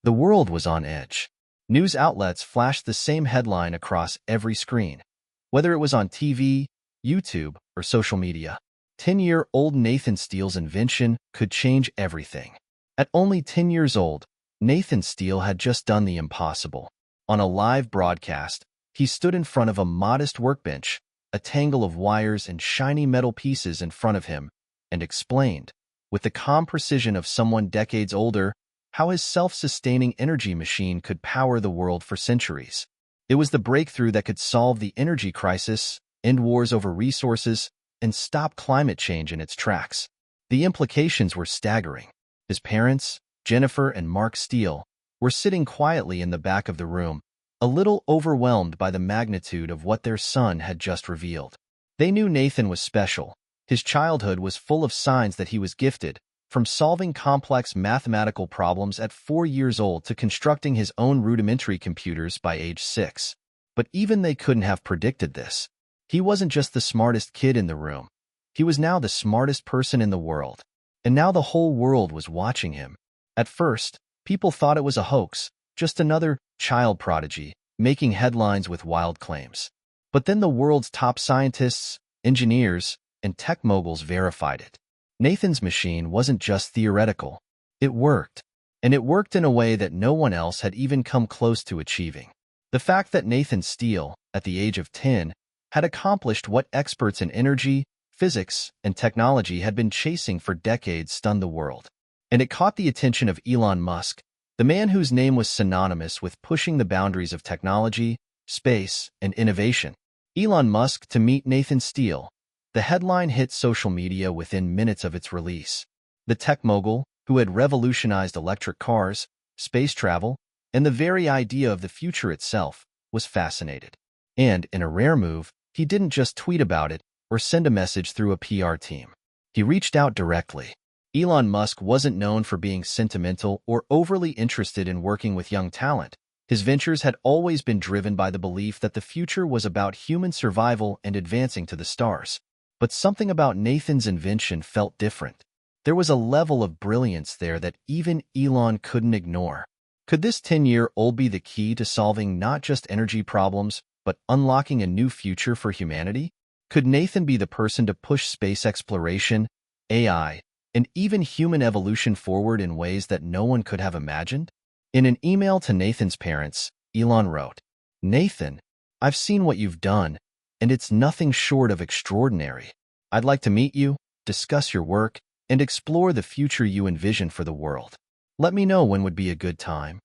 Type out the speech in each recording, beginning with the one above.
The world was on edge. News outlets flashed the same headline across every screen, whether it was on TV, YouTube, or social media. 10-year-old Nathan Steele's invention could change everything. At only 10 years old, Nathan Steele had just done the impossible. On a live broadcast, he stood in front of a modest workbench, a tangle of wires and shiny metal pieces in front of him, and explained, with the calm precision of someone decades older, how his self-sustaining energy machine could power the world for centuries. It was the breakthrough that could solve the energy crisis, end wars over resources, and stop climate change in its tracks. The implications were staggering. His parents, Jennifer and Mark Steele, were sitting quietly in the back of the room, a little overwhelmed by the magnitude of what their son had just revealed. They knew Nathan was special. His childhood was full of signs that he was gifted, from solving complex mathematical problems at 4 years old to constructing his own rudimentary computers by age 6. But even they couldn't have predicted this. He wasn't just the smartest kid in the room. He was now the smartest person in the world. And now the whole world was watching him. At first, people thought it was a hoax, just another child prodigy, making headlines with wild claims. But then the world's top scientists, engineers, and tech moguls verified it. Nathan's machine wasn't just theoretical. It worked. And it worked in a way that no one else had even come close to achieving. The fact that Nathan Steele, at the age of 10, had accomplished what experts in energy, physics, and technology had been chasing for decades stunned the world. And it caught the attention of Elon Musk, the man whose name was synonymous with pushing the boundaries of technology, space, and innovation. Elon Musk to meet Nathan Steele. The headline hit social media within minutes of its release. The tech mogul, who had revolutionized electric cars, space travel, and the very idea of the future itself, was fascinated. And, in a rare move, he didn't just tweet about it or send a message through a PR team. He reached out directly. Elon Musk wasn't known for being sentimental or overly interested in working with young talent. His ventures had always been driven by the belief that the future was about human survival and advancing to the stars. But something about Nathan's invention felt different. There was a level of brilliance there that even Elon couldn't ignore. Could this 10-year-old be the key to solving not just energy problems, but unlocking a new future for humanity? Could Nathan be the person to push space exploration, AI, and even human evolution forward in ways that no one could have imagined? In an email to Nathan's parents, Elon wrote, "Nathan, I've seen what you've done, and it's nothing short of extraordinary. I'd like to meet you, discuss your work, and explore the future you envision for the world. Let me know when would be a good time."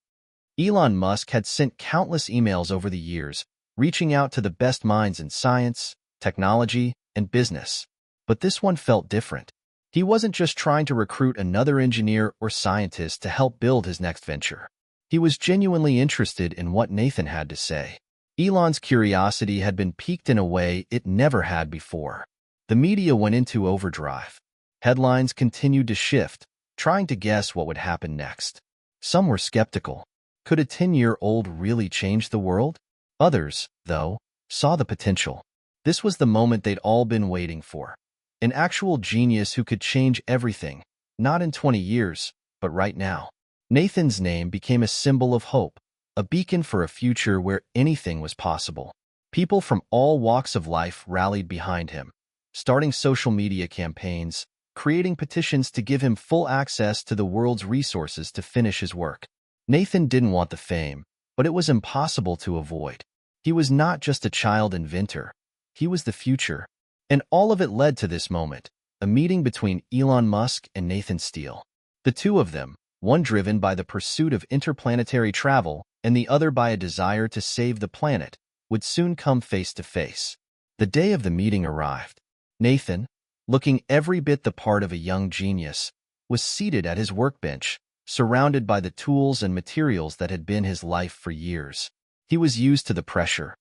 Elon Musk had sent countless emails over the years, reaching out to the best minds in science, technology, and business. But this one felt different. He wasn't just trying to recruit another engineer or scientist to help build his next venture. He was genuinely interested in what Nathan had to say. Elon's curiosity had been piqued in a way it never had before. The media went into overdrive. Headlines continued to shift, trying to guess what would happen next. Some were skeptical. Could a 10-year-old really change the world? Others, though, saw the potential. This was the moment they'd all been waiting for. An actual genius who could change everything, not in 20 years, but right now. Nathan's name became a symbol of hope, a beacon for a future where anything was possible. People from all walks of life rallied behind him, starting social media campaigns, creating petitions to give him full access to the world's resources to finish his work. Nathan didn't want the fame, but it was impossible to avoid. He was not just a child inventor. He was the future. And all of it led to this moment, a meeting between Elon Musk and Nathan Steele. The two of them, one driven by the pursuit of interplanetary travel and the other by a desire to save the planet, would soon come face to face. The day of the meeting arrived. Nathan, looking every bit the part of a young genius, was seated at his workbench, surrounded by the tools and materials that had been his life for years. He was used to the pressure,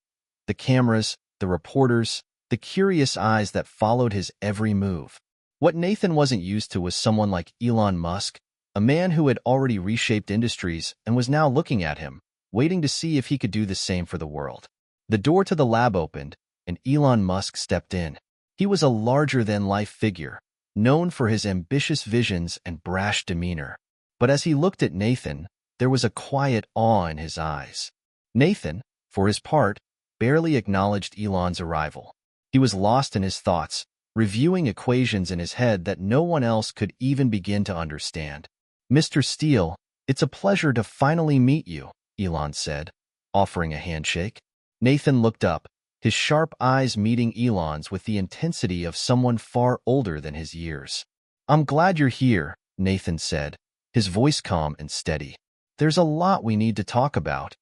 the cameras, the reporters, the curious eyes that followed his every move. What Nathan wasn't used to was someone like Elon Musk, a man who had already reshaped industries and was now looking at him, waiting to see if he could do the same for the world. The door to the lab opened, and Elon Musk stepped in. He was a larger-than-life figure, known for his ambitious visions and brash demeanor. But as he looked at Nathan, there was a quiet awe in his eyes. Nathan, for his part, barely acknowledged Elon's arrival. He was lost in his thoughts, reviewing equations in his head that no one else could even begin to understand. "Mr. Steele, it's a pleasure to finally meet you," Elon said, offering a handshake. Nathan looked up, his sharp eyes meeting Elon's with the intensity of someone far older than his years. "I'm glad you're here," Nathan said, his voice calm and steady. "There's a lot we need to talk about."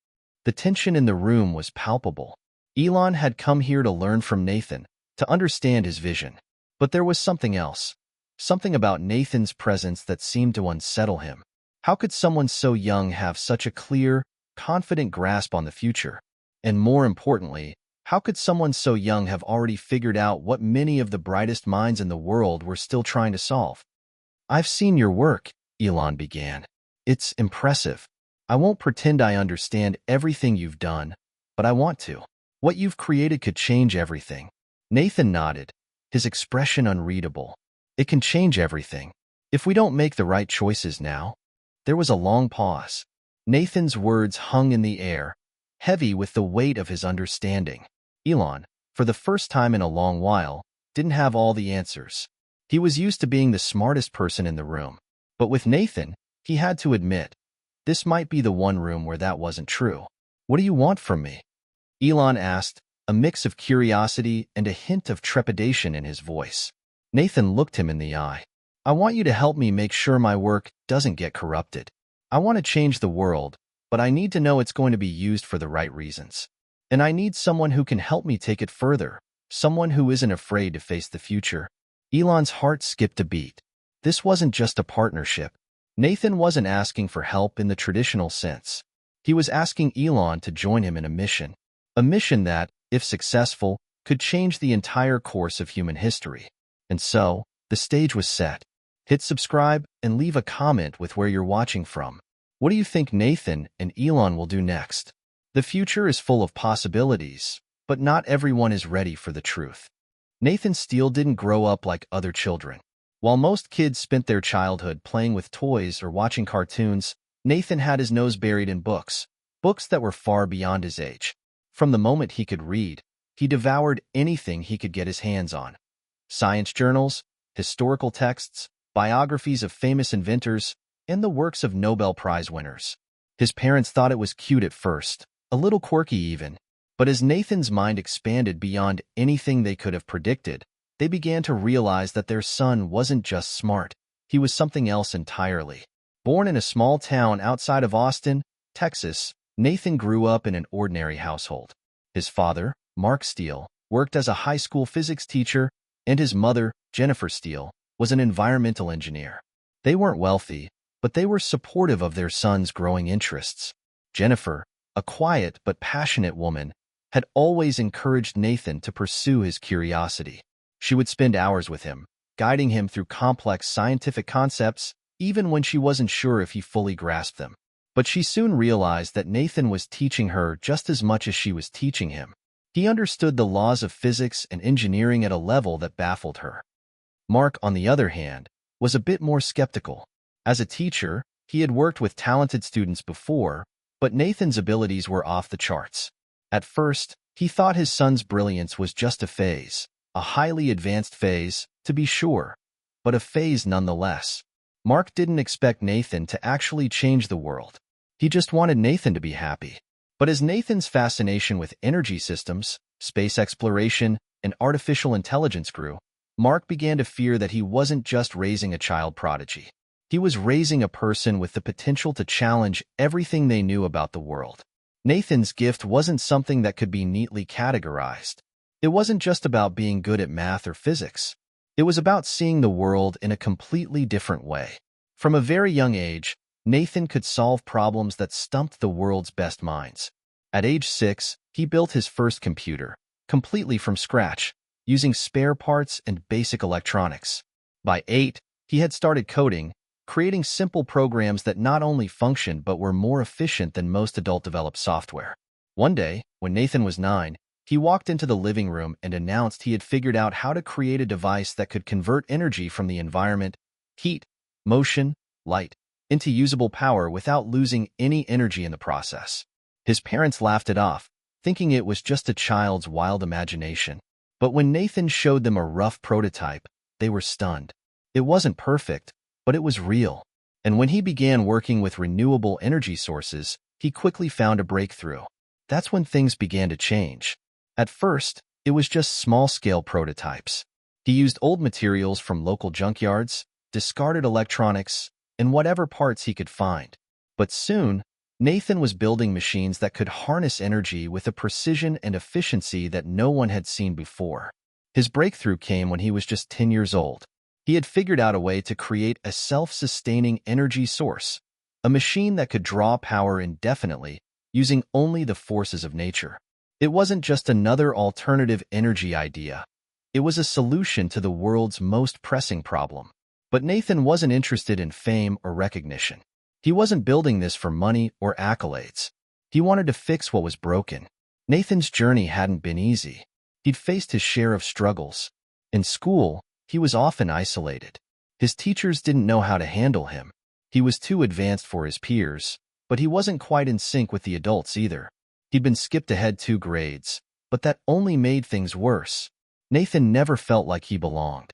The tension in the room was palpable. Elon had come here to learn from Nathan, to understand his vision. But there was something else, something about Nathan's presence that seemed to unsettle him. How could someone so young have such a clear, confident grasp on the future? And more importantly, how could someone so young have already figured out what many of the brightest minds in the world were still trying to solve? "I've seen your work," Elon began. "It's impressive. I won't pretend I understand everything you've done, but I want to. What you've created could change everything." Nathan nodded, his expression unreadable. "It can change everything, if we don't make the right choices now." There was a long pause. Nathan's words hung in the air, heavy with the weight of his understanding. Elon, for the first time in a long while, didn't have all the answers. He was used to being the smartest person in the room. But with Nathan, he had to admit, this might be the one room where that wasn't true. "What do you want from me?" Elon asked, a mix of curiosity and a hint of trepidation in his voice. Nathan looked him in the eye. "I want you to help me make sure my work doesn't get corrupted. I want to change the world, but I need to know it's going to be used for the right reasons. And I need someone who can help me take it further, someone who isn't afraid to face the future." Elon's heart skipped a beat. This wasn't just a partnership. Nathan wasn't asking for help in the traditional sense. He was asking Elon to join him in a mission that, if successful, could change the entire course of human history. And so, the stage was set. Hit subscribe and leave a comment with where you're watching from. What do you think Nathan and Elon will do next? The future is full of possibilities, but not everyone is ready for the truth. Nathan Steele didn't grow up like other children. While most kids spent their childhood playing with toys or watching cartoons, Nathan had his nose buried in books that were far beyond his age. From the moment he could read, he devoured anything he could get his hands on. Science journals, historical texts, biographies of famous inventors, and the works of Nobel Prize winners. His parents thought it was cute at first, a little quirky even, but as Nathan's mind expanded beyond anything they could have predicted, they began to realize that their son wasn't just smart, he was something else entirely. Born in a small town outside of Austin, Texas, Nathan grew up in an ordinary household. His father, Mark Steele, worked as a high school physics teacher, and his mother, Jennifer Steele, was an environmental engineer. They weren't wealthy, but they were supportive of their son's growing interests. Jennifer, a quiet but passionate woman, had always encouraged Nathan to pursue his curiosity. She would spend hours with him, guiding him through complex scientific concepts, even when she wasn't sure if he fully grasped them. But she soon realized that Nathan was teaching her just as much as she was teaching him. He understood the laws of physics and engineering at a level that baffled her. Mark, on the other hand, was a bit more skeptical. As a teacher, he had worked with talented students before, but Nathan's abilities were off the charts. At first, he thought his son's brilliance was just a phase, a highly advanced phase, to be sure, but a phase nonetheless. Mark didn't expect Nathan to actually change the world. He just wanted Nathan to be happy. But as Nathan's fascination with energy systems, space exploration, and artificial intelligence grew, Mark began to fear that he wasn't just raising a child prodigy. He was raising a person with the potential to challenge everything they knew about the world. Nathan's gift wasn't something that could be neatly categorized. It wasn't just about being good at math or physics. It was about seeing the world in a completely different way. From a very young age, Nathan could solve problems that stumped the world's best minds. At age 6, he built his first computer, completely from scratch, using spare parts and basic electronics. By 8, he had started coding, creating simple programs that not only functioned but were more efficient than most adult-developed software. One day, when Nathan was 9, he walked into the living room and announced he had figured out how to create a device that could convert energy from the environment, heat, motion, light, into usable power without losing any energy in the process. His parents laughed it off, thinking it was just a child's wild imagination. But when Nathan showed them a rough prototype, they were stunned. It wasn't perfect, but it was real. And when he began working with renewable energy sources, he quickly found a breakthrough. That's when things began to change. At first, it was just small-scale prototypes. He used old materials from local junkyards, discarded electronics, and whatever parts he could find. But soon, Nathan was building machines that could harness energy with a precision and efficiency that no one had seen before. His breakthrough came when he was just 10 years old. He had figured out a way to create a self-sustaining energy source, a machine that could draw power indefinitely using only the forces of nature. It wasn't just another alternative energy idea. It was a solution to the world's most pressing problem. But Nathan wasn't interested in fame or recognition. He wasn't building this for money or accolades. He wanted to fix what was broken. Nathan's journey hadn't been easy. He'd faced his share of struggles. In school, he was often isolated. His teachers didn't know how to handle him. He was too advanced for his peers, but he wasn't quite in sync with the adults either. He'd been skipped ahead 2 grades, but that only made things worse. Nathan never felt like he belonged.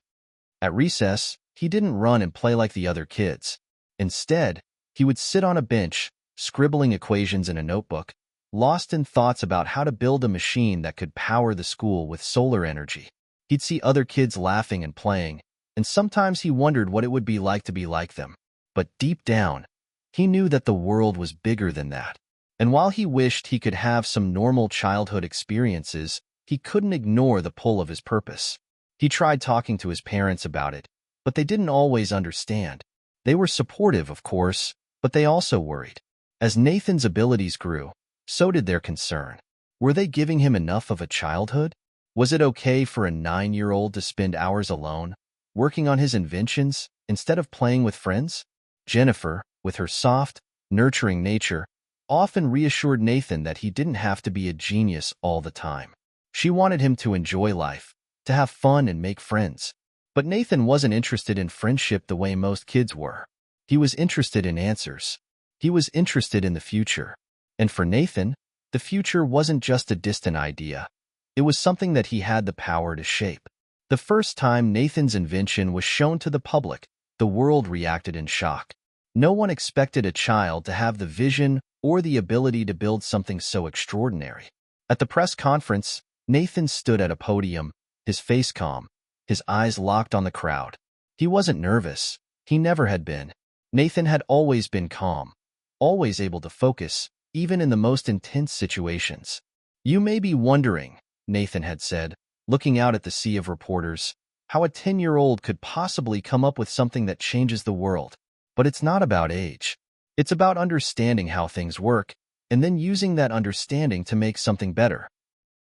At recess, he didn't run and play like the other kids. Instead, he would sit on a bench, scribbling equations in a notebook, lost in thoughts about how to build a machine that could power the school with solar energy. He'd see other kids laughing and playing, and sometimes he wondered what it would be like to be like them. But deep down, he knew that the world was bigger than that. And while he wished he could have some normal childhood experiences, he couldn't ignore the pull of his purpose. He tried talking to his parents about it, but they didn't always understand. They were supportive, of course, but they also worried. As Nathan's abilities grew, so did their concern. Were they giving him enough of a childhood? Was it okay for a 9-year-old to spend hours alone, working on his inventions, instead of playing with friends? Jennifer, with her soft, nurturing nature, often reassured Nathan that he didn't have to be a genius all the time. She wanted him to enjoy life, to have fun and make friends. But Nathan wasn't interested in friendship the way most kids were. He was interested in answers. He was interested in the future. And for Nathan, the future wasn't just a distant idea. It was something that he had the power to shape. The first time Nathan's invention was shown to the public, the world reacted in shock. No one expected a child to have the vision or the ability to build something so extraordinary. At the press conference, Nathan stood at a podium, his face calm, his eyes locked on the crowd. He wasn't nervous. He never had been. Nathan had always been calm, always able to focus, even in the most intense situations. "You may be wondering," Nathan had said, looking out at the sea of reporters, "how a 10-year-old could possibly come up with something that changes the world. But it's not about age. It's about understanding how things work, and then using that understanding to make something better."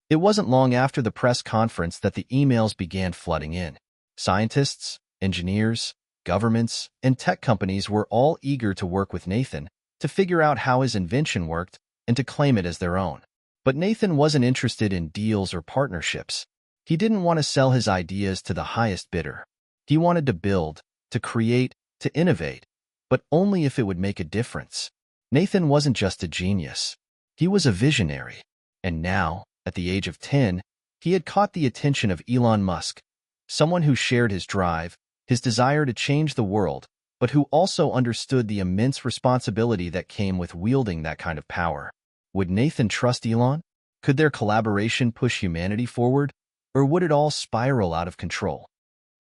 It wasn't long after the press conference that the emails began flooding in. Scientists, engineers, governments, and tech companies were all eager to work with Nathan, to figure out how his invention worked, and to claim it as their own. But Nathan wasn't interested in deals or partnerships. He didn't want to sell his ideas to the highest bidder. He wanted to build, to create, to innovate, but only if it would make a difference. Nathan wasn't just a genius. He was a visionary. And now, at the age of 10, he had caught the attention of Elon Musk, someone who shared his drive, his desire to change the world, but who also understood the immense responsibility that came with wielding that kind of power. Would Nathan trust Elon? Could their collaboration push humanity forward, or would it all spiral out of control?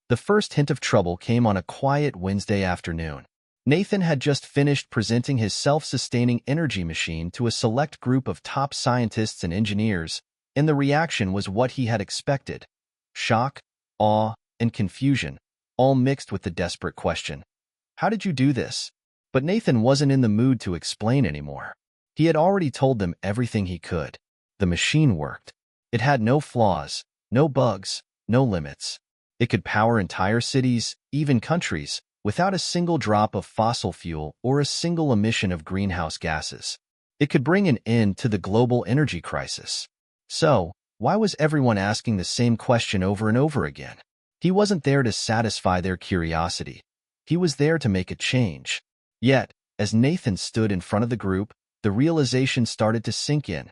The first hint of trouble came on a quiet Wednesday afternoon. Nathan had just finished presenting his self-sustaining energy machine to a select group of top scientists and engineers, and the reaction was what he had expected: shock, awe, and confusion, all mixed with the desperate question, "How did you do this?" But Nathan wasn't in the mood to explain anymore. He had already told them everything he could. The machine worked. It had no flaws, no bugs, no limits. It could power entire cities, even countries, without a single drop of fossil fuel or a single emission of greenhouse gases. It could bring an end to the global energy crisis. So, why was everyone asking the same question over and over again? He wasn't there to satisfy their curiosity. He was there to make a change. Yet, As Nathan stood in front of the group, the realization started to sink in.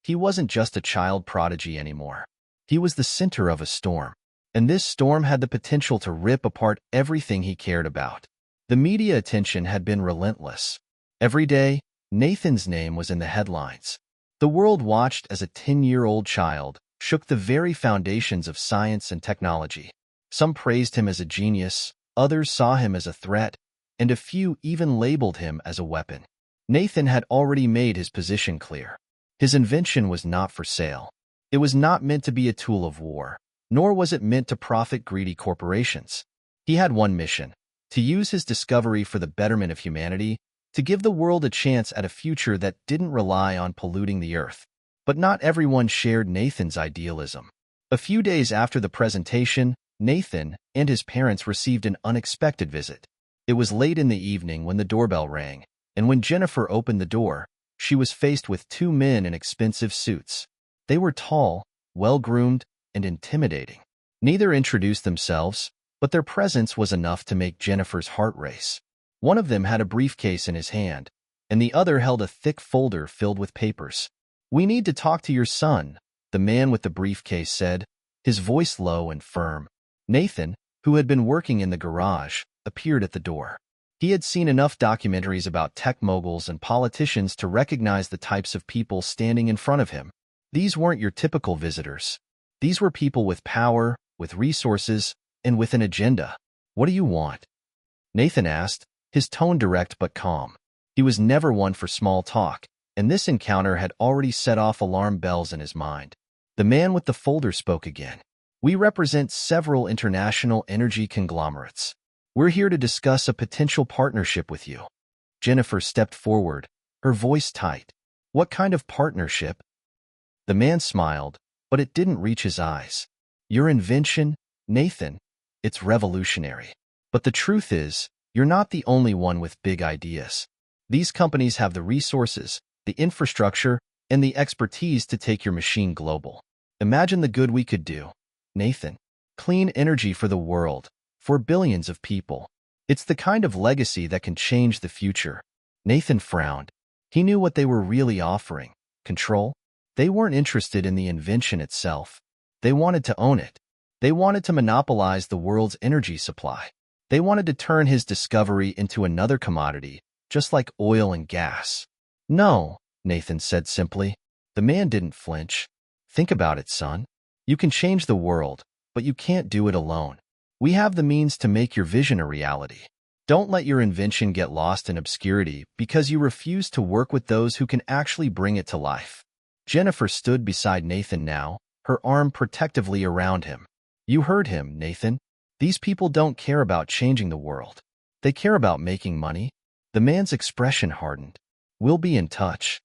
He wasn't just a child prodigy anymore. He was the center of a storm. And this storm had the potential to rip apart everything he cared about. The media attention had been relentless. Every day, Nathan's name was in the headlines. The world watched as a 10-year-old child shook the very foundations of science and technology. Some praised him as a genius, others saw him as a threat, and a few even labeled him as a weapon. Nathan had already made his position clear. His invention was not for sale. It was not meant to be a tool of war, nor was it meant to profit greedy corporations. He had one mission: to use his discovery for the betterment of humanity, to give the world a chance at a future that didn't rely on polluting the earth. But not everyone shared Nathan's idealism. A few days after the presentation, Nathan and his parents received an unexpected visit. It was late in the evening when the doorbell rang, and when Jennifer opened the door, she was faced with two men in expensive suits. They were tall, well-groomed, and intimidating. Neither introduced themselves, but their presence was enough to make Jennifer's heart race. One of them had a briefcase in his hand, and the other held a thick folder filled with papers. "We need to talk to your son," the man with the briefcase said, his voice low and firm. Nathan, who had been working in the garage, appeared at the door. He had seen enough documentaries about tech moguls and politicians to recognize the types of people standing in front of him. These weren't your typical visitors. These were people with power, with resources, and with an agenda. "What do you want?" Nathan asked, his tone direct but calm. He was never one for small talk, and this encounter had already set off alarm bells in his mind. The man with the folder spoke again. "We represent several international energy conglomerates. We're here to discuss a potential partnership with you." Jennifer stepped forward, her voice tight. "What kind of partnership?" The man smiled, but it didn't reach his eyes. "Your invention, Nathan, it's revolutionary. But the truth is, you're not the only one with big ideas. These companies have the resources, the infrastructure, and the expertise to take your machine global. Imagine the good we could do, Nathan. Clean energy for the world, for billions of people. It's the kind of legacy that can change the future." Nathan frowned. He knew what they were really offering: control. They weren't interested in the invention itself. They wanted to own it. They wanted to monopolize the world's energy supply. They wanted to turn his discovery into another commodity, just like oil and gas. "No," Nathan said simply. The man didn't flinch. "Think about it, son. You can change the world, but you can't do it alone. We have the means to make your vision a reality. Don't let your invention get lost in obscurity because you refuse to work with those who can actually bring it to life." Jennifer stood beside Nathan now, her arm protectively around him. "You heard him, Nathan. These people don't care about changing the world. They care about making money." The man's expression hardened. "We'll be in touch."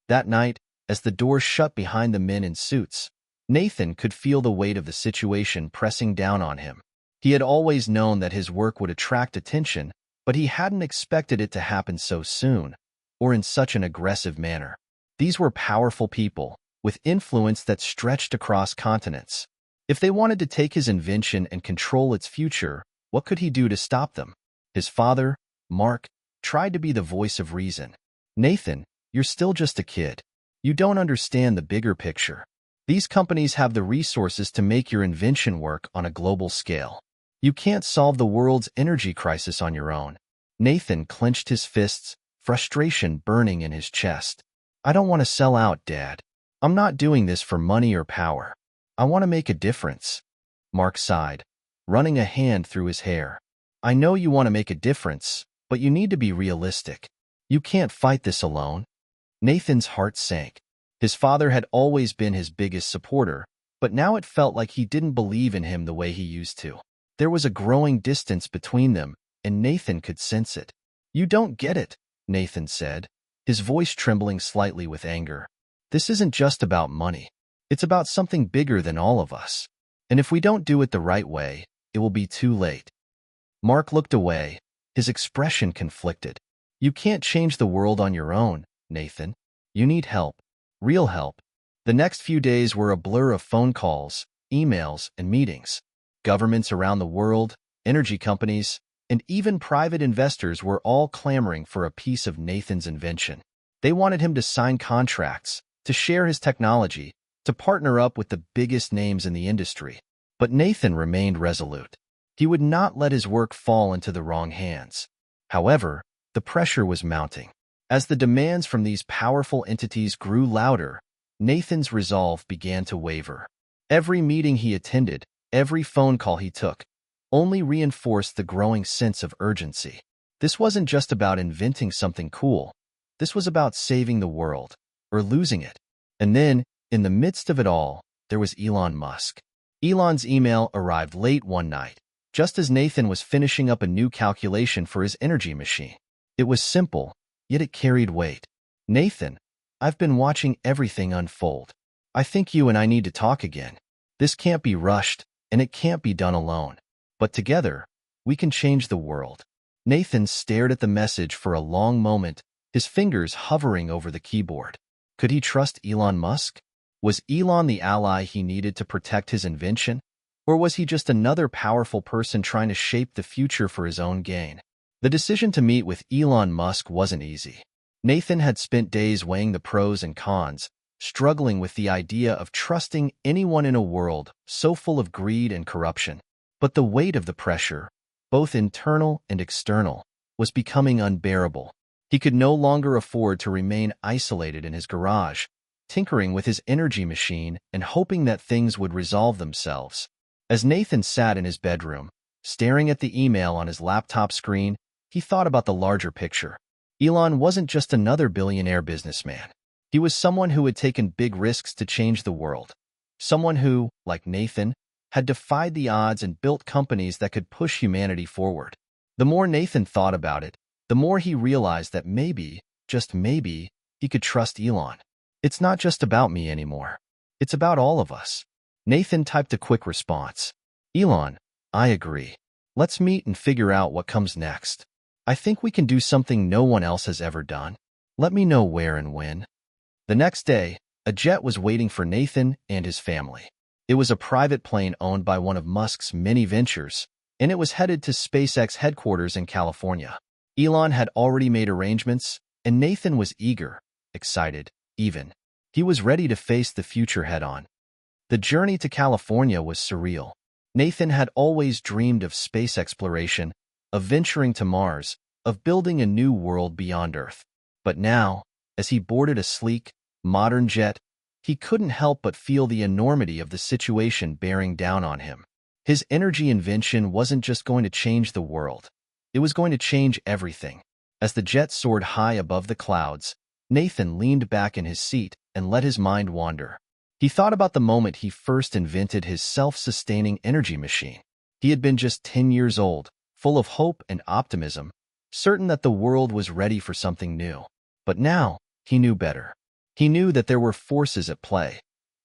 That night, as the door shut behind the men in suits, Nathan could feel the weight of the situation pressing down on him. He had always known that his work would attract attention, but he hadn't expected it to happen so soon, or in such an aggressive manner. These were powerful people, with influence that stretched across continents. If they wanted to take his invention and control its future, what could he do to stop them? His father, Mark, tried to be the voice of reason. "Nathan, you're still just a kid. You don't understand the bigger picture. These companies have the resources to make your invention work on a global scale. You can't solve the world's energy crisis on your own." Nathan clenched his fists, frustration burning in his chest. "I don't want to sell out, Dad. I'm not doing this for money or power. I want to make a difference." Mark sighed, running a hand through his hair. "I know you want to make a difference, but you need to be realistic. You can't fight this alone." Nathan's heart sank. His father had always been his biggest supporter, but now it felt like he didn't believe in him the way he used to. There was a growing distance between them, and Nathan could sense it. "You don't get it," Nathan said, his voice trembling slightly with anger. "This isn't just about money. It's about something bigger than all of us. And if we don't do it the right way, it will be too late." Mark looked away, his expression conflicted. "You can't change the world on your own, Nathan. You need help. Real help." The next few days were a blur of phone calls, emails, and meetings. Governments around the world, energy companies, and even private investors were all clamoring for a piece of Nathan's invention. They wanted him to sign contracts, to share his technology, to partner up with the biggest names in the industry. But Nathan remained resolute. He would not let his work fall into the wrong hands. However, the pressure was mounting. As the demands from these powerful entities grew louder, Nathan's resolve began to waver. Every meeting he attended, every phone call he took, only reinforced the growing sense of urgency. This wasn't just about inventing something cool. This was about saving the world, or losing it. And then, in the midst of it all, there was Elon Musk. Elon's email arrived late one night, just as Nathan was finishing up a new calculation for his energy machine. It was simple, yet it carried weight. "Nathan, I've been watching everything unfold. I think you and I need to talk again. This can't be rushed, and it can't be done alone. But together, we can change the world." Nathan stared at the message for a long moment, his fingers hovering over the keyboard. Could he trust Elon Musk? Was Elon the ally he needed to protect his invention? Or was he just another powerful person trying to shape the future for his own gain? The decision to meet with Elon Musk wasn't easy. Nathan had spent days weighing the pros and cons, struggling with the idea of trusting anyone in a world so full of greed and corruption. But the weight of the pressure, both internal and external, was becoming unbearable. He could no longer afford to remain isolated in his garage, tinkering with his energy machine and hoping that things would resolve themselves. As Nathan sat in his bedroom, staring at the email on his laptop screen, he thought about the larger picture. Elon wasn't just another billionaire businessman. He was someone who had taken big risks to change the world. Someone who, like Nathan, had defied the odds and built companies that could push humanity forward. The more Nathan thought about it, the more he realized that maybe, just maybe, he could trust Elon. "It's not just about me anymore. It's about all of us." Nathan typed a quick response. "Elon, I agree. Let's meet and figure out what comes next. I think we can do something no one else has ever done. Let me know where and when." The next day, a jet was waiting for Nathan and his family. It was a private plane owned by one of Musk's many ventures, and it was headed to SpaceX headquarters in California. Elon had already made arrangements, and Nathan was eager, excited, even. He was ready to face the future head-on. The journey to California was surreal. Nathan had always dreamed of space exploration, of venturing to Mars, of building a new world beyond Earth. But now, as he boarded a sleek, modern jet, he couldn't help but feel the enormity of the situation bearing down on him. His energy invention wasn't just going to change the world. It was going to change everything. As the jet soared high above the clouds, Nathan leaned back in his seat and let his mind wander. He thought about the moment he first invented his self-sustaining energy machine. He had been just 10 years old, full of hope and optimism, certain that the world was ready for something new. But now, he knew better. He knew that there were forces at play,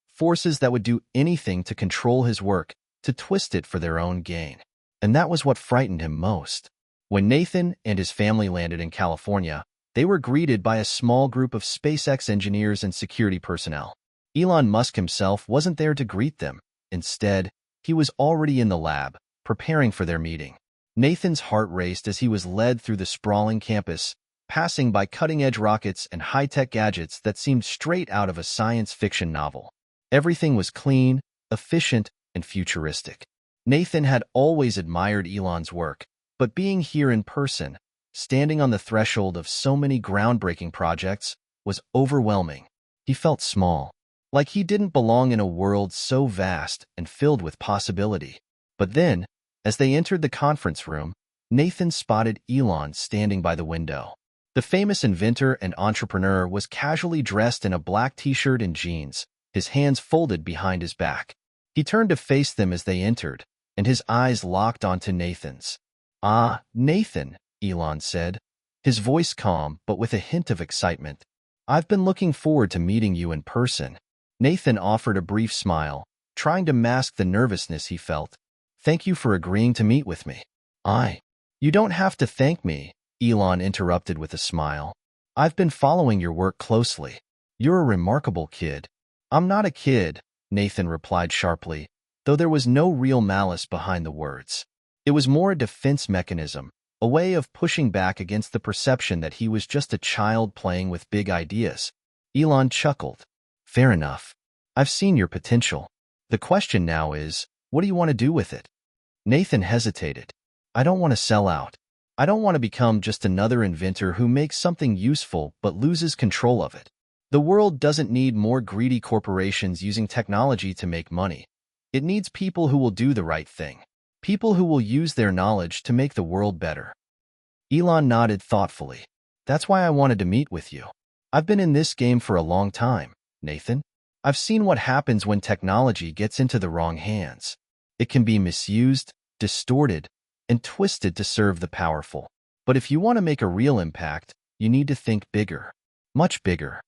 forces that would do anything to control his work, to twist it for their own gain. And that was what frightened him most. When Nathan and his family landed in California, they were greeted by a small group of SpaceX engineers and security personnel. Elon Musk himself wasn't there to greet them. Instead, he was already in the lab, preparing for their meeting. Nathan's heart raced as he was led through the sprawling campus, passing by cutting-edge rockets and high-tech gadgets that seemed straight out of a science fiction novel. Everything was clean, efficient, and futuristic. Nathan had always admired Elon's work, but being here in person, standing on the threshold of so many groundbreaking projects, was overwhelming. He felt small, like he didn't belong in a world so vast and filled with possibility. But then, as they entered the conference room, Nathan spotted Elon standing by the window. The famous inventor and entrepreneur was casually dressed in a black t-shirt and jeans, his hands folded behind his back. He turned to face them as they entered, and his eyes locked onto Nathan's. "Ah, Nathan," Elon said, his voice calm but with a hint of excitement. "I've been looking forward to meeting you in person." Nathan offered a brief smile, trying to mask the nervousness he felt. "Thank you for agreeing to meet with me." You don't have to thank me," Elon interrupted with a smile. "I've been following your work closely. You're a remarkable kid." "I'm not a kid," Nathan replied sharply, though there was no real malice behind the words. It was more a defense mechanism, a way of pushing back against the perception that he was just a child playing with big ideas. Elon chuckled. Fair enough. I've seen your potential. The question now is, what do you want to do with it? Nathan hesitated. I don't want to sell out. I don't want to become just another inventor who makes something useful but loses control of it. The world doesn't need more greedy corporations using technology to make money. It needs people who will do the right thing. People who will use their knowledge to make the world better. Elon nodded thoughtfully. That's why I wanted to meet with you. I've been in this game for a long time, Nathan. I've seen what happens when technology gets into the wrong hands. It can be misused, distorted, and twisted to serve the powerful. But if you want to make a real impact, you need to think bigger. Much bigger.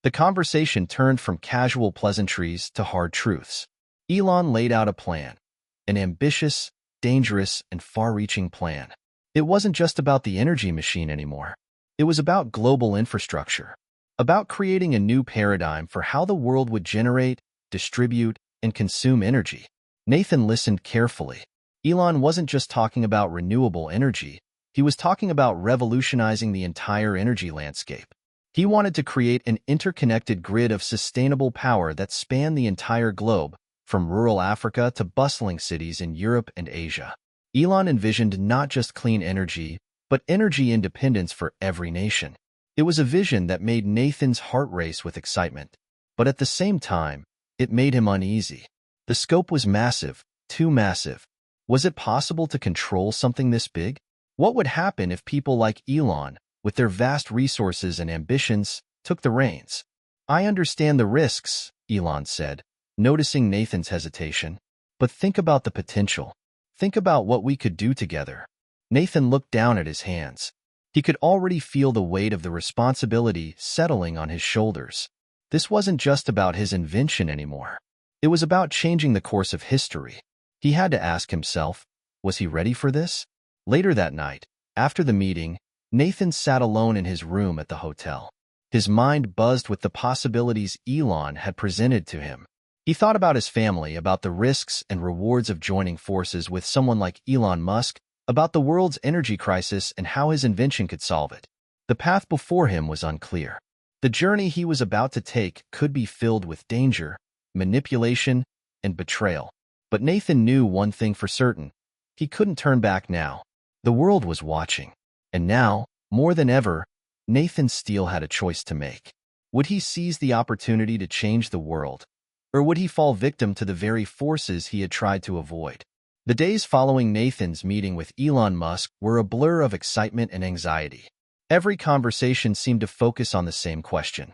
The conversation turned from casual pleasantries to hard truths. Elon laid out a plan. An ambitious, dangerous, and far-reaching plan. It wasn't just about the energy machine anymore. It was about global infrastructure. About creating a new paradigm for how the world would generate, distribute, and consume energy. Nathan listened carefully. Elon wasn't just talking about renewable energy. He was talking about revolutionizing the entire energy landscape. He wanted to create an interconnected grid of sustainable power that spanned the entire globe, from rural Africa to bustling cities in Europe and Asia. Elon envisioned not just clean energy, but energy independence for every nation. It was a vision that made Nathan's heart race with excitement. But at the same time, it made him uneasy. The scope was massive, too massive. Was it possible to control something this big? What would happen if people like Elon, with their vast resources and ambitions, took the reins? I understand the risks, Elon said, noticing Nathan's hesitation. But think about the potential. Think about what we could do together. Nathan looked down at his hands. He could already feel the weight of the responsibility settling on his shoulders. This wasn't just about his invention anymore. It was about changing the course of history. He had to ask himself, was he ready for this? Later that night, after the meeting, Nathan sat alone in his room at the hotel. His mind buzzed with the possibilities Elon had presented to him. He thought about his family, about the risks and rewards of joining forces with someone like Elon Musk, about the world's energy crisis and how his invention could solve it. The path before him was unclear. The journey he was about to take could be filled with danger, manipulation, and betrayal. But Nathan knew one thing for certain. He couldn't turn back now. The world was watching. And now, more than ever, Nathan Steele had a choice to make. Would he seize the opportunity to change the world? Or would he fall victim to the very forces he had tried to avoid? The days following Nathan's meeting with Elon Musk were a blur of excitement and anxiety. Every conversation seemed to focus on the same question.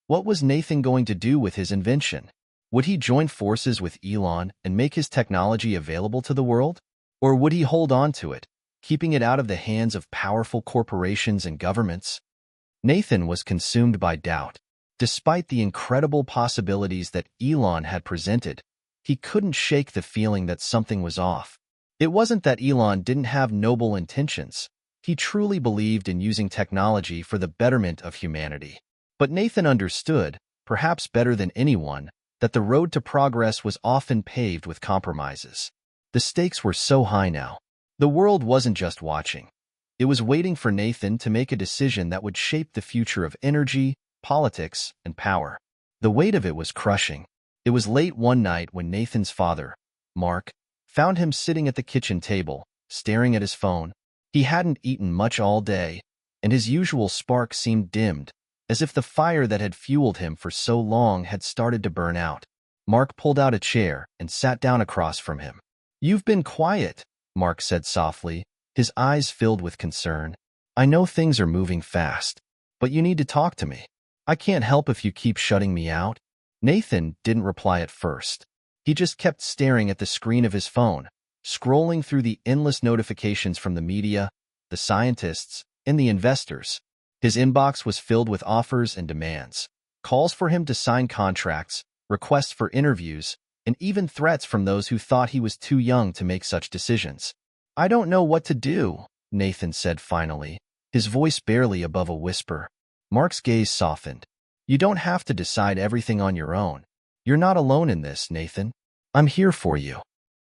What was Nathan going to do with his invention? Would he join forces with Elon and make his technology available to the world? Or would he hold on to it, keeping it out of the hands of powerful corporations and governments? Nathan was consumed by doubt. Despite the incredible possibilities that Elon had presented, he couldn't shake the feeling that something was off. It wasn't that Elon didn't have noble intentions. He truly believed in using technology for the betterment of humanity. But Nathan understood, perhaps better than anyone, that the road to progress was often paved with compromises. The stakes were so high now. The world wasn't just watching. It was waiting for Nathan to make a decision that would shape the future of energy, politics, and power. The weight of it was crushing. It was late one night when Nathan's father, Mark, found him sitting at the kitchen table, staring at his phone. He hadn't eaten much all day, and his usual spark seemed dimmed, as if the fire that had fueled him for so long had started to burn out. Mark pulled out a chair and sat down across from him. "You've been quiet," Mark said softly, his eyes filled with concern. "I know things are moving fast, but you need to talk to me. I can't help if you keep shutting me out." Nathan didn't reply at first. He just kept staring at the screen of his phone, scrolling through the endless notifications from the media, the scientists, and the investors. His inbox was filled with offers and demands, calls for him to sign contracts, requests for interviews, and even threats from those who thought he was too young to make such decisions. "I don't know what to do," Nathan said finally, his voice barely above a whisper. Mark's gaze softened. "You don't have to decide everything on your own. You're not alone in this, Nathan. I'm here for you."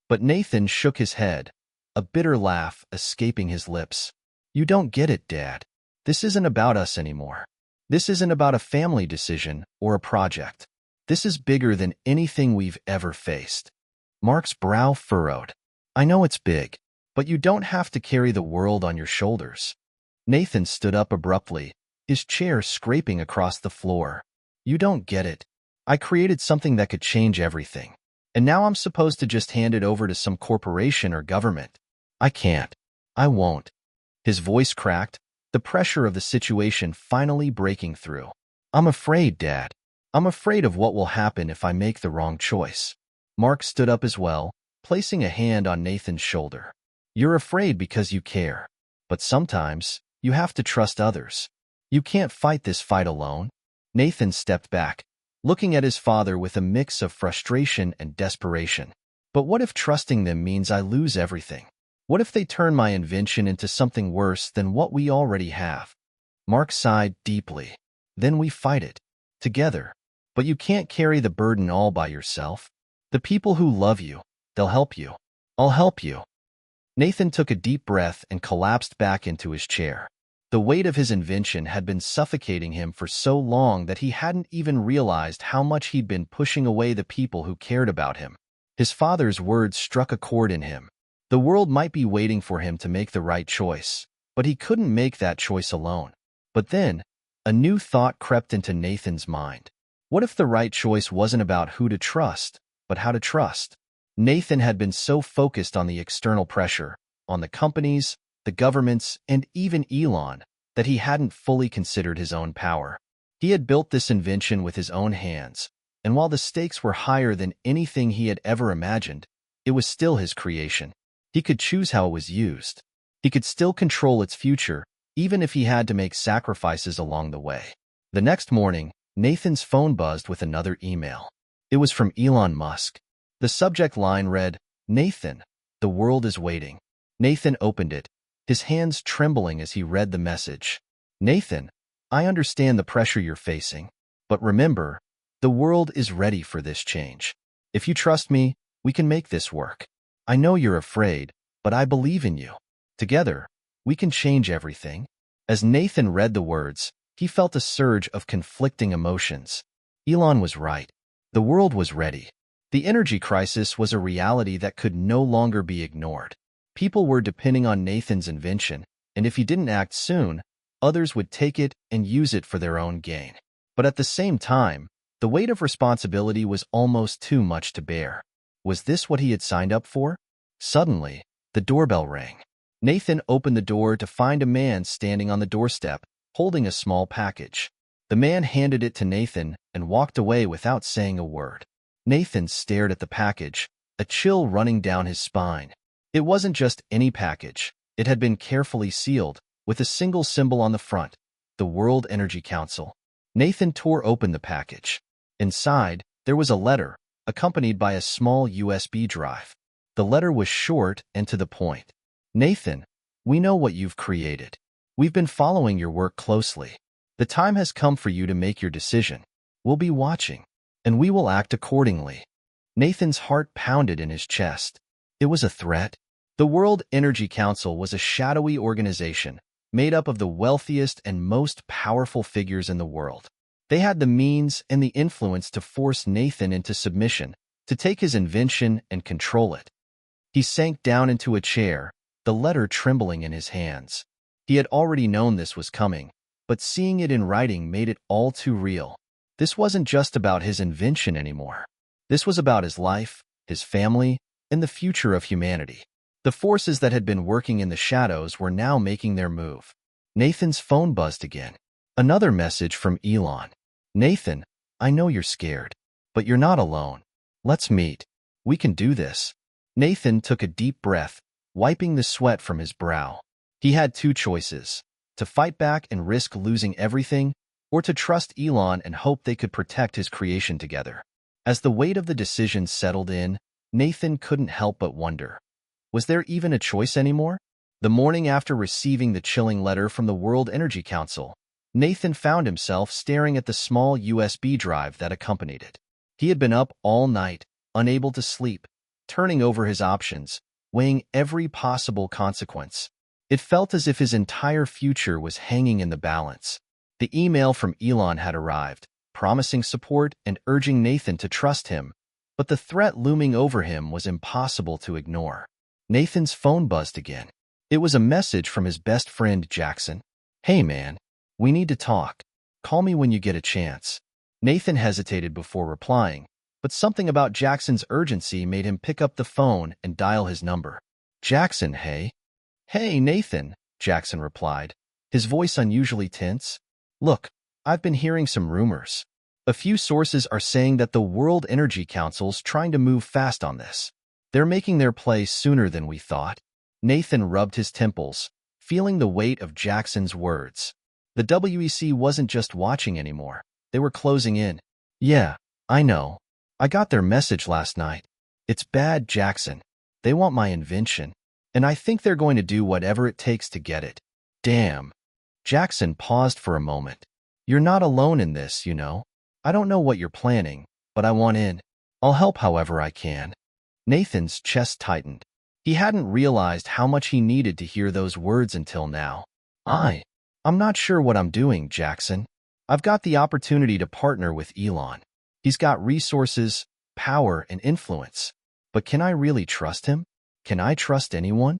But Nathan shook his head. a bitter laugh escaping his lips. "You don't get it, Dad. This isn't about us anymore. This isn't about a family decision or a project. This is bigger than anything we've ever faced." Mark's brow furrowed. "I know it's big, but you don't have to carry the world on your shoulders." Nathan stood up abruptly, his chair scraping across the floor. "You don't get it. I created something that could change everything. And now I'm supposed to just hand it over to some corporation or government. I can't. I won't." His voice cracked, the pressure of the situation finally breaking through. "I'm afraid, Dad. I'm afraid of what will happen if I make the wrong choice." Mark stood up as well, placing a hand on Nathan's shoulder. "You're afraid because you care. But sometimes, you have to trust others. You can't fight this fight alone." Nathan stepped back, looking at his father with a mix of frustration and desperation. "But what if trusting them means I lose everything? What if they turn my invention into something worse than what we already have?" Mark sighed deeply. "Then we fight it. Together. But you can't carry the burden all by yourself. The people who love you, they'll help you. I'll help you." Nathan took a deep breath and collapsed back into his chair. The weight of his invention had been suffocating him for so long that he hadn't even realized how much he'd been pushing away the people who cared about him. His father's words struck a chord in him. The world might be waiting for him to make the right choice, but he couldn't make that choice alone. But then, a new thought crept into Nathan's mind. What if the right choice wasn't about who to trust, but how to trust? Nathan had been so focused on the external pressure, on the companies, the governments, and even Elon, that he hadn't fully considered his own power. He had built this invention with his own hands, and while the stakes were higher than anything he had ever imagined, it was still his creation. He could choose how it was used. He could still control its future, even if he had to make sacrifices along the way. The next morning, Nathan's phone buzzed with another email. It was from Elon Musk. The subject line read, "Nathan, the world is waiting." Nathan opened it, his hands trembling as he read the message. "Nathan, I understand the pressure you're facing, but remember, the world is ready for this change. If you trust me, we can make this work. I know you're afraid, but I believe in you. Together, we can change everything." As Nathan read the words, he felt a surge of conflicting emotions. Elon was right. The world was ready. The energy crisis was a reality that could no longer be ignored. People were depending on Nathan's invention, and if he didn't act soon, others would take it and use it for their own gain. But at the same time, the weight of responsibility was almost too much to bear. Was this what he had signed up for? Suddenly, the doorbell rang. Nathan opened the door to find a man standing on the doorstep, holding a small package. The man handed it to Nathan and walked away without saying a word. Nathan stared at the package, a chill running down his spine. It wasn't just any package. It had been carefully sealed, with a single symbol on the front, the World Energy Council. Nathan tore open the package. Inside, there was a letter, accompanied by a small USB drive. The letter was short and to the point. "Nathan, we know what you've created. We've been following your work closely. The time has come for you to make your decision. We'll be watching, and we will act accordingly." Nathan's heart pounded in his chest. It was a threat. The World Energy Council was a shadowy organization made up of the wealthiest and most powerful figures in the world. They had the means and the influence to force Nathan into submission, to take his invention and control it. He sank down into a chair, the letter trembling in his hands. He had already known this was coming, but seeing it in writing made it all too real. This wasn't just about his invention anymore. This was about his life, his family, and the future of humanity. The forces that had been working in the shadows were now making their move. Nathan's phone buzzed again. Another message from Elon. "Nathan, I know you're scared, but you're not alone. Let's meet. We can do this." Nathan took a deep breath, wiping the sweat from his brow. He had two choices: to fight back and risk losing everything, or to trust Elon and hope they could protect his creation together. As the weight of the decision settled in, Nathan couldn't help but wonder, was there even a choice anymore? The morning after receiving the chilling letter from the World Energy Council, Nathan found himself staring at the small USB drive that accompanied it. He had been up all night, unable to sleep, turning over his options, weighing every possible consequence. It felt as if his entire future was hanging in the balance. The email from Elon had arrived, promising support and urging Nathan to trust him, but the threat looming over him was impossible to ignore. Nathan's phone buzzed again. It was a message from his best friend, Jackson. "Hey man, we need to talk. Call me when you get a chance." Nathan hesitated before replying, but something about Jackson's urgency made him pick up the phone and dial his number. "Jackson, hey?" "Hey, Nathan," Jackson replied, his voice unusually tense. "Look, I've been hearing some rumors. A few sources are saying that the World Energy Council's trying to move fast on this. They're making their play sooner than we thought." Nathan rubbed his temples, feeling the weight of Jackson's words. The WEC wasn't just watching anymore. They were closing in. "Yeah, I know. I got their message last night. It's bad, Jackson. They want my invention, and I think they're going to do whatever it takes to get it." "Damn." Jackson paused for a moment. "You're not alone in this, you know. I don't know what you're planning, but I want in. I'll help however I can." Nathan's chest tightened. He hadn't realized how much he needed to hear those words until now. I'm not sure what I'm doing, Jackson. I've got the opportunity to partner with Elon. He's got resources, power, and influence. But can I really trust him? Can I trust anyone?"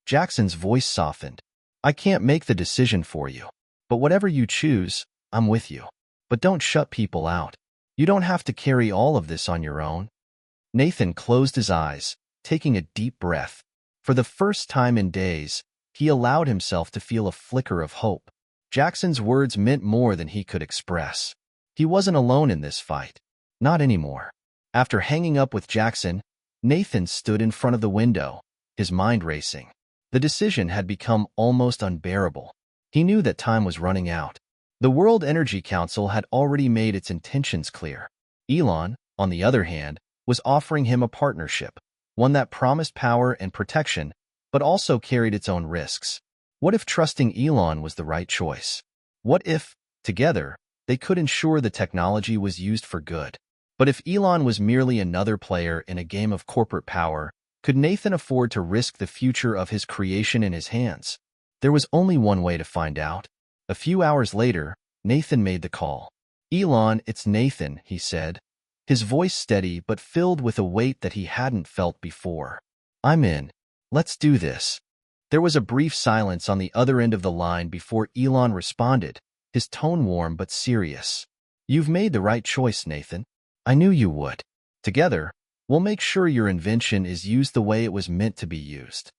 Jackson's voice softened. "I can't make the decision for you. But whatever you choose, I'm with you. But don't shut people out. You don't have to carry all of this on your own." Nathan closed his eyes, taking a deep breath. For the first time in days, he allowed himself to feel a flicker of hope. Jackson's words meant more than he could express. He wasn't alone in this fight. Not anymore. After hanging up with Jackson, Nathan stood in front of the window, his mind racing. The decision had become almost unbearable. He knew that time was running out. The World Energy Council had already made its intentions clear. Elon, on the other hand, was offering him a partnership, one that promised power and protection, but also carried its own risks. What if trusting Elon was the right choice? What if, together, they could ensure the technology was used for good? But if Elon was merely another player in a game of corporate power, could Nathan afford to risk the future of his creation in his hands? There was only one way to find out. A few hours later, Nathan made the call. "Elon, it's Nathan," he said, his voice steady but filled with a weight that he hadn't felt before. "I'm in. Let's do this." There was a brief silence on the other end of the line before Elon responded, his tone warm but serious. "You've made the right choice, Nathan. I knew you would. Together, we'll make sure your invention is used the way it was meant to be used."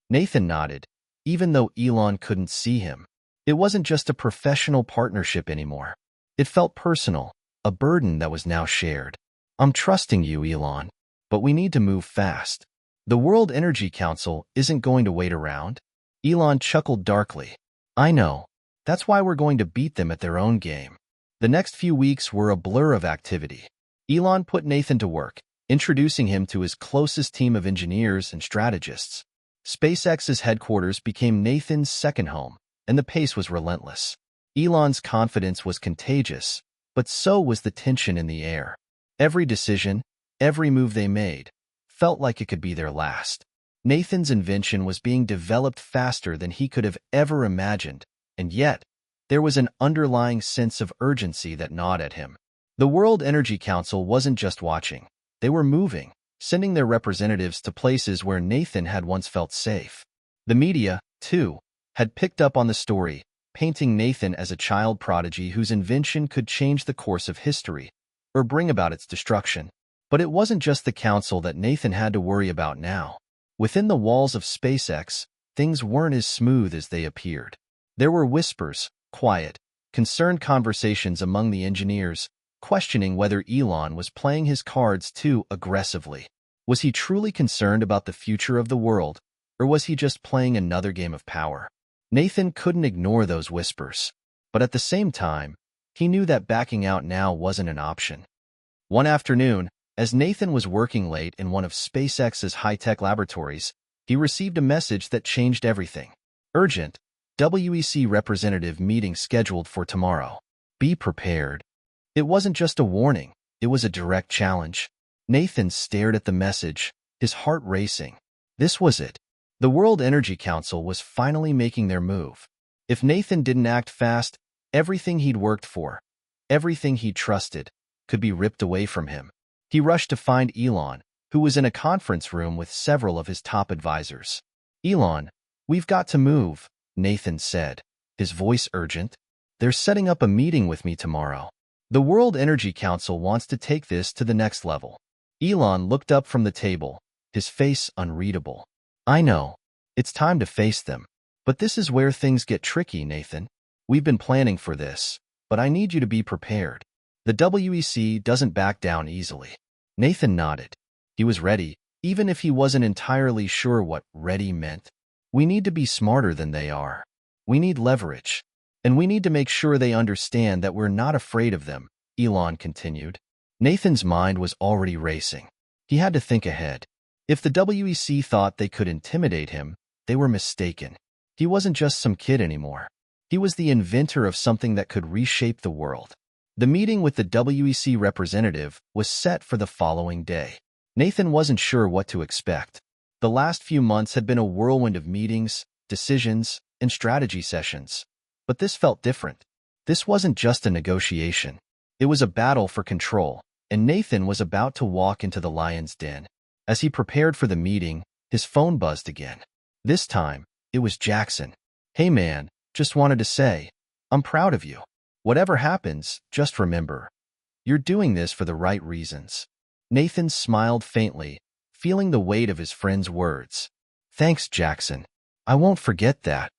Nathan nodded, even though Elon couldn't see him. It wasn't just a professional partnership anymore. It felt personal, a burden that was now shared. "I'm trusting you, Elon, but we need to move fast. The World Energy Council isn't going to wait around." Elon chuckled darkly. "I know. That's why we're going to beat them at their own game." The next few weeks were a blur of activity. Elon put Nathan to work, introducing him to his closest team of engineers and strategists. SpaceX's headquarters became Nathan's second home, and the pace was relentless. Elon's confidence was contagious, but so was the tension in the air. Every decision, every move they made, felt like it could be their last. Nathan's invention was being developed faster than he could have ever imagined, and yet, there was an underlying sense of urgency that gnawed at him. The World Energy Council wasn't just watching. They were moving, sending their representatives to places where Nathan had once felt safe. The media, too, had picked up on the story, painting Nathan as a child prodigy whose invention could change the course of history, or bring about its destruction. But it wasn't just the council that Nathan had to worry about now. Within the walls of SpaceX, things weren't as smooth as they appeared. There were whispers, quiet, concerned conversations among the engineers, questioning whether Elon was playing his cards too aggressively. Was he truly concerned about the future of the world, or was he just playing another game of power? Nathan couldn't ignore those whispers, but at the same time, he knew that backing out now wasn't an option. One afternoon, as Nathan was working late in one of SpaceX's high-tech laboratories, he received a message that changed everything. "Urgent, WEC representative meeting scheduled for tomorrow. Be prepared." It wasn't just a warning, it was a direct challenge. Nathan stared at the message, his heart racing. This was it. The World Energy Council was finally making their move. If Nathan didn't act fast, everything he'd worked for, everything he trusted, could be ripped away from him. He rushed to find Elon, who was in a conference room with several of his top advisors. "Elon, we've got to move," Nathan said, his voice urgent. "They're setting up a meeting with me tomorrow. The World Energy Council wants to take this to the next level." Elon looked up from the table, his face unreadable. "I know. It's time to face them. But this is where things get tricky, Nathan. We've been planning for this, but I need you to be prepared. The WEC doesn't back down easily." Nathan nodded. He was ready, even if he wasn't entirely sure what ready meant. "We need to be smarter than they are. We need leverage. And we need to make sure they understand that we're not afraid of them," Elon continued. Nathan's mind was already racing. He had to think ahead. If the WEC thought they could intimidate him, they were mistaken. He wasn't just some kid anymore. He was the inventor of something that could reshape the world. The meeting with the WEC representative was set for the following day. Nathan wasn't sure what to expect. The last few months had been a whirlwind of meetings, decisions, and strategy sessions. But this felt different. This wasn't just a negotiation. It was a battle for control, and Nathan was about to walk into the lion's den. As he prepared for the meeting, his phone buzzed again. This time, it was Jackson. "Hey man, just wanted to say, I'm proud of you. Whatever happens, just remember, you're doing this for the right reasons." Nathan smiled faintly, feeling the weight of his friend's words. "Thanks, Jackson. I won't forget that."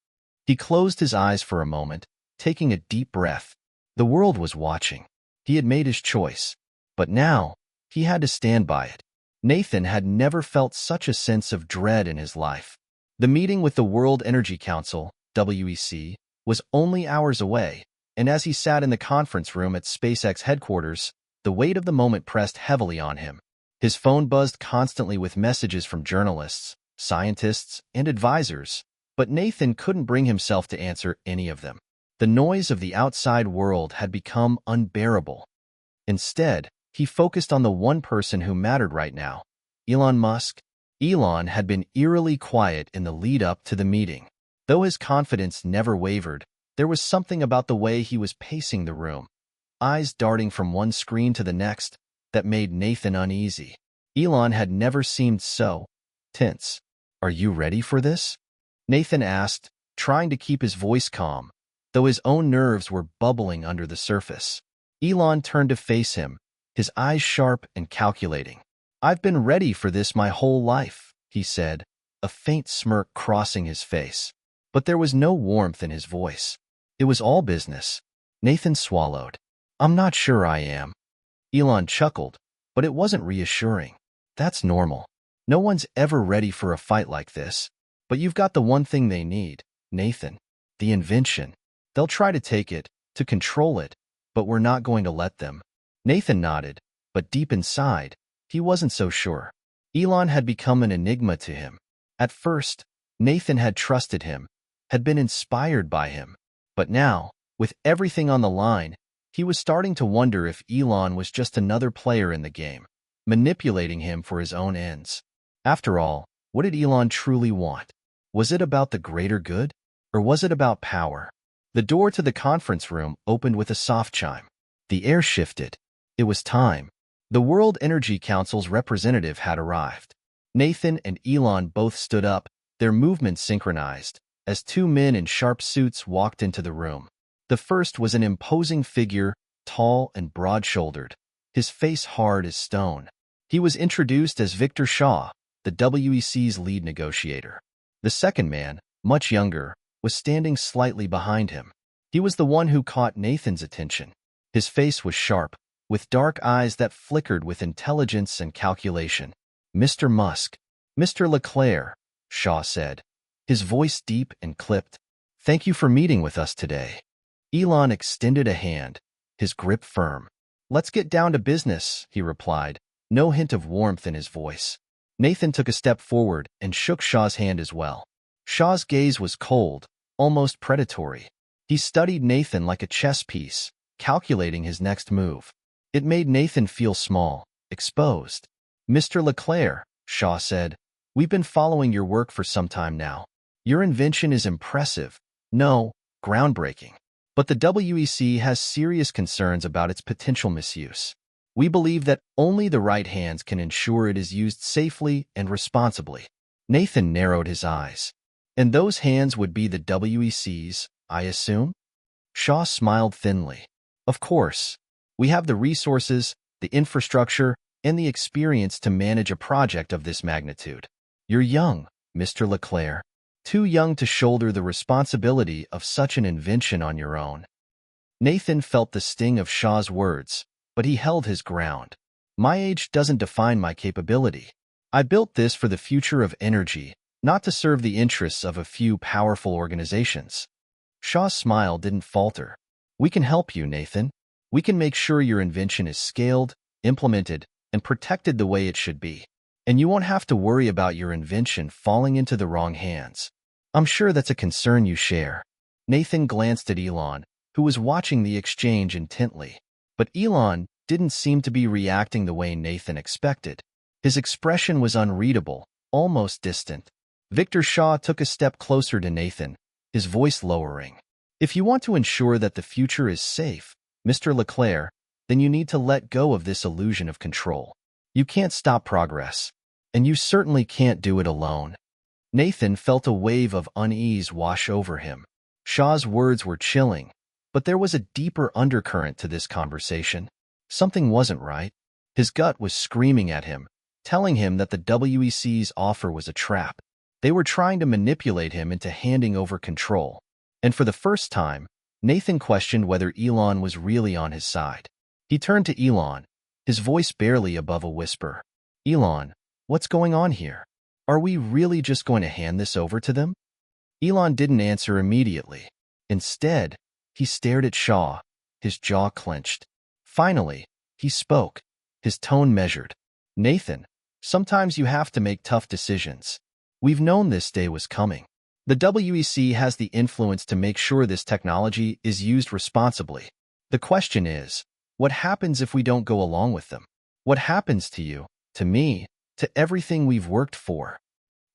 He closed his eyes for a moment, taking a deep breath. The world was watching. He had made his choice. But now, he had to stand by it. Nathan had never felt such a sense of dread in his life. The meeting with the World Energy Council, WEC, was only hours away, and as he sat in the conference room at SpaceX headquarters, the weight of the moment pressed heavily on him. His phone buzzed constantly with messages from journalists, scientists, and advisors, but Nathan couldn't bring himself to answer any of them. The noise of the outside world had become unbearable. Instead, he focused on the one person who mattered right now, Elon Musk. Elon had been eerily quiet in the lead-up to the meeting. Though his confidence never wavered, there was something about the way he was pacing the room, eyes darting from one screen to the next, that made Nathan uneasy. Elon had never seemed so tense. "Are you ready for this?" Nathan asked, trying to keep his voice calm, though his own nerves were bubbling under the surface. Elon turned to face him, his eyes sharp and calculating. "I've been ready for this my whole life," he said, a faint smirk crossing his face. But there was no warmth in his voice. It was all business. Nathan swallowed. "I'm not sure I am." Elon chuckled, but it wasn't reassuring. "That's normal. No one's ever ready for a fight like this. But you've got the one thing they need, Nathan. The invention. They'll try to take it, to control it, but we're not going to let them." Nathan nodded, but deep inside, he wasn't so sure. Elon had become an enigma to him. At first, Nathan had trusted him, had been inspired by him. But now, with everything on the line, he was starting to wonder if Elon was just another player in the game, manipulating him for his own ends. After all, what did Elon truly want? Was it about the greater good? Or was it about power? The door to the conference room opened with a soft chime. The air shifted. It was time. The World Energy Council's representative had arrived. Nathan and Elon both stood up, their movements synchronized, as two men in sharp suits walked into the room. The first was an imposing figure, tall and broad-shouldered, his face hard as stone. He was introduced as Victor Shaw, the WEC's lead negotiator. The second man, much younger, was standing slightly behind him. He was the one who caught Nathan's attention. His face was sharp, with dark eyes that flickered with intelligence and calculation. "Mr. Musk." "Mr. Leclerc," Shaw said, his voice deep and clipped. "Thank you for meeting with us today." Elon extended a hand, his grip firm. "Let's get down to business," he replied, no hint of warmth in his voice. Nathan took a step forward and shook Shaw's hand as well. Shaw's gaze was cold, almost predatory. He studied Nathan like a chess piece, calculating his next move. It made Nathan feel small, exposed. "Mr. Leclerc," Shaw said, We've been following your work for some time now. Your invention is impressive. No, groundbreaking. But the WEC has serious concerns about its potential misuse. We believe that only the right hands can ensure it is used safely and responsibly. Nathan narrowed his eyes. And those hands would be the WEC's, I assume? Shaw smiled thinly. Of course. We have the resources, the infrastructure, and the experience to manage a project of this magnitude. You're young, Mr. Leclerc. Too young to shoulder the responsibility of such an invention on your own. Nathan felt the sting of Shaw's words, but he held his ground. My age doesn't define my capability. I built this for the future of energy, not to serve the interests of a few powerful organizations. Shaw's smile didn't falter. We can help you, Nathan. We can make sure your invention is scaled, implemented, and protected the way it should be. And you won't have to worry about your invention falling into the wrong hands. I'm sure that's a concern you share. Nathan glanced at Elon, who was watching the exchange intently. But Elon didn't seem to be reacting the way Nathan expected. His expression was unreadable, almost distant. Victor Shaw took a step closer to Nathan, his voice lowering. If you want to ensure that the future is safe, Mr. Leclerc, then you need to let go of this illusion of control. You can't stop progress, and you certainly can't do it alone. Nathan felt a wave of unease wash over him. Shaw's words were chilling, but there was a deeper undercurrent to this conversation. Something wasn't right. His gut was screaming at him, telling him that the WEC's offer was a trap. They were trying to manipulate him into handing over control. And for the first time, Nathan questioned whether Elon was really on his side. He turned to Elon, his voice barely above a whisper. Elon, what's going on here? Are we really just going to hand this over to them? Elon didn't answer immediately. Instead, he stared at Shaw, his jaw clenched. Finally, he spoke, his tone measured. Nathan, sometimes you have to make tough decisions. We've known this day was coming. The WEC has the influence to make sure this technology is used responsibly. The question is, what happens if we don't go along with them? What happens to you, to me, to everything we've worked for?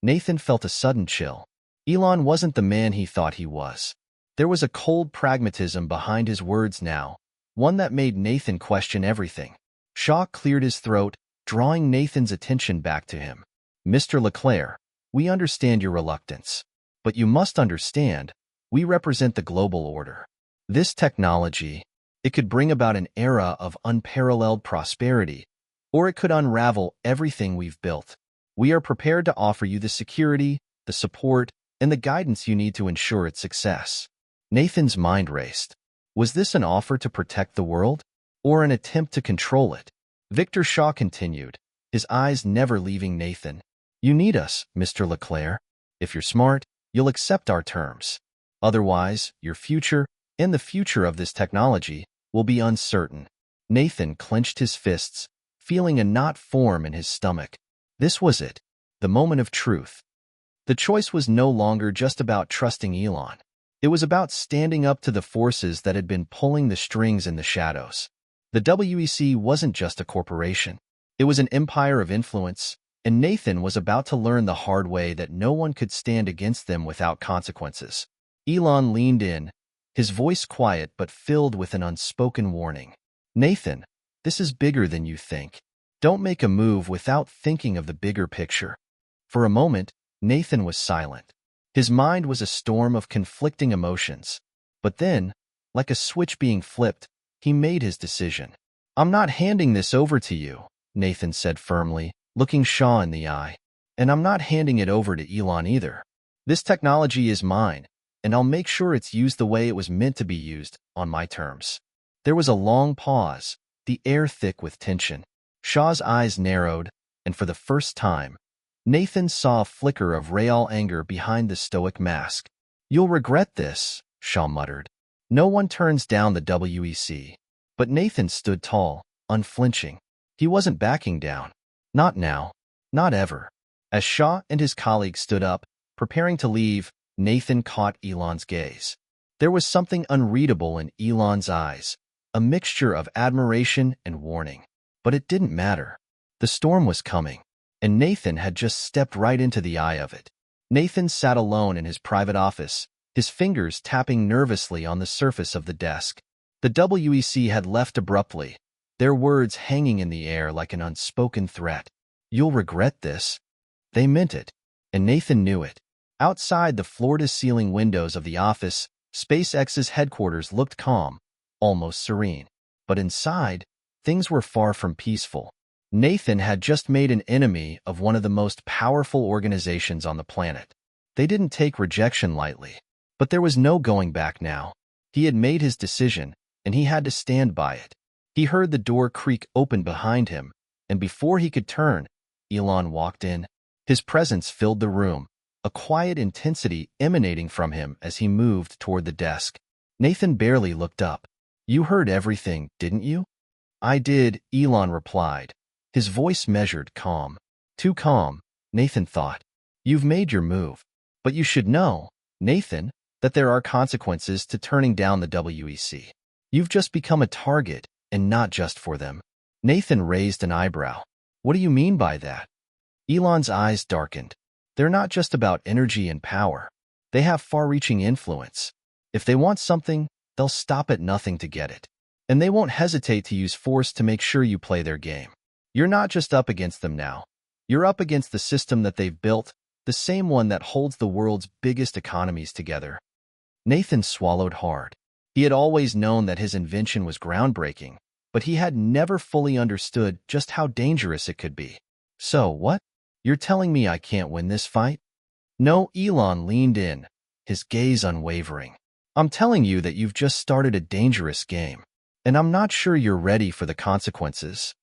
Nathan felt a sudden chill. Elon wasn't the man he thought he was. There was a cold pragmatism behind his words now, one that made Nathan question everything. Shaw cleared his throat, drawing Nathan's attention back to him. Mr. Leclerc, we understand your reluctance. But you must understand, we represent the global order. This technology, it could bring about an era of unparalleled prosperity, or it could unravel everything we've built. We are prepared to offer you the security, the support, and the guidance you need to ensure its success. Nathan's mind raced. Was this an offer to protect the world, or an attempt to control it? Victor Shaw continued, his eyes never leaving Nathan. You need us, Mr. Leclerc. If you're smart, you'll accept our terms. Otherwise, your future, and the future of this technology, will be uncertain. Nathan clenched his fists, feeling a knot form in his stomach. This was it, the moment of truth. The choice was no longer just about trusting Elon. It was about standing up to the forces that had been pulling the strings in the shadows. The WEC wasn't just a corporation. It was an empire of influence, and Nathan was about to learn the hard way that no one could stand against them without consequences. Elon leaned in, his voice quiet but filled with an unspoken warning. Nathan, this is bigger than you think. Don't make a move without thinking of the bigger picture. For a moment, Nathan was silent. His mind was a storm of conflicting emotions. But then, like a switch being flipped, he made his decision. I'm not handing this over to you, Nathan said firmly, looking Shaw in the eye. And I'm not handing it over to Elon either. This technology is mine, and I'll make sure it's used the way it was meant to be used, on my terms. There was a long pause, the air thick with tension. Shaw's eyes narrowed, and for the first time, Nathan saw a flicker of real anger behind the stoic mask. You'll regret this, Shaw muttered. No one turns down the WEC. But Nathan stood tall, unflinching. He wasn't backing down. Not now. Not ever. As Shaw and his colleague stood up, preparing to leave, Nathan caught Elon's gaze. There was something unreadable in Elon's eyes, a mixture of admiration and warning. But it didn't matter. The storm was coming. and Nathan had just stepped right into the eye of it. Nathan sat alone in his private office, his fingers tapping nervously on the surface of the desk. The WEC had left abruptly, their words hanging in the air like an unspoken threat. "You'll regret this." They meant it, and Nathan knew it. Outside the floor-to-ceiling windows of the office, SpaceX's headquarters looked calm, almost serene. But inside, things were far from peaceful. Nathan had just made an enemy of one of the most powerful organizations on the planet. They didn't take rejection lightly, but there was no going back now. He had made his decision, and he had to stand by it. He heard the door creak open behind him, and before he could turn, Elon walked in. His presence filled the room, a quiet intensity emanating from him as he moved toward the desk. Nathan barely looked up. "You heard everything, didn't you?" "I did," Elon replied, his voice measured, calm. Too calm, Nathan thought. "You've made your move. But you should know, Nathan, that there are consequences to turning down the WEC. You've just become a target, and not just for them." Nathan raised an eyebrow. "What do you mean by that?" Elon's eyes darkened. "They're not just about energy and power. They have far-reaching influence. If they want something, they'll stop at nothing to get it. And they won't hesitate to use force to make sure you play their game. You're not just up against them now. You're up against the system that they've built, the same one that holds the world's biggest economies together." Nathan swallowed hard. He had always known that his invention was groundbreaking, but he had never fully understood just how dangerous it could be. "So, what? You're telling me I can't win this fight?" "No," Elon leaned in, his gaze unwavering. "I'm telling you that you've just started a dangerous game, and I'm not sure you're ready for the consequences."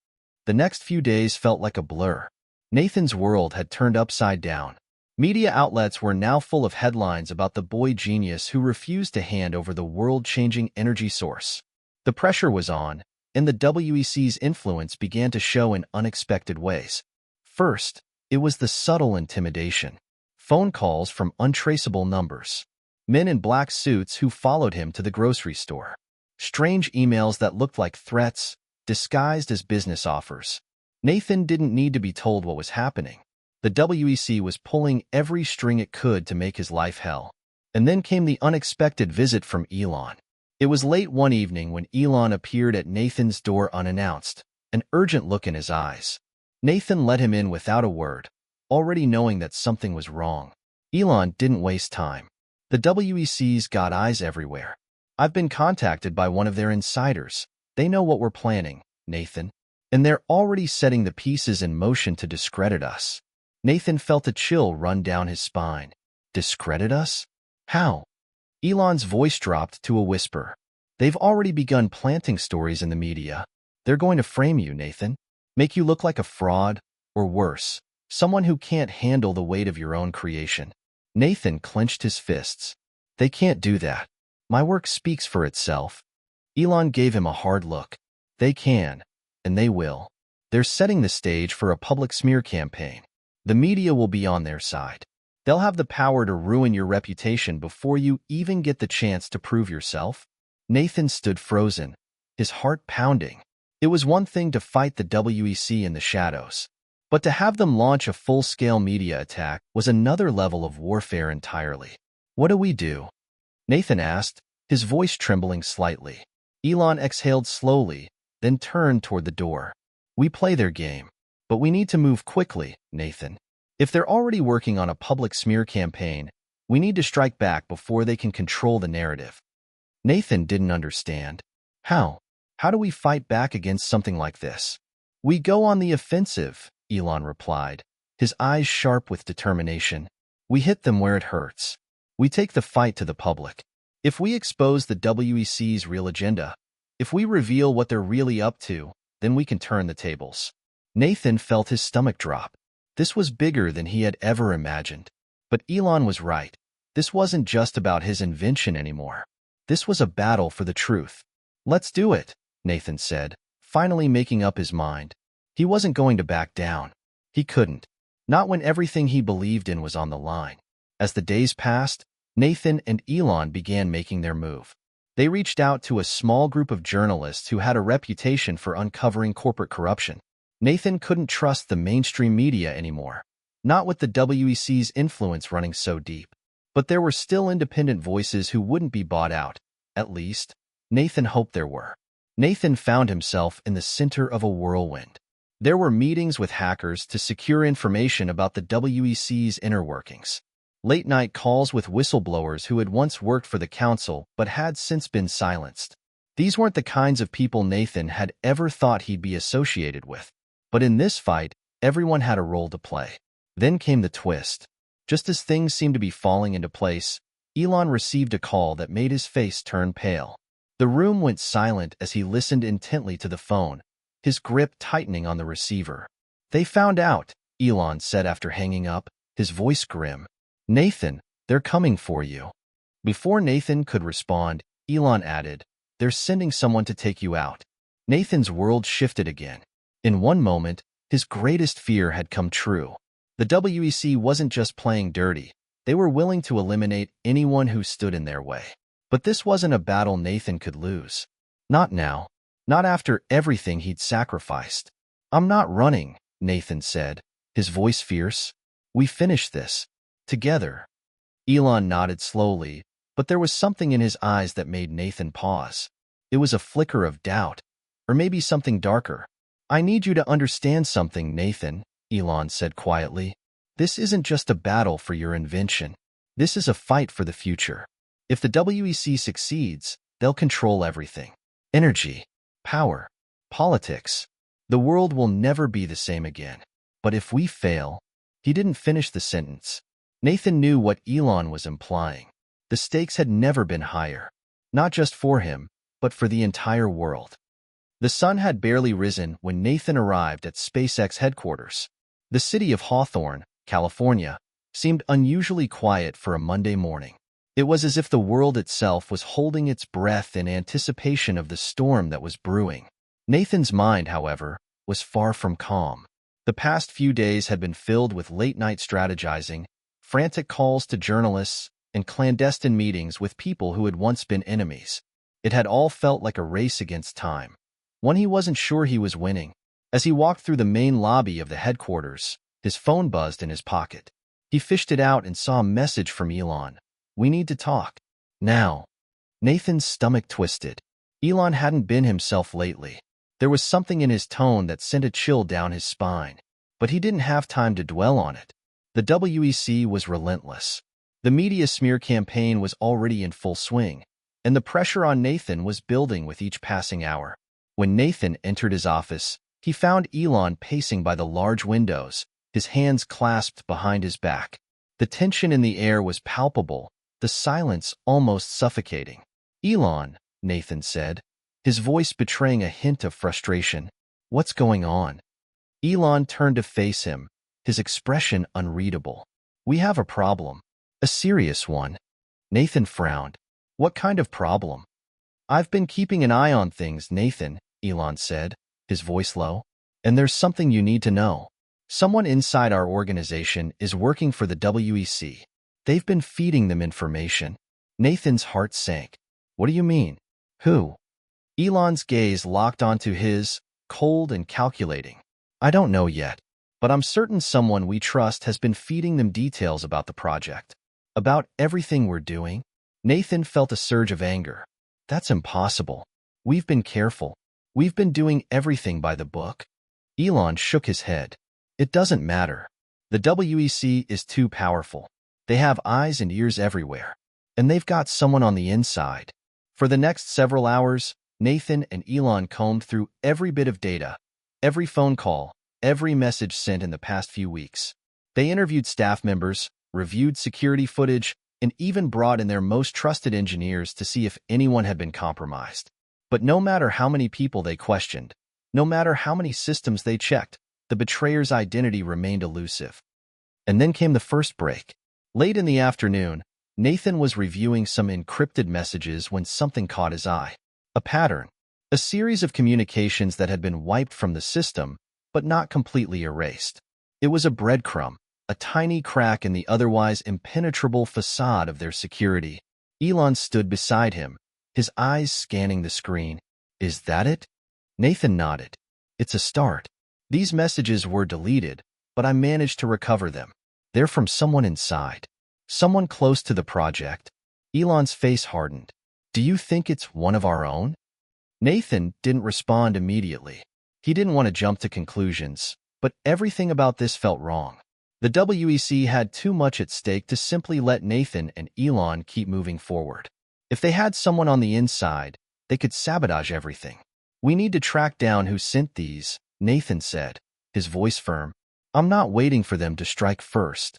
The next few days felt like a blur. Nathan's world had turned upside down. Media outlets were now full of headlines about the boy genius who refused to hand over the world-changing energy source. The pressure was on, and the WEC's influence began to show in unexpected ways. First, it was the subtle intimidation. Phone calls from untraceable numbers. Men in black suits who followed him to the grocery store. Strange emails that looked like threats, disguised as business offers. Nathan didn't need to be told what was happening. The WEC was pulling every string it could to make his life hell. And then came the unexpected visit from Elon. It was late one evening when Elon appeared at Nathan's door unannounced, an urgent look in his eyes. Nathan let him in without a word, already knowing that something was wrong. Elon didn't waste time. "The WEC's got eyes everywhere. I've been contacted by one of their insiders. They know what we're planning, Nathan. And they're already setting the pieces in motion to discredit us." Nathan felt a chill run down his spine. "Discredit us? How?" Elon's voice dropped to a whisper. "They've already begun planting stories in the media. They're going to frame you, Nathan. Make you look like a fraud, or worse, someone who can't handle the weight of your own creation." Nathan clenched his fists. "They can't do that. My work speaks for itself." Elon gave him a hard look. "They can, and they will. They're setting the stage for a public smear campaign. The media will be on their side. They'll have the power to ruin your reputation before you even get the chance to prove yourself." Nathan stood frozen, his heart pounding. It was one thing to fight the WEC in the shadows, but to have them launch a full-scale media attack was another level of warfare entirely. "What do we do?" Nathan asked, his voice trembling slightly. Elon exhaled slowly, then turned toward the door. "We play their game, but we need to move quickly, Nathan. If they're already working on a public smear campaign, we need to strike back before they can control the narrative." Nathan didn't understand. "How? How do we fight back against something like this?" "We go on the offensive," Elon replied, his eyes sharp with determination. "We hit them where it hurts. We take the fight to the public. If we expose the WEC's real agenda, if we reveal what they're really up to, then we can turn the tables." Nathan felt his stomach drop. This was bigger than he had ever imagined. But Elon was right. This wasn't just about his invention anymore. This was a battle for the truth. "Let's do it," Nathan said, finally making up his mind. He wasn't going to back down. He couldn't. Not when everything he believed in was on the line. As the days passed, Nathan and Elon began making their move. They reached out to a small group of journalists who had a reputation for uncovering corporate corruption. Nathan couldn't trust the mainstream media anymore, not with the WEC's influence running so deep. But there were still independent voices who wouldn't be bought out. At least, Nathan hoped there were. Nathan found himself in the center of a whirlwind. There were meetings with hackers to secure information about the WEC's inner workings. Late-night calls with whistleblowers who had once worked for the council but had since been silenced. These weren't the kinds of people Nathan had ever thought he'd be associated with. But in this fight, everyone had a role to play. Then came the twist. Just as things seemed to be falling into place, Elon received a call that made his face turn pale. The room went silent as he listened intently to the phone, his grip tightening on the receiver. "They found out," Elon said after hanging up, his voice grim. "Nathan, they're coming for you." Before Nathan could respond, Elon added, "They're sending someone to take you out." Nathan's world shifted again. In one moment, his greatest fear had come true. The WEC wasn't just playing dirty. They were willing to eliminate anyone who stood in their way. But this wasn't a battle Nathan could lose. Not now. Not after everything he'd sacrificed. "I'm not running," Nathan said, his voice fierce. "We finish this. Together." Elon nodded slowly, but there was something in his eyes that made Nathan pause. It was a flicker of doubt, or maybe something darker. "I need you to understand something, Nathan," Elon said quietly. "This isn't just a battle for your invention. This is a fight for the future. If the WEC succeeds, they'll control everything. Energy, power, politics. The world will never be the same again. But if we fail..." He didn't finish the sentence. Nathan knew what Elon was implying. The stakes had never been higher. Not just for him, but for the entire world. The sun had barely risen when Nathan arrived at SpaceX headquarters. The city of Hawthorne, California, seemed unusually quiet for a Monday morning. It was as if the world itself was holding its breath in anticipation of the storm that was brewing. Nathan's mind, however, was far from calm. The past few days had been filled with late-night strategizing, frantic calls to journalists, and clandestine meetings with people who had once been enemies. It had all felt like a race against time, one he wasn't sure he was winning. As he walked through the main lobby of the headquarters, his phone buzzed in his pocket. He fished it out and saw a message from Elon. "We need to talk. Now." Nathan's stomach twisted. Elon hadn't been himself lately. There was something in his tone that sent a chill down his spine. But he didn't have time to dwell on it. The WEC was relentless. The media smear campaign was already in full swing, and the pressure on Nathan was building with each passing hour. When Nathan entered his office, he found Elon pacing by the large windows, his hands clasped behind his back. The tension in the air was palpable, the silence almost suffocating. "Elon," Nathan said, his voice betraying a hint of frustration. "What's going on?" Elon turned to face him, his expression unreadable. "We have a problem. A serious one." Nathan frowned. "What kind of problem?" "I've been keeping an eye on things, Nathan," Elon said, his voice low. "And there's something you need to know. Someone inside our organization is working for the WEC. They've been feeding them information." Nathan's heart sank. "What do you mean? Who?" Elon's gaze locked onto his, cold and calculating. "I don't know yet, but I'm certain someone we trust has been feeding them details about the project. About everything we're doing." Nathan felt a surge of anger. "That's impossible. We've been careful. We've been doing everything by the book." Elon shook his head. "It doesn't matter. The WEC is too powerful. They have eyes and ears everywhere. And they've got someone on the inside." For the next several hours, Nathan and Elon combed through every bit of data, every phone call, every message sent in the past few weeks. They interviewed staff members, reviewed security footage, and even brought in their most trusted engineers to see if anyone had been compromised. But no matter how many people they questioned, no matter how many systems they checked, the betrayer's identity remained elusive. And then came the first break. Late in the afternoon, Nathan was reviewing some encrypted messages when something caught his eye. A pattern. A series of communications that had been wiped from the system, but not completely erased. It was a breadcrumb, a tiny crack in the otherwise impenetrable facade of their security. Elon stood beside him, his eyes scanning the screen. "Is that it?" Nathan nodded. "It's a start." These messages were deleted, but I managed to recover them. They're from someone inside. Someone close to the project. Elon's face hardened. Do you think it's one of our own? Nathan didn't respond immediately. He didn't want to jump to conclusions, but everything about this felt wrong. The WEC had too much at stake to simply let Nathan and Elon keep moving forward. If they had someone on the inside, they could sabotage everything. We need to track down who sent these, Nathan said, his voice firm. I'm not waiting for them to strike first.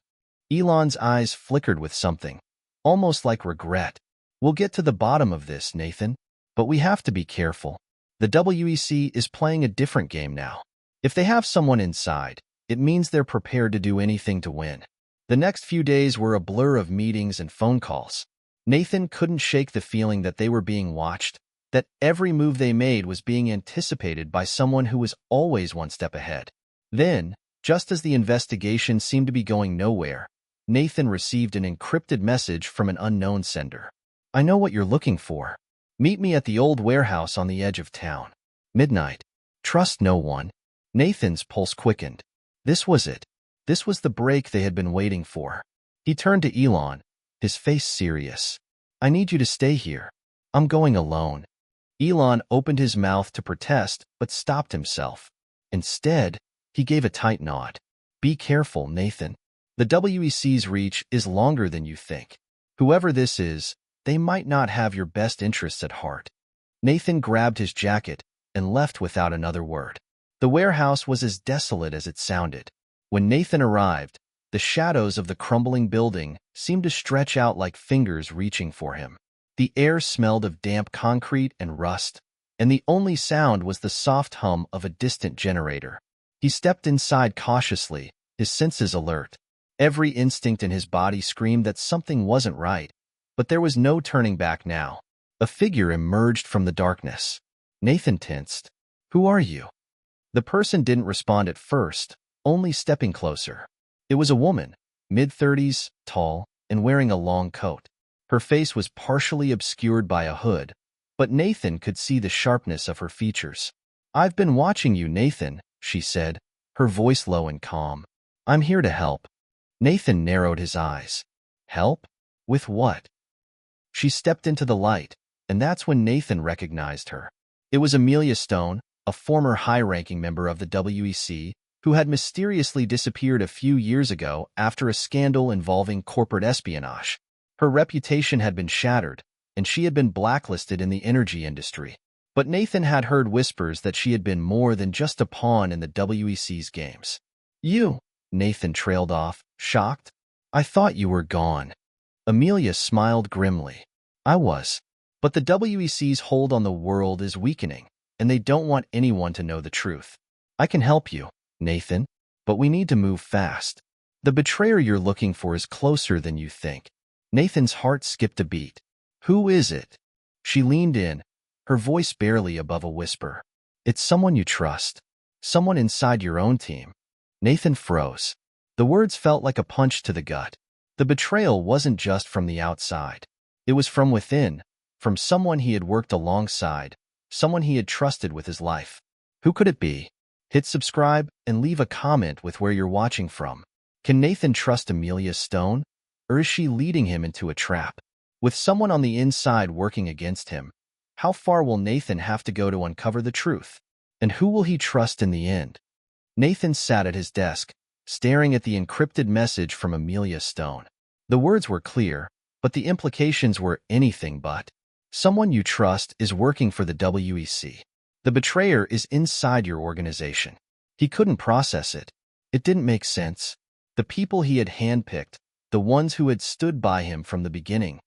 Elon's eyes flickered with something, almost like regret. We'll get to the bottom of this, Nathan, but we have to be careful. The WEC is playing a different game now. If they have someone inside, it means they're prepared to do anything to win. The next few days were a blur of meetings and phone calls. Nathan couldn't shake the feeling that they were being watched, that every move they made was being anticipated by someone who was always one step ahead. Then, just as the investigation seemed to be going nowhere, Nathan received an encrypted message from an unknown sender. I know what you're looking for. Meet me at the old warehouse on the edge of town. Midnight. Trust no one. Nathan's pulse quickened. This was it. This was the break they had been waiting for. He turned to Elon, his face serious. I need you to stay here. I'm going alone. Elon opened his mouth to protest, but stopped himself. Instead, he gave a tight nod. Be careful, Nathan. The WEC's reach is longer than you think. Whoever this is, they might not have your best interests at heart. Nathan grabbed his jacket and left without another word. The warehouse was as desolate as it sounded. When Nathan arrived, the shadows of the crumbling building seemed to stretch out like fingers reaching for him. The air smelled of damp concrete and rust, and the only sound was the soft hum of a distant generator. He stepped inside cautiously, his senses alert. Every instinct in his body screamed that something wasn't right, but there was no turning back now. A figure emerged from the darkness. Nathan tensed. Who are you? The person didn't respond at first, only stepping closer. It was a woman, mid-30s, tall, and wearing a long coat. Her face was partially obscured by a hood, but Nathan could see the sharpness of her features. I've been watching you, Nathan, she said, her voice low and calm. I'm here to help. Nathan narrowed his eyes. Help? With what? She stepped into the light, and that's when Nathan recognized her. It was Amelia Stone, a former high-ranking member of the WEC, who had mysteriously disappeared a few years ago after a scandal involving corporate espionage. Her reputation had been shattered, and she had been blacklisted in the energy industry. But Nathan had heard whispers that she had been more than just a pawn in the WEC's games. You, Nathan trailed off, shocked. I thought you were gone. Amelia smiled grimly. I was. But the WEC's hold on the world is weakening, and they don't want anyone to know the truth. I can help you, Nathan, but we need to move fast. The betrayer you're looking for is closer than you think. Nathan's heart skipped a beat. Who is it? She leaned in, her voice barely above a whisper. It's someone you trust. Someone inside your own team. Nathan froze. The words felt like a punch to the gut. The betrayal wasn't just from the outside. It was from within, from someone he had worked alongside, someone he had trusted with his life. Who could it be? Hit subscribe and leave a comment with where you're watching from. Can Nathan trust Amelia Stone, or is she leading him into a trap? With someone on the inside working against him, how far will Nathan have to go to uncover the truth? And who will he trust in the end? Nathan sat at his desk, staring at the encrypted message from Amelia Stone. The words were clear, but the implications were anything but. Someone you trust is working for the WEC. The betrayer is inside your organization. He couldn't process it. It didn't make sense. The people he had handpicked, the ones who had stood by him from the beginning,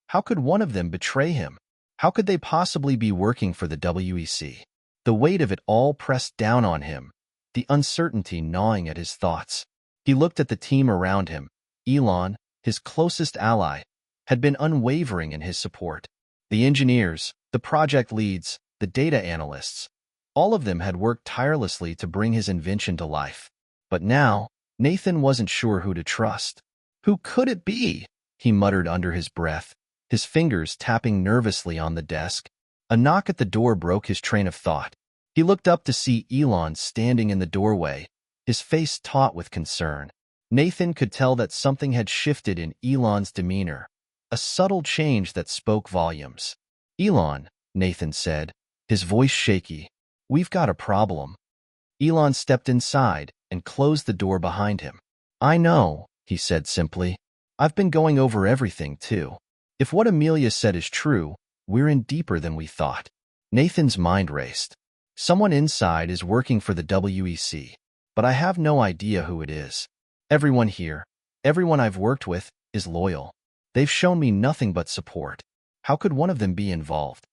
how could one of them betray him? How could they possibly be working for the WEC? The weight of it all pressed down on him, the uncertainty gnawing at his thoughts. He looked at the team around him. Elon, his closest ally, had been unwavering in his support. The engineers, the project leads, the data analysts, all of them had worked tirelessly to bring his invention to life. But now, Nathan wasn't sure who to trust. Who could it be? He muttered under his breath, his fingers tapping nervously on the desk. A knock at the door broke his train of thought. He looked up to see Elon standing in the doorway, his face taut with concern. Nathan could tell that something had shifted in Elon's demeanor, a subtle change that spoke volumes. "Elon," Nathan said, his voice shaky, "we've got a problem." Elon stepped inside and closed the door behind him. "I know," he said simply. "I've been going over everything, too. If what Amelia said is true, we're in deeper than we thought." Nathan's mind raced. "Someone inside is working for the WEC, but I have no idea who it is. Everyone here, everyone I've worked with, is loyal. They've shown me nothing but support. How could one of them be involved?"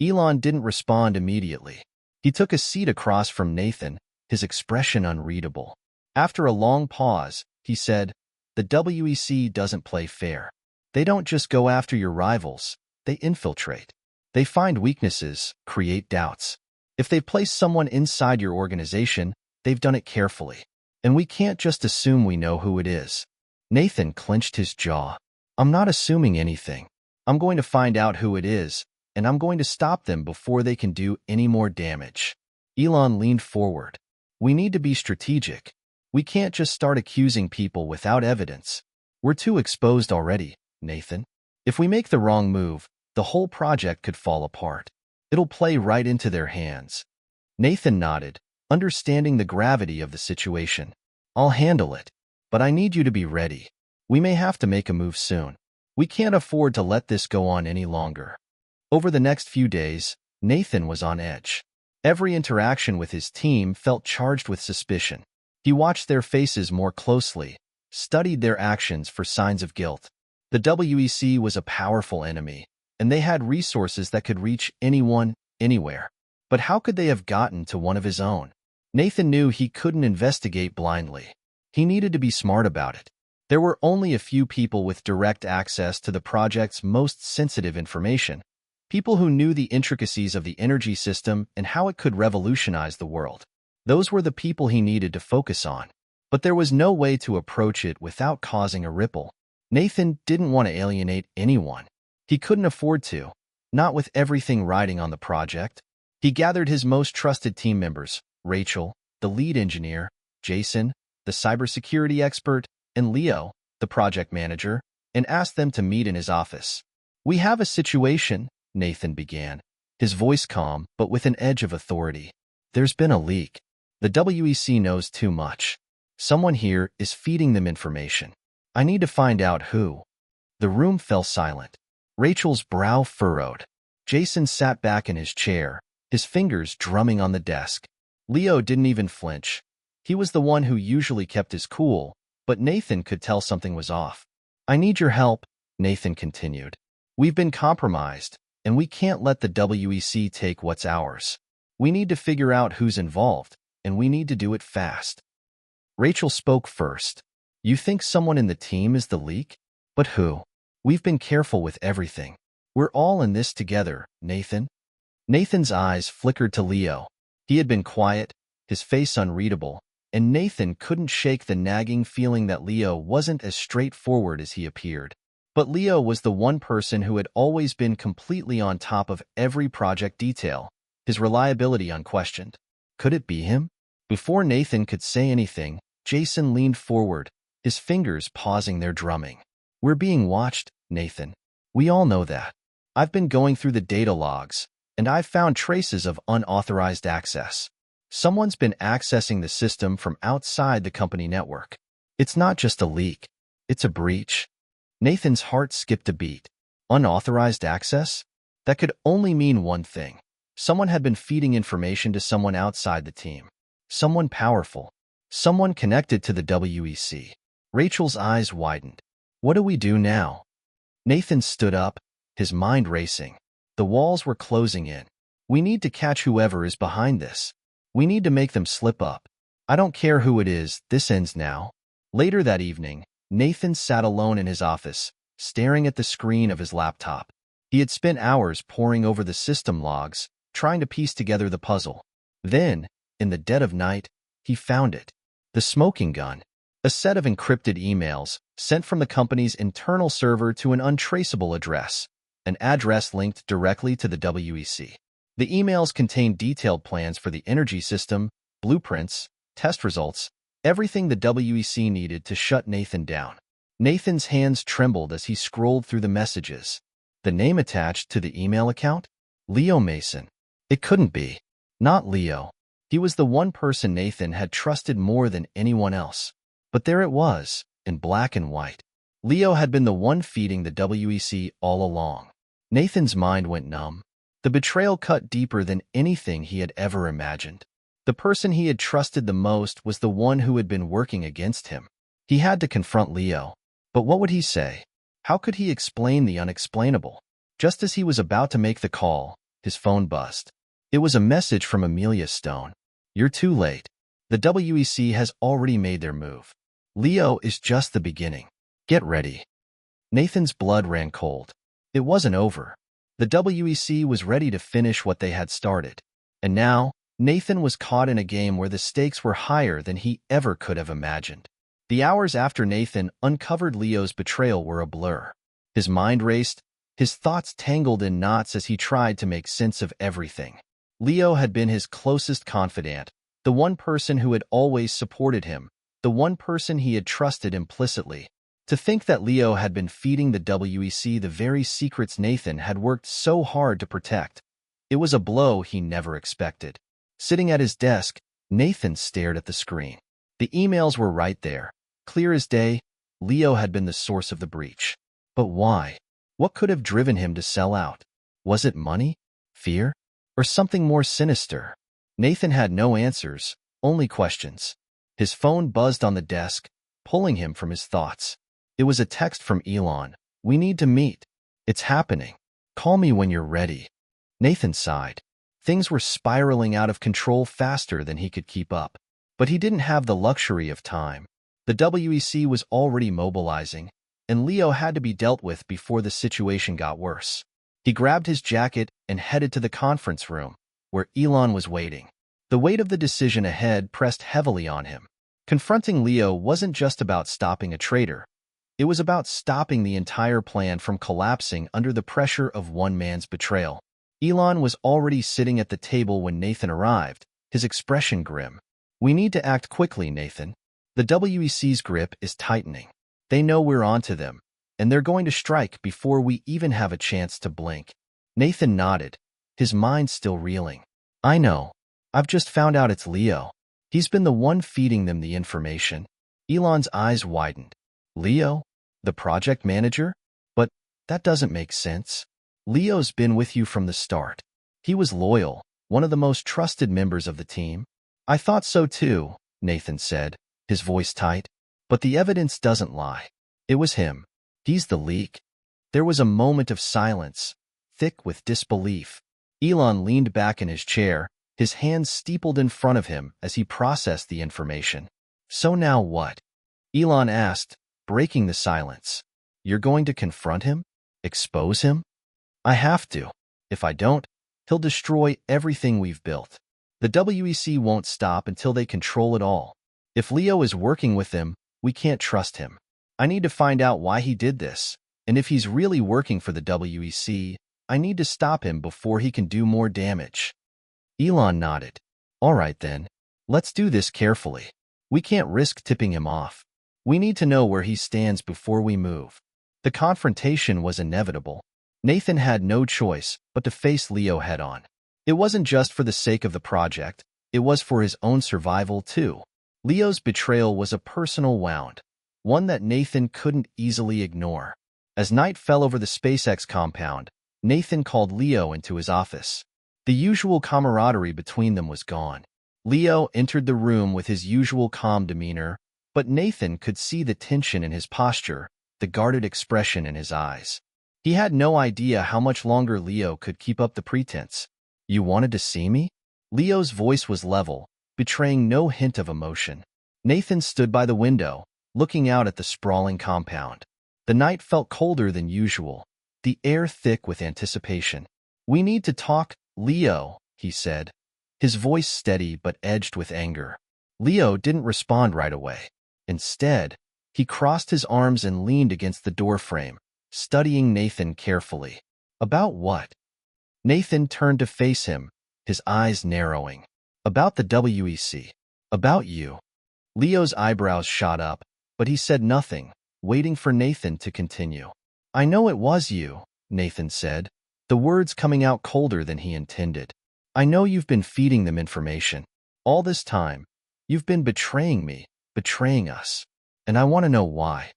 Elon didn't respond immediately. He took a seat across from Nathan, his expression unreadable. After a long pause, he said, "The WEC doesn't play fair. They don't just go after your rivals, they infiltrate. They find weaknesses, create doubts. If they've placed someone inside your organization, they've done it carefully. And we can't just assume we know who it is." Nathan clenched his jaw. "I'm not assuming anything. I'm going to find out who it is, and I'm going to stop them before they can do any more damage." Elon leaned forward. "We need to be strategic. We can't just start accusing people without evidence. We're too exposed already, Nathan. If we make the wrong move, the whole project could fall apart. It'll play right into their hands." Nathan nodded, understanding the gravity of the situation. "I'll handle it, but I need you to be ready. We may have to make a move soon. We can't afford to let this go on any longer." Over the next few days, Nathan was on edge. Every interaction with his team felt charged with suspicion. He watched their faces more closely, studied their actions for signs of guilt. The WEC was a powerful enemy, and they had resources that could reach anyone, anywhere. But how could they have gotten to one of his own? Nathan knew he couldn't investigate blindly. He needed to be smart about it. There were only a few people with direct access to the project's most sensitive information, people who knew the intricacies of the energy system and how it could revolutionize the world. Those were the people he needed to focus on. But there was no way to approach it without causing a ripple. Nathan didn't want to alienate anyone. He couldn't afford to, not with everything riding on the project. He gathered his most trusted team members, Rachel, the lead engineer, Jason, the cybersecurity expert, and Leo, the project manager, and asked them to meet in his office. "We have a situation," Nathan began, his voice calm but with an edge of authority. "There's been a leak. The WEC knows too much. Someone here is feeding them information. I need to find out who." The room fell silent. Rachel's brow furrowed. Jason sat back in his chair, his fingers drumming on the desk. Leo didn't even flinch. He was the one who usually kept his cool, but Nathan could tell something was off. "I need your help," Nathan continued. "We've been compromised, and we can't let the WEC take what's ours. We need to figure out who's involved, and we need to do it fast." Rachel spoke first. "You think someone in the team is the leak? But who? We've been careful with everything. We're all in this together, Nathan." Nathan's eyes flickered to Leo. He had been quiet, his face unreadable, and Nathan couldn't shake the nagging feeling that Leo wasn't as straightforward as he appeared. But Leo was the one person who had always been completely on top of every project detail, his reliability unquestioned. Could it be him? Before Nathan could say anything, Jason leaned forward, his fingers pausing their drumming. "We're being watched, Nathan. We all know that. I've been going through the data logs, and I've found traces of unauthorized access. Someone's been accessing the system from outside the company network. It's not just a leak. It's a breach." Nathan's heart skipped a beat. Unauthorized access? That could only mean one thing. Someone had been feeding information to someone outside the team. Someone powerful. Someone connected to the WEC. Rachel's eyes widened. "What do we do now?" Nathan stood up, his mind racing. The walls were closing in. "We need to catch whoever is behind this. We need to make them slip up. I don't care who it is, this ends now." Later that evening, Nathan sat alone in his office, staring at the screen of his laptop. He had spent hours poring over the system logs, trying to piece together the puzzle. Then, in the dead of night, he found it. The smoking gun. A set of encrypted emails sent from the company's internal server to an untraceable address, an address linked directly to the WEC. The emails contained detailed plans for the energy system, blueprints, test results, everything the WEC needed to shut Nathan down. Nathan's hands trembled as he scrolled through the messages. The name attached to the email account? Leo Mason. It couldn't be. Not Leo. He was the one person Nathan had trusted more than anyone else. But there it was, in black and white. Leo had been the one feeding the WEC all along. Nathan's mind went numb. The betrayal cut deeper than anything he had ever imagined. The person he had trusted the most was the one who had been working against him. He had to confront Leo. But what would he say? How could he explain the unexplainable? Just as he was about to make the call, his phone buzzed. It was a message from Amelia Stone. You're too late. The WEC has already made their move. Leo is just the beginning. Get ready. Nathan's blood ran cold. It wasn't over. The WEC was ready to finish what they had started. And now, Nathan was caught in a game where the stakes were higher than he ever could have imagined. The hours after Nathan uncovered Leo's betrayal were a blur. His mind raced, his thoughts tangled in knots as he tried to make sense of everything. Leo had been his closest confidant, the one person who had always supported him, the one person he had trusted implicitly. To think that Leo had been feeding the WEC the very secrets Nathan had worked so hard to protect. It was a blow he never expected. Sitting at his desk, Nathan stared at the screen. The emails were right there. Clear as day, Leo had been the source of the breach. But why? What could have driven him to sell out? Was it money? Fear? Or something more sinister? Nathan had no answers, only questions. His phone buzzed on the desk, pulling him from his thoughts. It was a text from Elon. We need to meet. It's happening. Call me when you're ready. Nathan sighed. Things were spiraling out of control faster than he could keep up. But he didn't have the luxury of time. The WEC was already mobilizing, and Leo had to be dealt with before the situation got worse. He grabbed his jacket and headed to the conference room, where Elon was waiting. The weight of the decision ahead pressed heavily on him. Confronting Leo wasn't just about stopping a traitor. It was about stopping the entire plan from collapsing under the pressure of one man's betrayal. Elon was already sitting at the table when Nathan arrived, his expression grim. We need to act quickly, Nathan. The WEC's grip is tightening. They know we're onto them, and they're going to strike before we even have a chance to blink. Nathan nodded, his mind still reeling. I know. I've just found out it's Leo. He's been the one feeding them the information. Elon's eyes widened. Leo? The project manager? But that doesn't make sense. Leo's been with you from the start. He was loyal, one of the most trusted members of the team. I thought so too, Nathan said, his voice tight. But the evidence doesn't lie. It was him. He's the leak. There was a moment of silence, thick with disbelief. Elon leaned back in his chair, his hands steepled in front of him as he processed the information. So now what? Elon asked, breaking the silence. You're going to confront him? Expose him? I have to. If I don't, he'll destroy everything we've built. The WEC won't stop until they control it all. If Leo is working with them, we can't trust him. I need to find out why he did this, and if he's really working for the WEC, I need to stop him before he can do more damage. Elon nodded. All right then, let's do this carefully. We can't risk tipping him off. We need to know where he stands before we move. The confrontation was inevitable. Nathan had no choice but to face Leo head-on. It wasn't just for the sake of the project, it was for his own survival too. Leo's betrayal was a personal wound, one that Nathan couldn't easily ignore. As night fell over the SpaceX compound, Nathan called Leo into his office. The usual camaraderie between them was gone. Leo entered the room with his usual calm demeanor, but Nathan could see the tension in his posture, the guarded expression in his eyes. He had no idea how much longer Leo could keep up the pretense. You wanted to see me? Leo's voice was level, betraying no hint of emotion. Nathan stood by the window, looking out at the sprawling compound. The night felt colder than usual, the air thick with anticipation. We need to talk, Leo, he said, his voice steady but edged with anger. Leo didn't respond right away. Instead, he crossed his arms and leaned against the doorframe, studying Nathan carefully. About what? Nathan turned to face him, his eyes narrowing. About the WEC. About you. Leo's eyebrows shot up, but he said nothing, waiting for Nathan to continue. I know it was you, Nathan said, the words coming out colder than he intended. I know you've been feeding them information. All this time, you've been betraying me, betraying us. And I want to know why.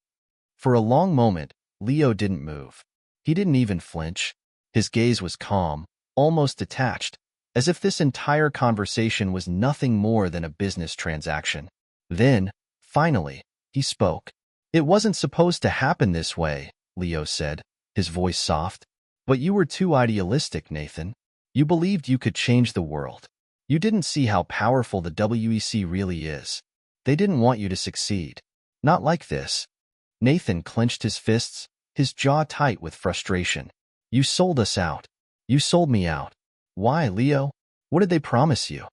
For a long moment, Leo didn't move. He didn't even flinch. His gaze was calm, almost detached, as if this entire conversation was nothing more than a business transaction. Then, finally, he spoke. It wasn't supposed to happen this way, Leo said, his voice soft. But you were too idealistic, Nathan. You believed you could change the world. You didn't see how powerful the WEC really is. They didn't want you to succeed. Not like this. Nathan clenched his fists, his jaw tight with frustration. You sold us out. You sold me out. Why, Leo? What did they promise you?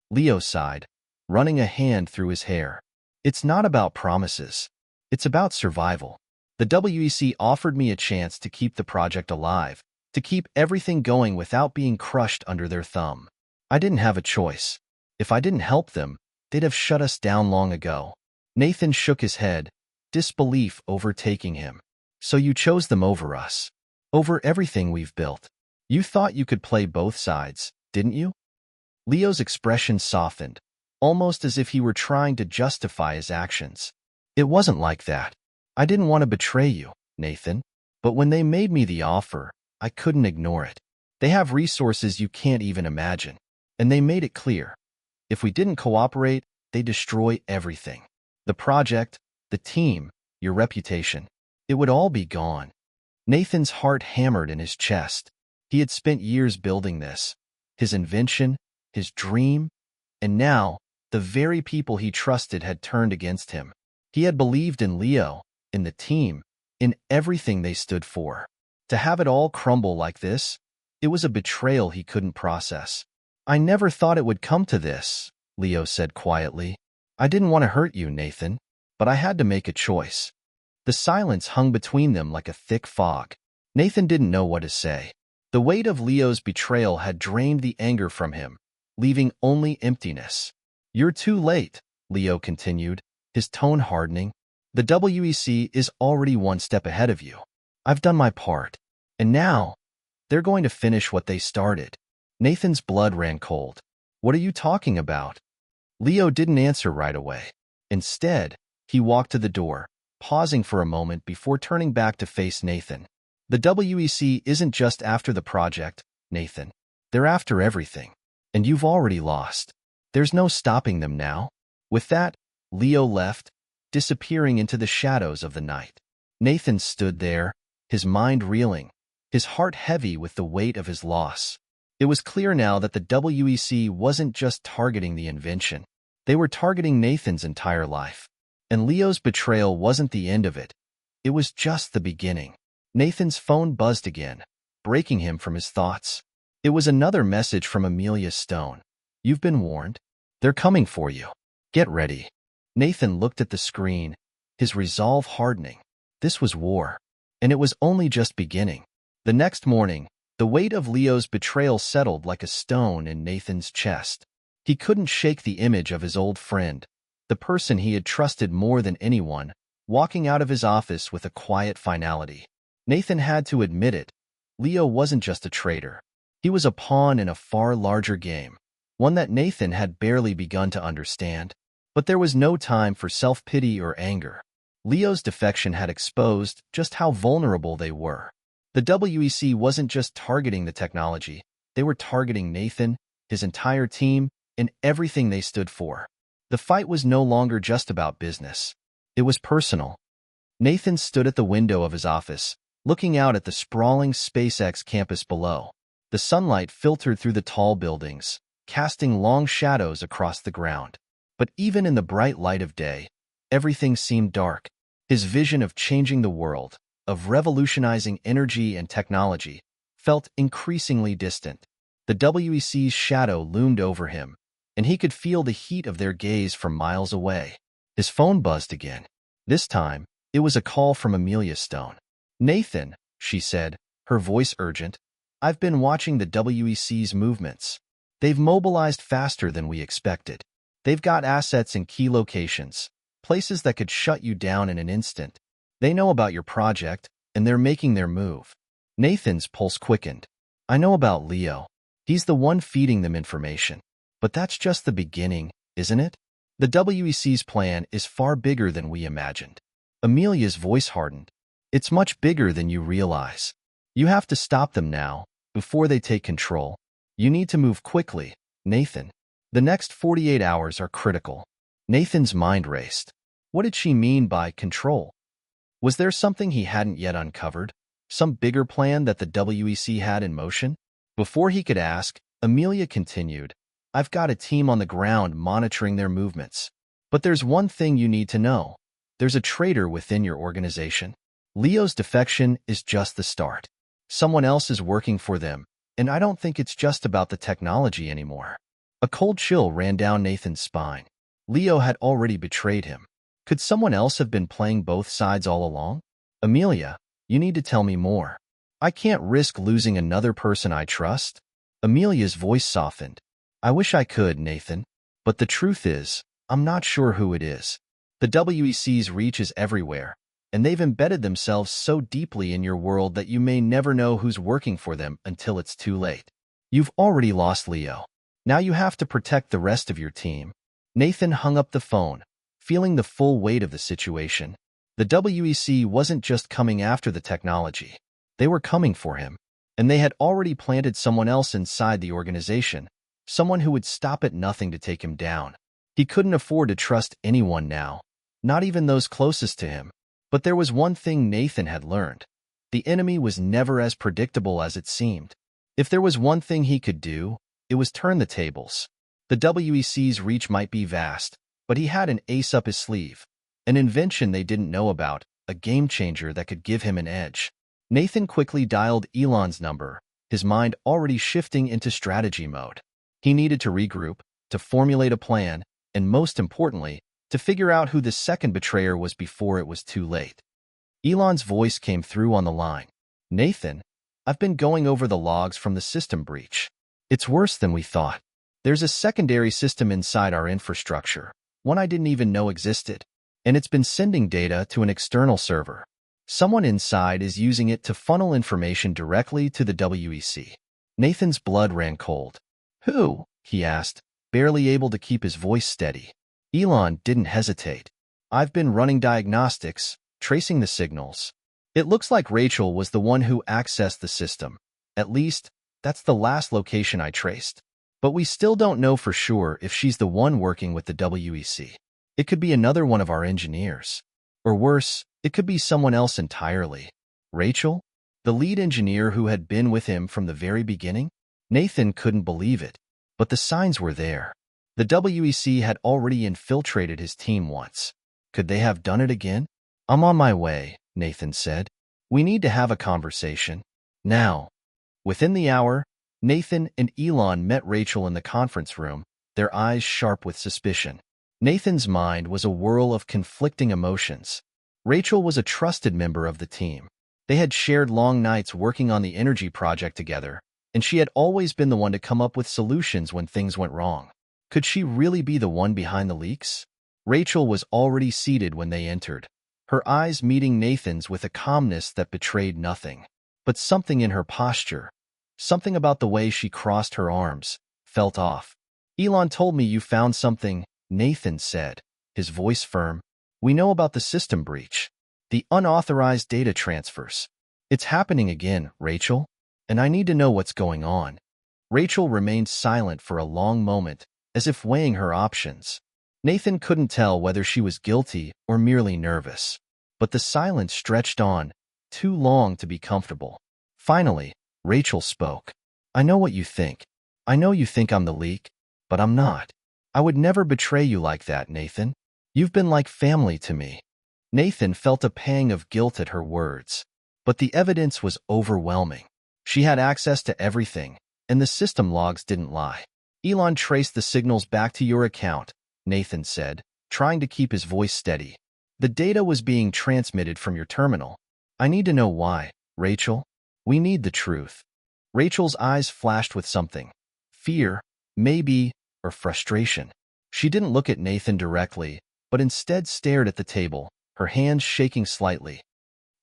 Leo sighed, running a hand through his hair. It's not about promises. It's about survival. The WEC offered me a chance to keep the project alive, to keep everything going without being crushed under their thumb. I didn't have a choice. If I didn't help them, they'd have shut us down long ago. Nathan shook his head, disbelief overtaking him. So you chose them over us. Over everything we've built. You thought you could play both sides, didn't you? Leo's expression softened, almost as if he were trying to justify his actions. It wasn't like that. I didn't want to betray you, Nathan. But when they made me the offer, I couldn't ignore it. They have resources you can't even imagine. And they made it clear. If we didn't cooperate, they'd destroy everything. The project, the team, your reputation. It would all be gone. Nathan's heart hammered in his chest. He had spent years building this. His invention, his dream, and now, the very people he trusted had turned against him. He had believed in Leo, in the team, in everything they stood for. To have it all crumble like this, it was a betrayal he couldn't process. I never thought it would come to this, Leo said quietly. I didn't want to hurt you, Nathan, but I had to make a choice. The silence hung between them like a thick fog. Nathan didn't know what to say. The weight of Leo's betrayal had drained the anger from him, leaving only emptiness. You're too late, Leo continued, his tone hardening. The WEC is already one step ahead of you. I've done my part. And now, they're going to finish what they started. Nathan's blood ran cold. What are you talking about? Leo didn't answer right away. Instead, he walked to the door, pausing for a moment before turning back to face Nathan. The WEC isn't just after the project, Nathan. They're after everything. And you've already lost. There's no stopping them now. With that, Leo left, disappearing into the shadows of the night. Nathan stood there, his mind reeling, his heart heavy with the weight of his loss. It was clear now that the WEC wasn't just targeting the invention. They were targeting Nathan's entire life. And Leo's betrayal wasn't the end of it. It was just the beginning. Nathan's phone buzzed again, breaking him from his thoughts. It was another message from Amelia Stone. You've been warned. They're coming for you. Get ready. Nathan looked at the screen, his resolve hardening. This was war. And it was only just beginning. The next morning, the weight of Leo's betrayal settled like a stone in Nathan's chest. He couldn't shake the image of his old friend, the person he had trusted more than anyone, walking out of his office with a quiet finality. Nathan had to admit it. Leo wasn't just a traitor. He was a pawn in a far larger game, one that Nathan had barely begun to understand. But there was no time for self-pity or anger. Leo's defection had exposed just how vulnerable they were. The WEC wasn't just targeting the technology. They were targeting Nathan, his entire team, and everything they stood for. The fight was no longer just about business. It was personal. Nathan stood at the window of his office, looking out at the sprawling SpaceX campus below. The sunlight filtered through the tall buildings, casting long shadows across the ground. But even in the bright light of day, everything seemed dark. His vision of changing the world, of revolutionizing energy and technology, felt increasingly distant. The WEC's shadow loomed over him, and he could feel the heat of their gaze from miles away. His phone buzzed again. This time, it was a call from Amelia Stone. Nathan, she said, her voice urgent, I've been watching the WEC's movements. They've mobilized faster than we expected. They've got assets in key locations, places that could shut you down in an instant. They know about your project, and they're making their move. Nathan's pulse quickened. I know about Leo. He's the one feeding them information. But that's just the beginning, isn't it? The WEC's plan is far bigger than we imagined. Amelia's voice hardened. It's much bigger than you realize. You have to stop them now, before they take control. You need to move quickly, Nathan. The next 48 hours are critical. Nathan's mind raced. What did she mean by control? Was there something he hadn't yet uncovered? Some bigger plan that the WEC had in motion? Before he could ask, Amelia continued, I've got a team on the ground monitoring their movements. But there's one thing you need to know. There's a traitor within your organization. Leo's defection is just the start. Someone else is working for them, and I don't think it's just about the technology anymore. A cold chill ran down Nathan's spine. Leo had already betrayed him. Could someone else have been playing both sides all along? Amelia, you need to tell me more. I can't risk losing another person I trust. Amelia's voice softened. I wish I could, Nathan. But the truth is, I'm not sure who it is. The WEC's reach is everywhere, and they've embedded themselves so deeply in your world that you may never know who's working for them until it's too late. You've already lost Leo. Now you have to protect the rest of your team. Nathan hung up the phone, feeling the full weight of the situation. The WEC wasn't just coming after the technology. They were coming for him, and they had already planted someone else inside the organization, someone who would stop at nothing to take him down. He couldn't afford to trust anyone now, not even those closest to him. But there was one thing Nathan had learned. The enemy was never as predictable as it seemed. If there was one thing he could do, it was turn the tables. The WEC's reach might be vast, but he had an ace up his sleeve, an invention they didn't know about, a game changer that could give him an edge. Nathan quickly dialed Elon's number, his mind already shifting into strategy mode. He needed to regroup, to formulate a plan, and most importantly, to figure out who the second betrayer was before it was too late. Elon's voice came through on the line. Nathan, I've been going over the logs from the system breach. It's worse than we thought. There's a secondary system inside our infrastructure, one I didn't even know existed, and it's been sending data to an external server. Someone inside is using it to funnel information directly to the WEC. Nathan's blood ran cold. Who? He asked, barely able to keep his voice steady. Elon didn't hesitate. I've been running diagnostics, tracing the signals. It looks like Rachel was the one who accessed the system. At least, that's the last location I traced. But we still don't know for sure if she's the one working with the WEC. It could be another one of our engineers. Or worse, it could be someone else entirely. Rachel? The lead engineer who had been with him from the very beginning? Nathan couldn't believe it. But the signs were there. The WEC had already infiltrated his team once. Could they have done it again? I'm on my way, Nathan said. We need to have a conversation. Now. Within the hour, Nathan and Elon met Rachel in the conference room, their eyes sharp with suspicion. Nathan's mind was a whirl of conflicting emotions. Rachel was a trusted member of the team. They had shared long nights working on the energy project together, and she had always been the one to come up with solutions when things went wrong. Could she really be the one behind the leaks? Rachel was already seated when they entered, her eyes meeting Nathan's with a calmness that betrayed nothing. But something in her posture, something about the way she crossed her arms, felt off. Elon told me you found something, Nathan said, his voice firm. We know about the system breach, the unauthorized data transfers. It's happening again, Rachel, and I need to know what's going on. Rachel remained silent for a long moment, as if weighing her options. Nathan couldn't tell whether she was guilty or merely nervous. But the silence stretched on, too long to be comfortable. Finally, Rachel spoke. I know what you think. I know you think I'm the leak, but I'm not. I would never betray you like that, Nathan. You've been like family to me. Nathan felt a pang of guilt at her words. But the evidence was overwhelming. She had access to everything, and the system logs didn't lie. Elon traced the signals back to your account, Nathan said, trying to keep his voice steady. The data was being transmitted from your terminal. I need to know why, Rachel. We need the truth. Rachel's eyes flashed with something. Fear, maybe, or frustration. She didn't look at Nathan directly, but instead stared at the table, her hands shaking slightly.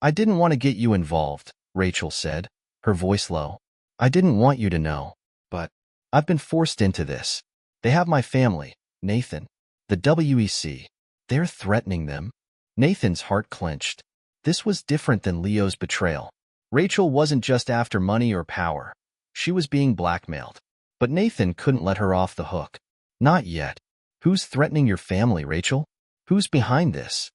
"I didn't want to get you involved," Rachel said, her voice low. "I didn't want you to know, but I've been forced into this. They have my family, Nathan. The WEC. They're threatening them." Nathan's heart clenched. This was different than Leo's betrayal. Rachel wasn't just after money or power. She was being blackmailed. But Nathan couldn't let her off the hook. Not yet. "Who's threatening your family, Rachel? Who's behind this?"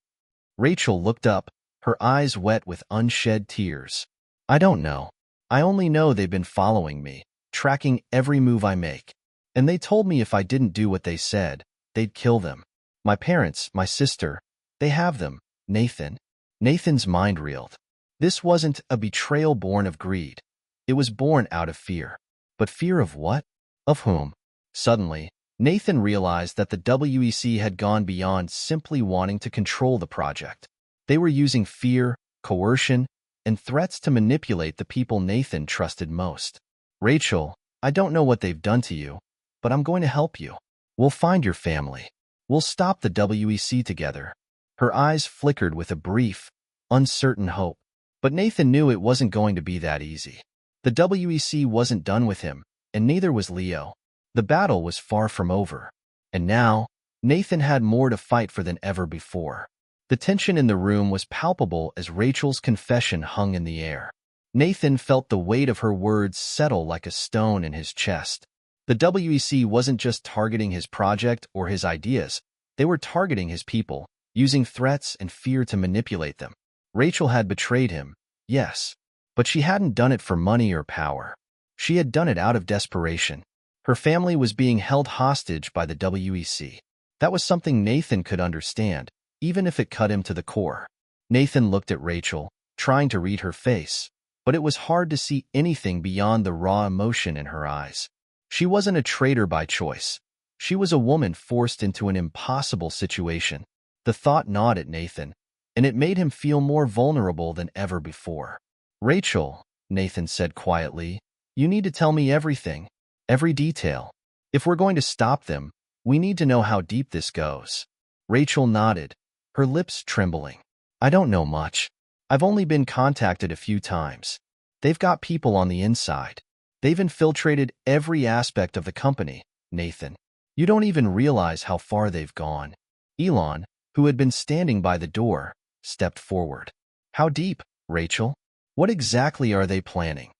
Rachel looked up, her eyes wet with unshed tears. "I don't know. I only know they've been following me, tracking every move I make. And they told me if I didn't do what they said, they'd kill them. My parents, my sister, they have them, Nathan." Nathan's mind reeled. This wasn't a betrayal born of greed. It was born out of fear. But fear of what? Of whom? Suddenly, Nathan realized that the WEC had gone beyond simply wanting to control the project. They were using fear, coercion, and threats to manipulate the people Nathan trusted most. "Rachel, I don't know what they've done to you, but I'm going to help you. We'll find your family. We'll stop the WEC together." Her eyes flickered with a brief, uncertain hope. But Nathan knew it wasn't going to be that easy. The WEC wasn't done with him, and neither was Leo. The battle was far from over. And now, Nathan had more to fight for than ever before. The tension in the room was palpable as Rachel's confession hung in the air. Nathan felt the weight of her words settle like a stone in his chest. The WEC wasn't just targeting his project or his ideas. They were targeting his people, using threats and fear to manipulate them. Rachel had betrayed him, yes, but she hadn't done it for money or power. She had done it out of desperation. Her family was being held hostage by the WEC. That was something Nathan could understand, even if it cut him to the core. Nathan looked at Rachel, trying to read her face, but it was hard to see anything beyond the raw emotion in her eyes. She wasn't a traitor by choice. She was a woman forced into an impossible situation. The thought gnawed at Nathan, and it made him feel more vulnerable than ever before. "Rachel," Nathan said quietly, "you need to tell me everything, every detail. If we're going to stop them, we need to know how deep this goes." Rachel nodded, her lips trembling. "I don't know much. I've only been contacted a few times. They've got people on the inside. They've infiltrated every aspect of the company, Nathan. You don't even realize how far they've gone." Elon, who had been standing by the door, stepped forward. "How deep, Rachel? What exactly are they planning?"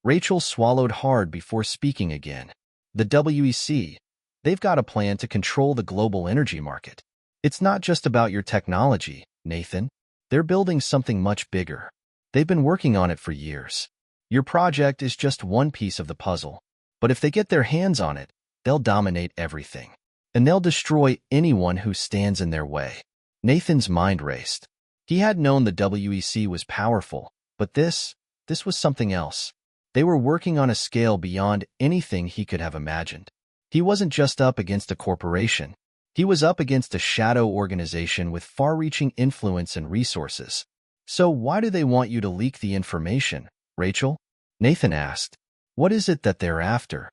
Rachel swallowed hard before speaking again. "The WEC, they've got a plan to control the global energy market. It's not just about your technology, Nathan. They're building something much bigger. They've been working on it for years. Your project is just one piece of the puzzle. But if they get their hands on it, they'll dominate everything. And they'll destroy anyone who stands in their way." Nathan's mind raced. He had known the WEC was powerful, but this was something else. They were working on a scale beyond anything he could have imagined. He wasn't just up against a corporation. He was up against a shadow organization with far-reaching influence and resources. "So why do they want you to leak the information, Rachel?" Nathan asked. "What is it that they're after?"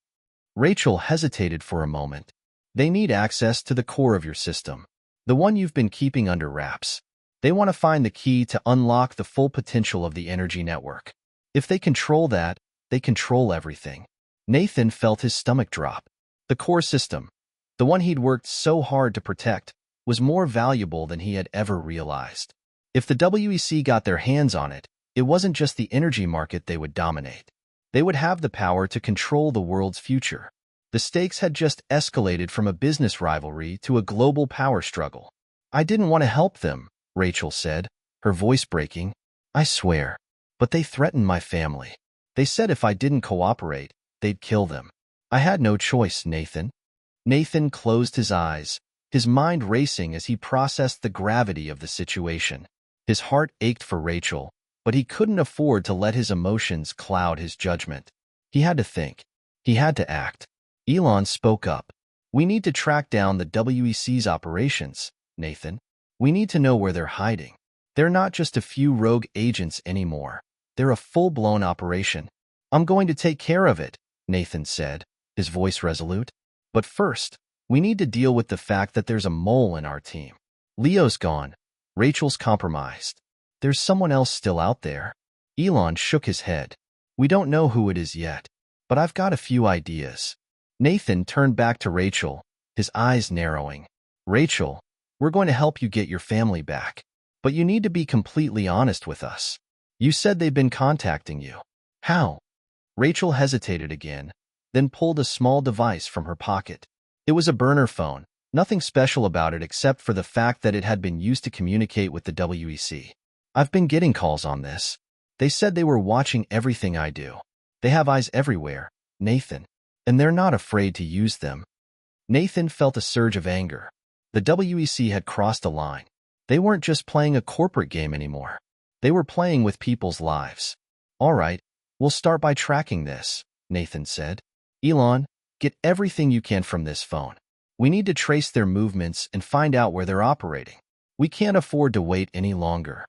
Rachel hesitated for a moment. "They need access to the core of your system, the one you've been keeping under wraps. They want to find the key to unlock the full potential of the energy network. If they control that, they control everything." Nathan felt his stomach drop. The core system, the one he'd worked so hard to protect, was more valuable than he had ever realized. If the WEC got their hands on it, it wasn't just the energy market they would dominate. They would have the power to control the world's future. The stakes had just escalated from a business rivalry to a global power struggle. "I didn't want to help them," Rachel said, her voice breaking. "I swear. But they threatened my family. They said if I didn't cooperate, they'd kill them. I had no choice, Nathan." Nathan closed his eyes, his mind racing as he processed the gravity of the situation. His heart ached for Rachel, but he couldn't afford to let his emotions cloud his judgment. He had to think. He had to act. Elon spoke up. "We need to track down the WEC's operations, Nathan. We need to know where they're hiding. They're not just a few rogue agents anymore. They're a full-blown operation." I'm going to take care of it, Nathan said, his voice resolute. But first, we need to deal with the fact that there's a mole in our team. Leo's gone. Rachel's compromised. There's someone else still out there. Elon shook his head. We don't know who it is yet, but I've got a few ideas. Nathan turned back to Rachel, his eyes narrowing. Rachel, we're going to help you get your family back, but you need to be completely honest with us. You said they've been contacting you. How? Rachel hesitated again, then pulled a small device from her pocket. It was a burner phone, nothing special about it except for the fact that it had been used to communicate with the WEC. I've been getting calls on this. They said they were watching everything I do. They have eyes everywhere, Nathan, and they're not afraid to use them. Nathan felt a surge of anger. The WEC had crossed a line. They weren't just playing a corporate game anymore. They were playing with people's lives. All right, we'll start by tracking this, Nathan said. Elon, get everything you can from this phone. We need to trace their movements and find out where they're operating. We can't afford to wait any longer.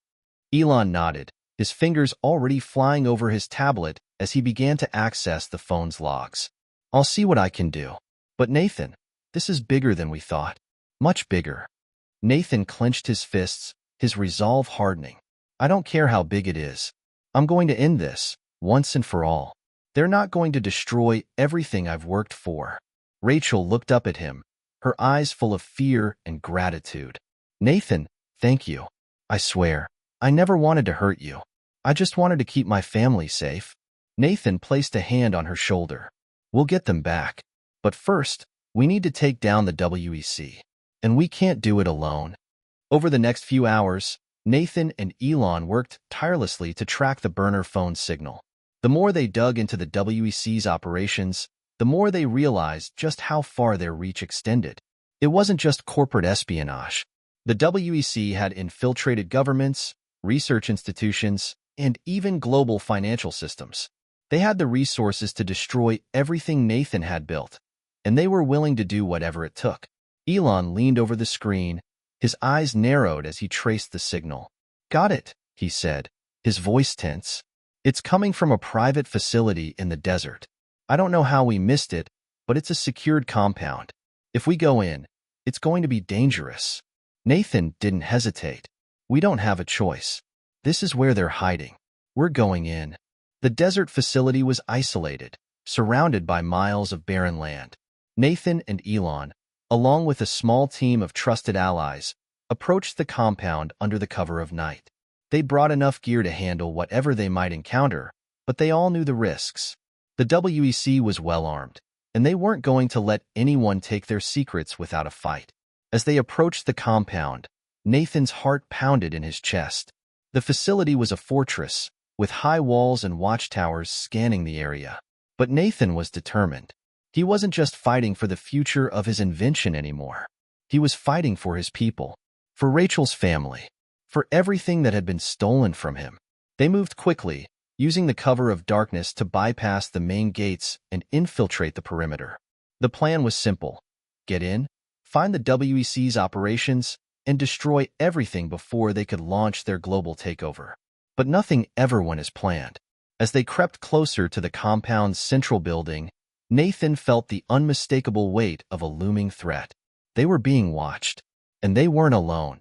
Elon nodded, his fingers already flying over his tablet as he began to access the phone's logs. I'll see what I can do. But Nathan, this is bigger than we thought. Much bigger. Nathan clenched his fists, his resolve hardening. I don't care how big it is. I'm going to end this, once and for all. They're not going to destroy everything I've worked for. Rachel looked up at him, her eyes full of fear and gratitude. Nathan, thank you. I swear, I never wanted to hurt you. I just wanted to keep my family safe. Nathan placed a hand on her shoulder. We'll get them back. But first, we need to take down the WEC. And we can't do it alone. Over the next few hours, Nathan and Elon worked tirelessly to track the burner phone signal. The more they dug into the WEC's operations, the more they realized just how far their reach extended. It wasn't just corporate espionage. The WEC had infiltrated governments, research institutions, and even global financial systems. They had the resources to destroy everything Nathan had built, and they were willing to do whatever it took. Elon leaned over the screen, his eyes narrowed as he traced the signal. Got it, he said, his voice tense. It's coming from a private facility in the desert. I don't know how we missed it, but it's a secured compound. If we go in, it's going to be dangerous. Nathan didn't hesitate. We don't have a choice. This is where they're hiding. We're going in. The desert facility was isolated, surrounded by miles of barren land. Nathan and Elon, along with a small team of trusted allies, approached the compound under the cover of night. They brought enough gear to handle whatever they might encounter, but they all knew the risks. The WEC was well armed, and they weren't going to let anyone take their secrets without a fight. As they approached the compound, Nathan's heart pounded in his chest. The facility was a fortress, with high walls and watchtowers scanning the area. But Nathan was determined. He wasn't just fighting for the future of his invention anymore. He was fighting for his people, for Rachel's family, for everything that had been stolen from him. They moved quickly, using the cover of darkness to bypass the main gates and infiltrate the perimeter. The plan was simple. Get in, find the WEC's operations, and destroy everything before they could launch their global takeover. But nothing ever went as planned. As they crept closer to the compound's central building, Nathan felt the unmistakable weight of a looming threat. They were being watched, and they weren't alone.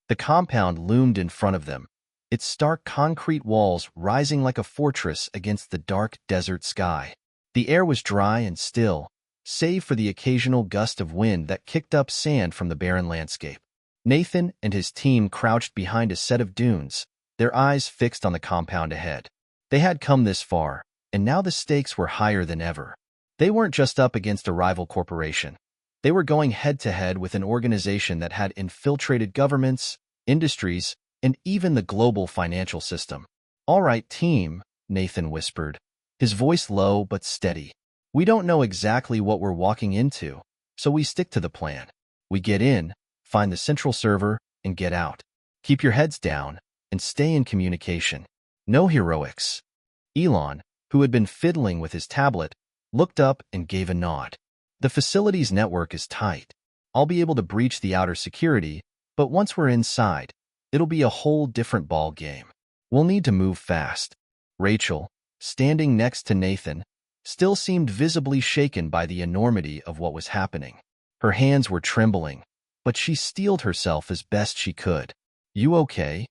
The compound loomed in front of them, its stark concrete walls rising like a fortress against the dark desert sky. The air was dry and still, save for the occasional gust of wind that kicked up sand from the barren landscape. Nathan and his team crouched behind a set of dunes, their eyes fixed on the compound ahead. They had come this far, and now the stakes were higher than ever. They weren't just up against a rival corporation. They were going head-to-head with an organization that had infiltrated governments, industries, and even the global financial system. All right, team, Nathan whispered, his voice low but steady. We don't know exactly what we're walking into, so we stick to the plan. We get in, find the central server, and get out. Keep your heads down, and stay in communication. No heroics. Elon, who had been fiddling with his tablet, looked up and gave a nod. The facility's network is tight. I'll be able to breach the outer security, but once we're inside, it'll be a whole different ball game. We'll need to move fast. Rachel, standing next to Nathan, still seemed visibly shaken by the enormity of what was happening. Her hands were trembling, but she steeled herself as best she could. "You okay?"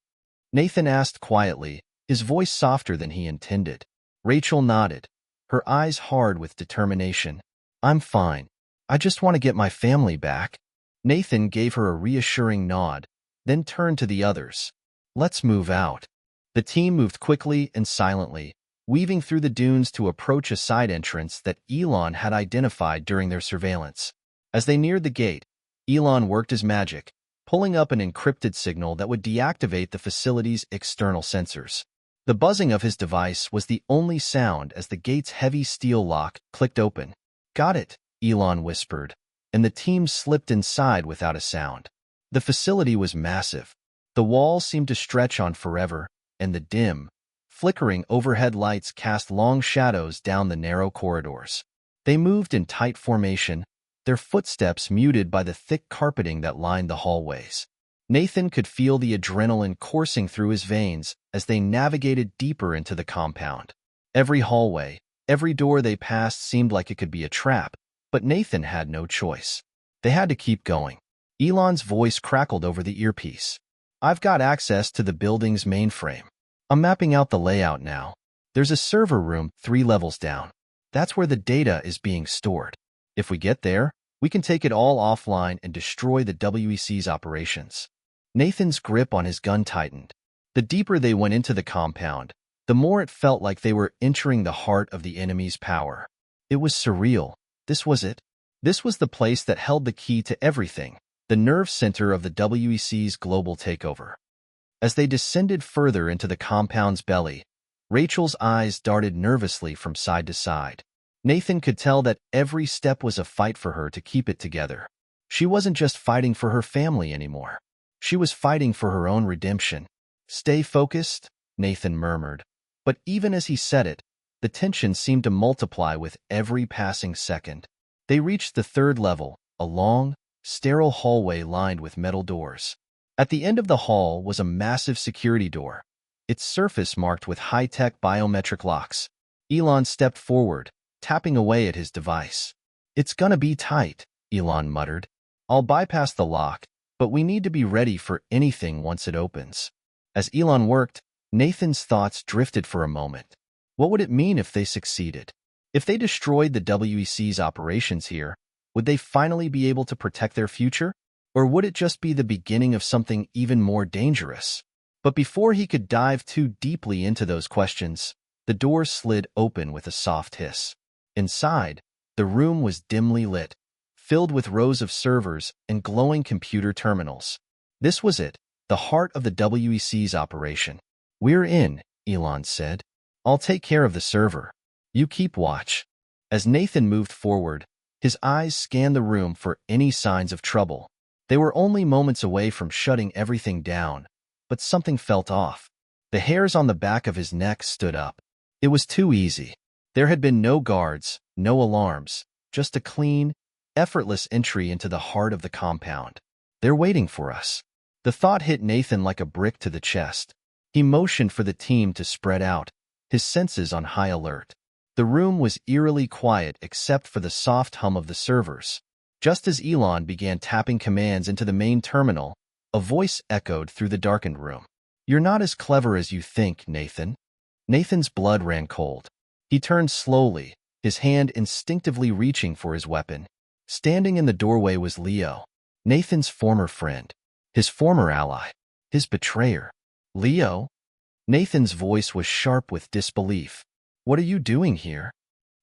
Nathan asked quietly, his voice softer than he intended. Rachel nodded, her eyes hard with determination. "I'm fine. I just want to get my family back." Nathan gave her a reassuring nod, then turned to the others. "Let's move out." The team moved quickly and silently, weaving through the dunes to approach a side entrance that Elon had identified during their surveillance. As they neared the gate, Elon worked his magic, pulling up an encrypted signal that would deactivate the facility's external sensors. The buzzing of his device was the only sound as the gate's heavy steel lock clicked open. "Got it," Elon whispered, and the team slipped inside without a sound. The facility was massive. The walls seemed to stretch on forever, and the dim, flickering overhead lights cast long shadows down the narrow corridors. They moved in tight formation, their footsteps muted by the thick carpeting that lined the hallways. Nathan could feel the adrenaline coursing through his veins as they navigated deeper into the compound. Every hallway, every door they passed seemed like it could be a trap, but Nathan had no choice. They had to keep going. Elon's voice crackled over the earpiece. "I've got access to the building's mainframe. I'm mapping out the layout now. There's a server room 3 levels down. That's where the data is being stored. If we get there, we can take it all offline and destroy the WEC's operations." Nathan's grip on his gun tightened. The deeper they went into the compound, the more it felt like they were entering the heart of the enemy's power. It was surreal. This was it. This was the place that held the key to everything, the nerve center of the WEC's global takeover. As they descended further into the compound's belly, Rachel's eyes darted nervously from side to side. Nathan could tell that every step was a fight for her to keep it together. She wasn't just fighting for her family anymore. She was fighting for her own redemption. "Stay focused," Nathan murmured. But even as he said it, the tension seemed to multiply with every passing second. They reached the 3rd level, a long, sterile hallway lined with metal doors. At the end of the hall was a massive security door, its surface marked with high-tech biometric locks. Elon stepped forward, tapping away at his device. "It's gonna be tight," Elon muttered. "I'll bypass the lock, but we need to be ready for anything once it opens." As Elon worked, Nathan's thoughts drifted for a moment. What would it mean if they succeeded? If they destroyed the WEC's operations here, would they finally be able to protect their future? Or would it just be the beginning of something even more dangerous? But before he could dive too deeply into those questions, the door slid open with a soft hiss. Inside, the room was dimly lit, filled with rows of servers and glowing computer terminals. This was it, the heart of the WEC's operation. "We're in," Elon said. "I'll take care of the server. You keep watch." As Nathan moved forward, his eyes scanned the room for any signs of trouble. They were only moments away from shutting everything down, but something felt off. The hairs on the back of his neck stood up. It was too easy. There had been no guards, no alarms, just a clean, effortless entry into the heart of the compound. "They're waiting for us." The thought hit Nathan like a brick to the chest. He motioned for the team to spread out, his senses on high alert. The room was eerily quiet except for the soft hum of the servers. Just as Elon began tapping commands into the main terminal, a voice echoed through the darkened room. "You're not as clever as you think, Nathan." Nathan's blood ran cold. He turned slowly, his hand instinctively reaching for his weapon. Standing in the doorway was Leo, Nathan's former friend, his former ally, his betrayer. "Leo?" Nathan's voice was sharp with disbelief. "What are you doing here?"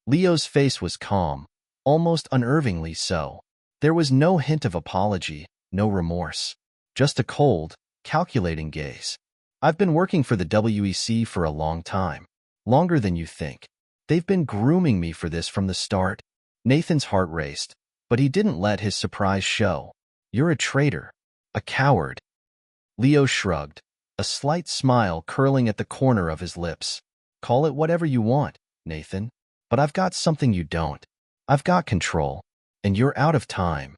Leo's face was calm, almost unnervingly so. There was no hint of apology, no remorse. Just a cold, calculating gaze. "I've been working for the WEC for a long time. Longer than you think. They've been grooming me for this from the start." Nathan's heart raced, but he didn't let his surprise show. "You're a traitor. A coward." Leo shrugged, a slight smile curling at the corner of his lips. "Call it whatever you want, Nathan. But I've got something you don't. I've got control, and you're out of time."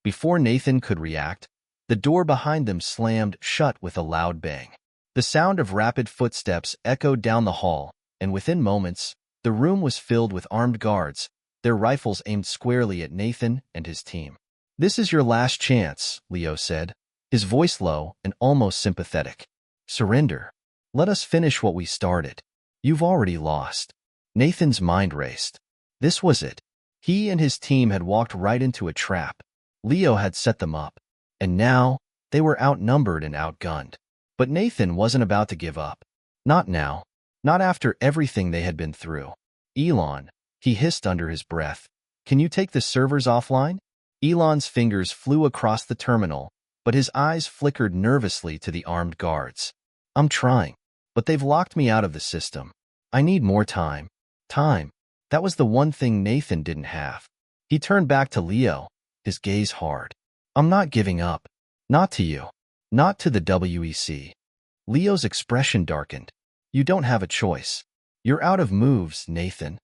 Before Nathan could react, the door behind them slammed shut with a loud bang. The sound of rapid footsteps echoed down the hall, and within moments, the room was filled with armed guards, their rifles aimed squarely at Nathan and his team. "This is your last chance," Leo said, his voice low and almost sympathetic. "Surrender. Let us finish what we started. You've already lost." Nathan's mind raced. This was it. He and his team had walked right into a trap. Leo had set them up, and now they were outnumbered and outgunned. But Nathan wasn't about to give up. Not now. Not after everything they had been through. "Elon," he hissed under his breath, "can you take the servers offline?" Elon's fingers flew across the terminal, but his eyes flickered nervously to the armed guards. "I'm trying, but they've locked me out of the system. I need more time." Time. That was the one thing Nathan didn't have. He turned back to Leo, his gaze hard. "I'm not giving up. Not to you. Not to the WEC." Leo's expression darkened. "You don't have a choice. You're out of moves, Nathan."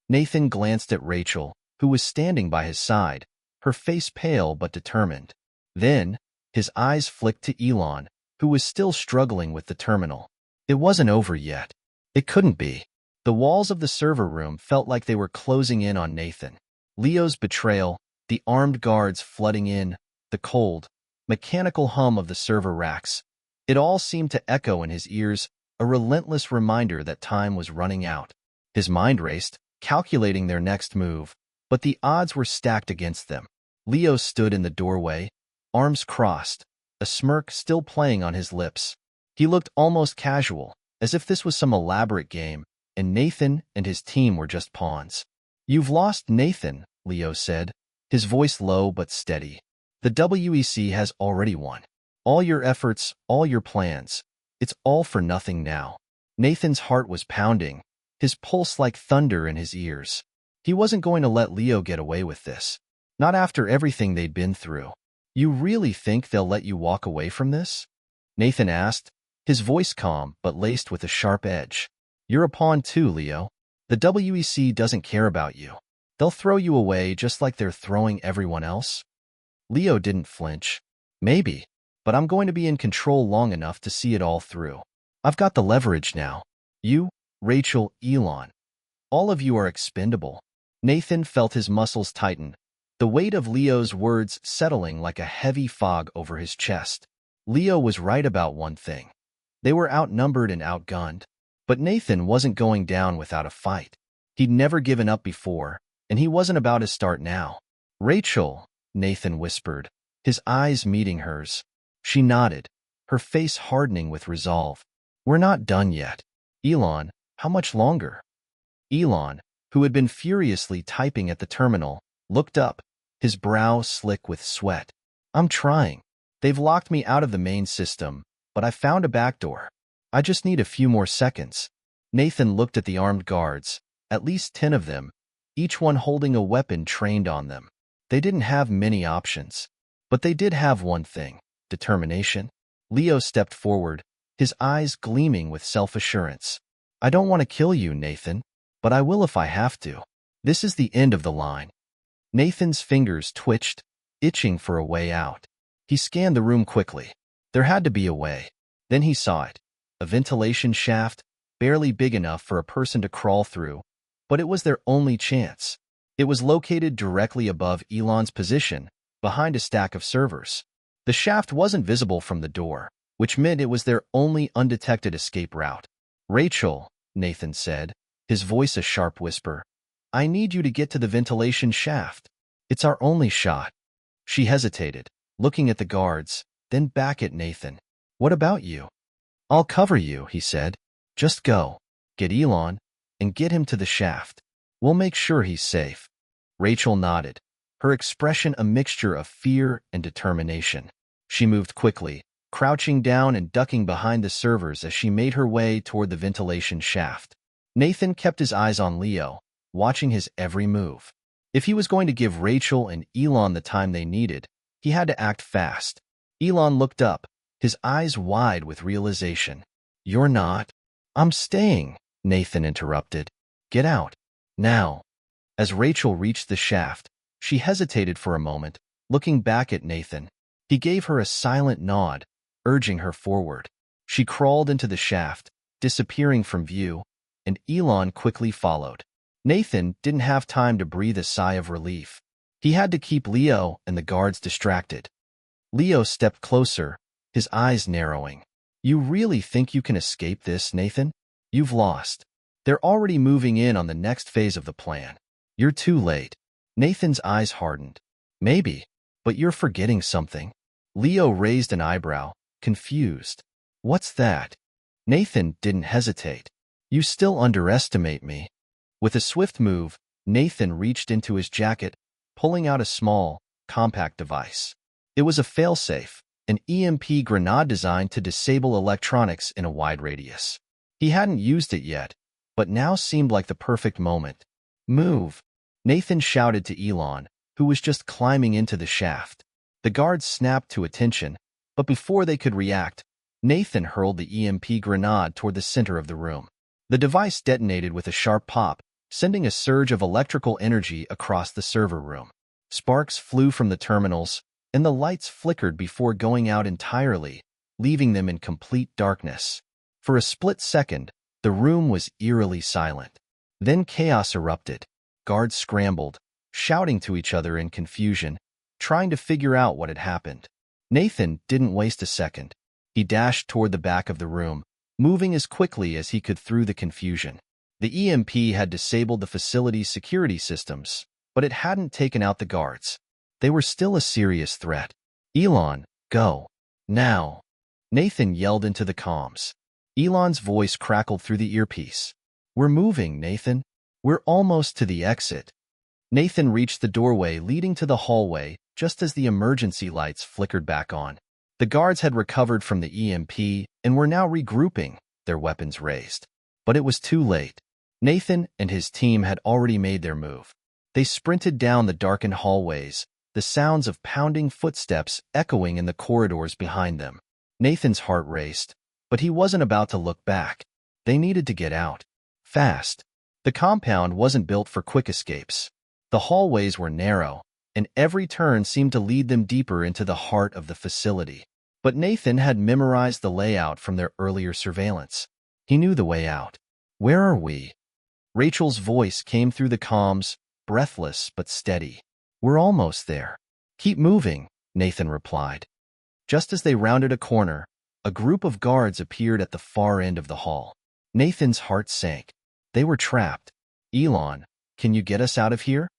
Nathan glanced at Rachel, who was standing by his side, her face pale but determined. Then, his eyes flicked to Elon, who was still struggling with the terminal. It wasn't over yet. It couldn't be. The walls of the server room felt like they were closing in on Nathan. Leo's betrayal, the armed guards flooding in, the cold, mechanical hum of the server racks. It all seemed to echo in his ears, a relentless reminder that time was running out. His mind raced, calculating their next move, but the odds were stacked against them. Leo stood in the doorway, arms crossed, a smirk still playing on his lips. He looked almost casual, as if this was some elaborate game, and Nathan and his team were just pawns. "You've lost, Nathan," Leo said, his voice low but steady. "The WEC has already won. All your efforts, all your plans, it's all for nothing now." Nathan's heart was pounding, his pulse like thunder in his ears. He wasn't going to let Leo get away with this. Not after everything they'd been through. "You really think they'll let you walk away from this?" Nathan asked, his voice calm but laced with a sharp edge. "You're a pawn too, Leo. The WEC doesn't care about you. They'll throw you away just like they're throwing everyone else." Leo didn't flinch. "Maybe, but I'm going to be in control long enough to see it all through. I've got the leverage now. You, Rachel, Elon. All of you are expendable." Nathan felt his muscles tighten, the weight of Leo's words settling like a heavy fog over his chest. Leo was right about one thing. They were outnumbered and outgunned. But Nathan wasn't going down without a fight. He'd never given up before, and he wasn't about to start now. "Rachel," Nathan whispered, his eyes meeting hers. She nodded, her face hardening with resolve. "We're not done yet." "Elon, how much longer?" Elon, who had been furiously typing at the terminal, looked up, his brow slick with sweat. "I'm trying. They've locked me out of the main system, but I found a backdoor. I just need a few more seconds." Nathan looked at the armed guards, at least 10 of them, each one holding a weapon trained on them. They didn't have many options. But they did have one thing: determination. Leo stepped forward, his eyes gleaming with self-assurance. "I don't want to kill you, Nathan, but I will if I have to. This is the end of the line." Nathan's fingers twitched, itching for a way out. He scanned the room quickly. There had to be a way. Then he saw it. A ventilation shaft, barely big enough for a person to crawl through, but it was their only chance. It was located directly above Elon's position, behind a stack of servers. The shaft wasn't visible from the door, which meant it was their only undetected escape route. "Rachel," Nathan said, his voice a sharp whisper, "I need you to get to the ventilation shaft. It's our only shot." She hesitated, looking at the guards, then back at Nathan. "What about you?" "I'll cover you," he said. "Just go. Get Elon, and get him to the shaft. We'll make sure he's safe." Rachel nodded, her expression a mixture of fear and determination. She moved quickly, crouching down and ducking behind the servers as she made her way toward the ventilation shaft. Nathan kept his eyes on Leo, watching his every move. If he was going to give Rachel and Elon the time they needed, he had to act fast. Elon looked up, his eyes wide with realization. "You're not." "I'm staying," Nathan interrupted. "Get out. Now." As Rachel reached the shaft, she hesitated for a moment, looking back at Nathan. He gave her a silent nod, urging her forward. She crawled into the shaft, disappearing from view, and Elon quickly followed. Nathan didn't have time to breathe a sigh of relief. He had to keep Leo and the guards distracted. Leo stepped closer, his eyes narrowing. "You really think you can escape this, Nathan? You've lost. They're already moving in on the next phase of the plan. You're too late." Nathan's eyes hardened. "Maybe, but you're forgetting something." Leo raised an eyebrow, confused. "What's that?" Nathan didn't hesitate. "You still underestimate me." With a swift move, Nathan reached into his jacket, pulling out a small, compact device. It was a failsafe, an EMP grenade designed to disable electronics in a wide radius. He hadn't used it yet, but now seemed like the perfect moment. "Move!" Nathan shouted to Elon, who was just climbing into the shaft. The guards snapped to attention, but before they could react, Nathan hurled the EMP grenade toward the center of the room. The device detonated with a sharp pop, sending a surge of electrical energy across the server room. Sparks flew from the terminals, and the lights flickered before going out entirely, leaving them in complete darkness. For a split second, the room was eerily silent. Then chaos erupted. Guards scrambled, shouting to each other in confusion, trying to figure out what had happened. Nathan didn't waste a second. He dashed toward the back of the room, moving as quickly as he could through the confusion. The EMP had disabled the facility's security systems, but it hadn't taken out the guards. They were still a serious threat. "Elon, go. Now!" Nathan yelled into the comms. Elon's voice crackled through the earpiece. "We're moving, Nathan. We're almost to the exit." Nathan reached the doorway leading to the hallway just as the emergency lights flickered back on. The guards had recovered from the EMP and were now regrouping, their weapons raised. But it was too late. Nathan and his team had already made their move. They sprinted down the darkened hallways, the sounds of pounding footsteps echoing in the corridors behind them. Nathan's heart raced, but he wasn't about to look back. They needed to get out. Fast. The compound wasn't built for quick escapes. The hallways were narrow, and every turn seemed to lead them deeper into the heart of the facility. But Nathan had memorized the layout from their earlier surveillance. He knew the way out. "Where are we?" Rachel's voice came through the comms, breathless but steady. "We're almost there." "Keep moving," Nathan replied. Just as they rounded a corner, a group of guards appeared at the far end of the hall. Nathan's heart sank. They were trapped. "Elon, can you get us out of here?"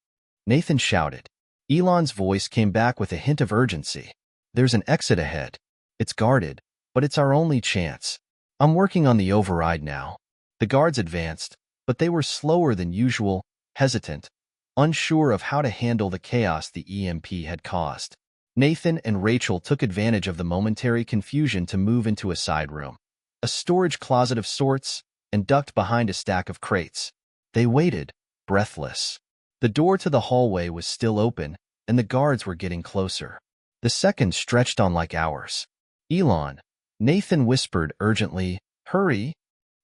Nathan shouted. Elon's voice came back with a hint of urgency. "There's an exit ahead. It's guarded, but it's our only chance. I'm working on the override now." The guards advanced, but they were slower than usual, hesitant, unsure of how to handle the chaos the EMP had caused. Nathan and Rachel took advantage of the momentary confusion to move into a side room, a storage closet of sorts, and ducked behind a stack of crates. They waited, breathless. The door to the hallway was still open, and the guards were getting closer. The seconds stretched on like hours. "Elon," Nathan whispered urgently, "hurry."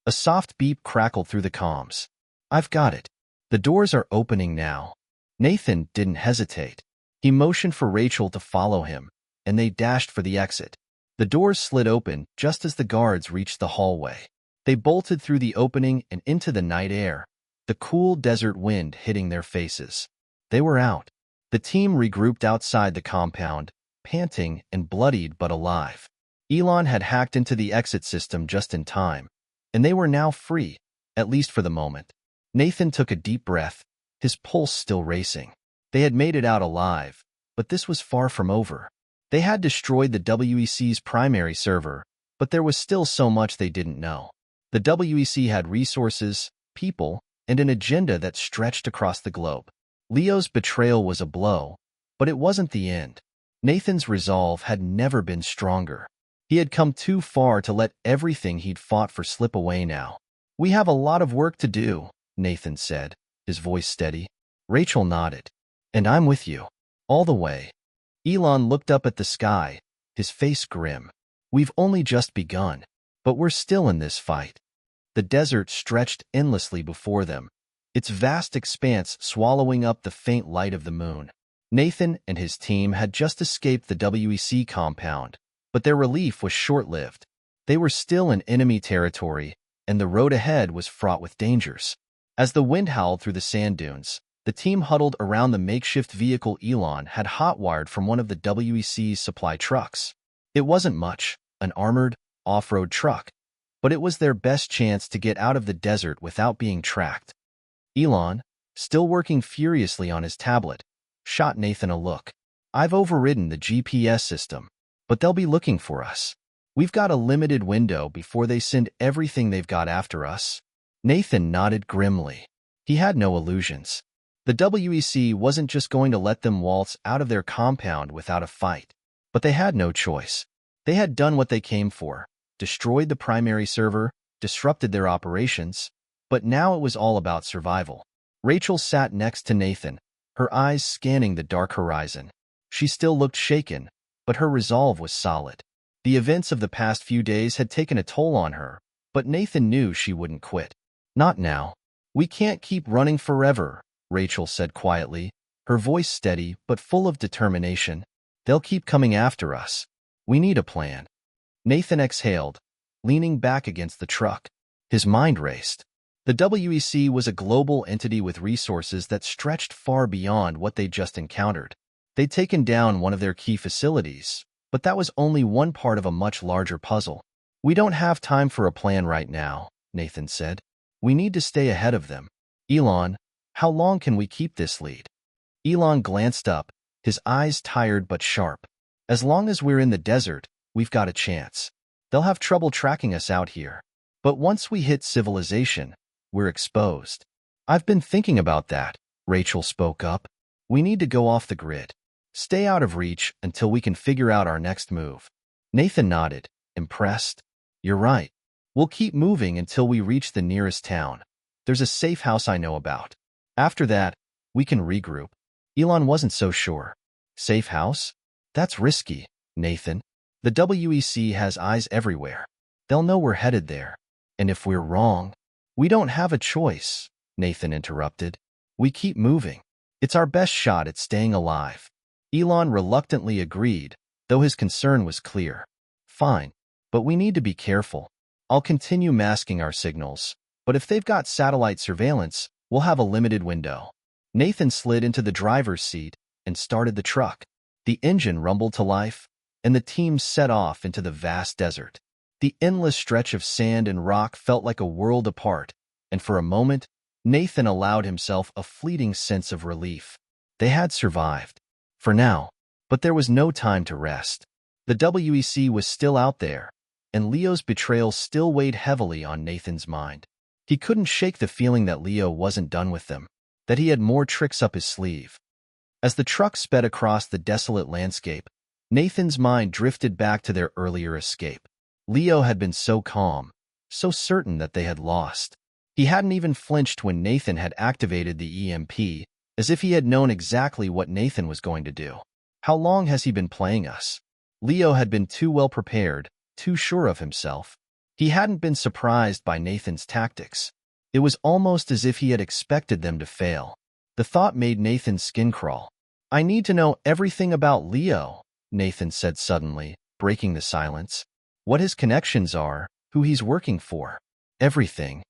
A soft beep crackled through the comms. "I've got it. The doors are opening now." Nathan didn't hesitate. He motioned for Rachel to follow him, and they dashed for the exit. The doors slid open just as the guards reached the hallway. They bolted through the opening and into the night air, the cool desert wind hitting their faces. They were out. The team regrouped outside the compound, panting and bloodied but alive. Elon had hacked into the exit system just in time, and they were now free, at least for the moment. Nathan took a deep breath, his pulse still racing. They had made it out alive, but this was far from over. They had destroyed the WEC's primary server, but there was still so much they didn't know. The WEC had resources, people, and an agenda that stretched across the globe. Leo's betrayal was a blow, but it wasn't the end. Nathan's resolve had never been stronger. He had come too far to let everything he'd fought for slip away now. "We have a lot of work to do," Nathan said, his voice steady. Rachel nodded. "And I'm with you. All the way." Elon looked up at the sky, his face grim. "We've only just begun, but we're still in this fight." The desert stretched endlessly before them, its vast expanse swallowing up the faint light of the moon. Nathan and his team had just escaped the WEC compound, but their relief was short-lived. They were still in enemy territory, and the road ahead was fraught with dangers. As the wind howled through the sand dunes, the team huddled around the makeshift vehicle Elon had hot-wired from one of the WEC's supply trucks. It wasn't much, an armored, off-road truck, but it was their best chance to get out of the desert without being tracked. Elon, still working furiously on his tablet, shot Nathan a look. "I've overridden the GPS system, but they'll be looking for us. We've got a limited window before they send everything they've got after us." Nathan nodded grimly. He had no illusions. The WEC wasn't just going to let them waltz out of their compound without a fight. But they had no choice. They had done what they came for, destroyed the primary server, disrupted their operations, but now it was all about survival. Rachel sat next to Nathan, her eyes scanning the dark horizon. She still looked shaken, but her resolve was solid. The events of the past few days had taken a toll on her, but Nathan knew she wouldn't quit. "Not now. We can't keep running forever," Rachel said quietly, her voice steady but full of determination. "They'll keep coming after us. We need a plan." Nathan exhaled, leaning back against the truck. His mind raced. The WEC was a global entity with resources that stretched far beyond what they'd just encountered. They'd taken down one of their key facilities, but that was only one part of a much larger puzzle. "We don't have time for a plan right now," Nathan said. "We need to stay ahead of them." "Elon, how long can we keep this lead?" Elon glanced up, his eyes tired but sharp. "As long as we're in the desert, we've got a chance. They'll have trouble tracking us out here. But once we hit civilization, we're exposed." "I've been thinking about that," Rachel spoke up. "We need to go off the grid. Stay out of reach until we can figure out our next move." Nathan nodded, impressed. "You're right. We'll keep moving until we reach the nearest town. There's a safe house I know about. After that, we can regroup." Elon wasn't so sure. "Safe house? That's risky, Nathan. The WEC has eyes everywhere. They'll know we're headed there. And if we're wrong—" "We don't have a choice," Nathan interrupted. "We keep moving. It's our best shot at staying alive." Elon reluctantly agreed, though his concern was clear. "Fine, but we need to be careful. I'll continue masking our signals, but if they've got satellite surveillance, we'll have a limited window." Nathan slid into the driver's seat and started the truck. The engine rumbled to life, and the team set off into the vast desert. The endless stretch of sand and rock felt like a world apart, and for a moment, Nathan allowed himself a fleeting sense of relief. They had survived. For now. But there was no time to rest. The WEC was still out there, and Leo's betrayal still weighed heavily on Nathan's mind. He couldn't shake the feeling that Leo wasn't done with them, that he had more tricks up his sleeve. As the truck sped across the desolate landscape, Nathan's mind drifted back to their earlier escape. Leo had been so calm, so certain that they had lost. He hadn't even flinched when Nathan had activated the EMP, as if he had known exactly what Nathan was going to do. How long has he been playing us? Leo had been too well prepared, too sure of himself. He hadn't been surprised by Nathan's tactics. It was almost as if he had expected them to fail. The thought made Nathan's skin crawl. "I need to know everything about Leo," Nathan said suddenly, breaking the silence. "What his connections are, who he's working for. Everything."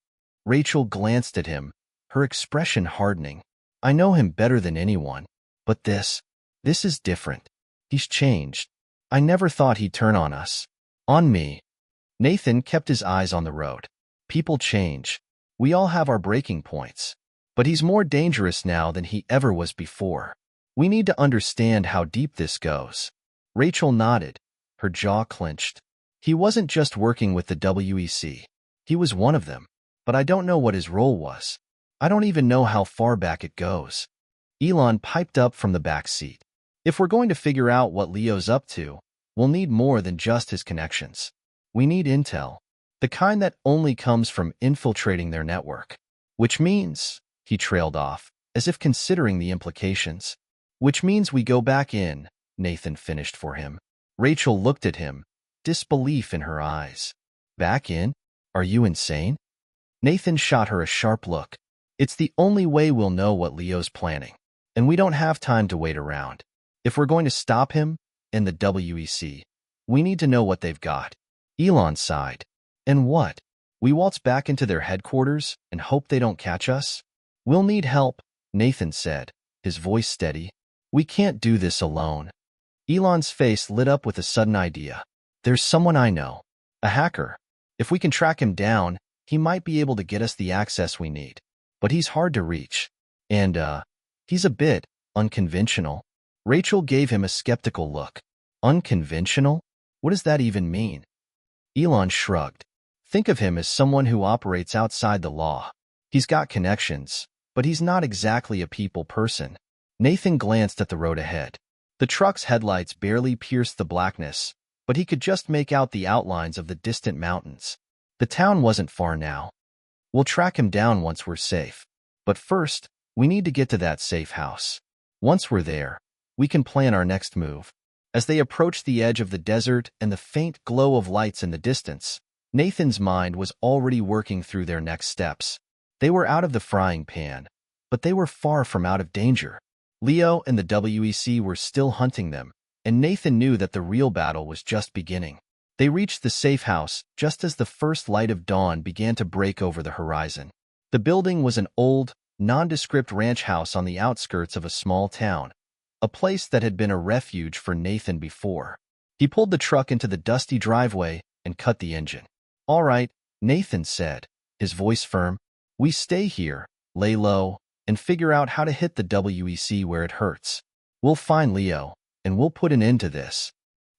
Rachel glanced at him, her expression hardening. "I know him better than anyone, but this is different. He's changed. I never thought he'd turn on us. On me." Nathan kept his eyes on the road. "People change. We all have our breaking points. But he's more dangerous now than he ever was before. We need to understand how deep this goes." Rachel nodded, her jaw clenched. "He wasn't just working with the WEC. He was one of them. But I don't know what his role was. I don't even know how far back it goes." Elon piped up from the back seat. "If we're going to figure out what Leo's up to, we'll need more than just his connections. We need intel, the kind that only comes from infiltrating their network. Which means," he trailed off, as if considering the implications. "Which means we go back in," Nathan finished for him. Rachel looked at him, disbelief in her eyes. "Back in? Are you insane?" Nathan shot her a sharp look. "It's the only way we'll know what Leo's planning. And we don't have time to wait around. If we're going to stop him and the WEC, we need to know what they've got." Elon sighed. "And what?" We waltz back into their headquarters and hope they don't catch us? We'll need help, Nathan said, his voice steady. We can't do this alone. Elon's face lit up with a sudden idea. There's someone I know. A hacker. If we can track him down, he might be able to get us the access we need. But he's hard to reach. And, he's a bit unconventional. Rachel gave him a skeptical look. Unconventional? What does that even mean? Elon shrugged. Think of him as someone who operates outside the law. He's got connections, but he's not exactly a people person. Nathan glanced at the road ahead. The truck's headlights barely pierced the blackness, but he could just make out the outlines of the distant mountains. The town wasn't far now. We'll track him down once we're safe. But first, we need to get to that safe house. Once we're there, we can plan our next move. As they approached the edge of the desert and the faint glow of lights in the distance, Nathan's mind was already working through their next steps. They were out of the frying pan, but they were far from out of danger. Leo and the WEC were still hunting them, and Nathan knew that the real battle was just beginning. They reached the safe house just as the first light of dawn began to break over the horizon. The building was an old, nondescript ranch house on the outskirts of a small town, a place that had been a refuge for Nathan before. He pulled the truck into the dusty driveway and cut the engine. All right, Nathan said, his voice firm. We stay here, lay low, and figure out how to hit the WEC where it hurts. We'll find Leo, and we'll put an end to this.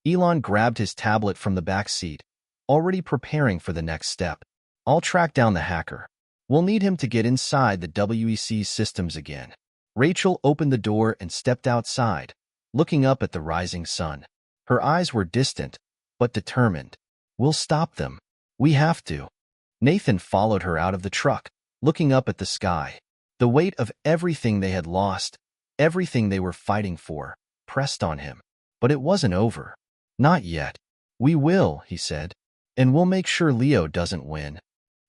Elon grabbed his tablet from the back seat, already preparing for the next step. I'll track down the hacker. We'll need him to get inside the WEC's systems again. Rachel opened the door and stepped outside, looking up at the rising sun. Her eyes were distant, but determined. We'll stop them. We have to. Nathan followed her out of the truck, looking up at the sky. The weight of everything they had lost, everything they were fighting for, pressed on him. But it wasn't over. Not yet. We will, he said. And we'll make sure Leo doesn't win.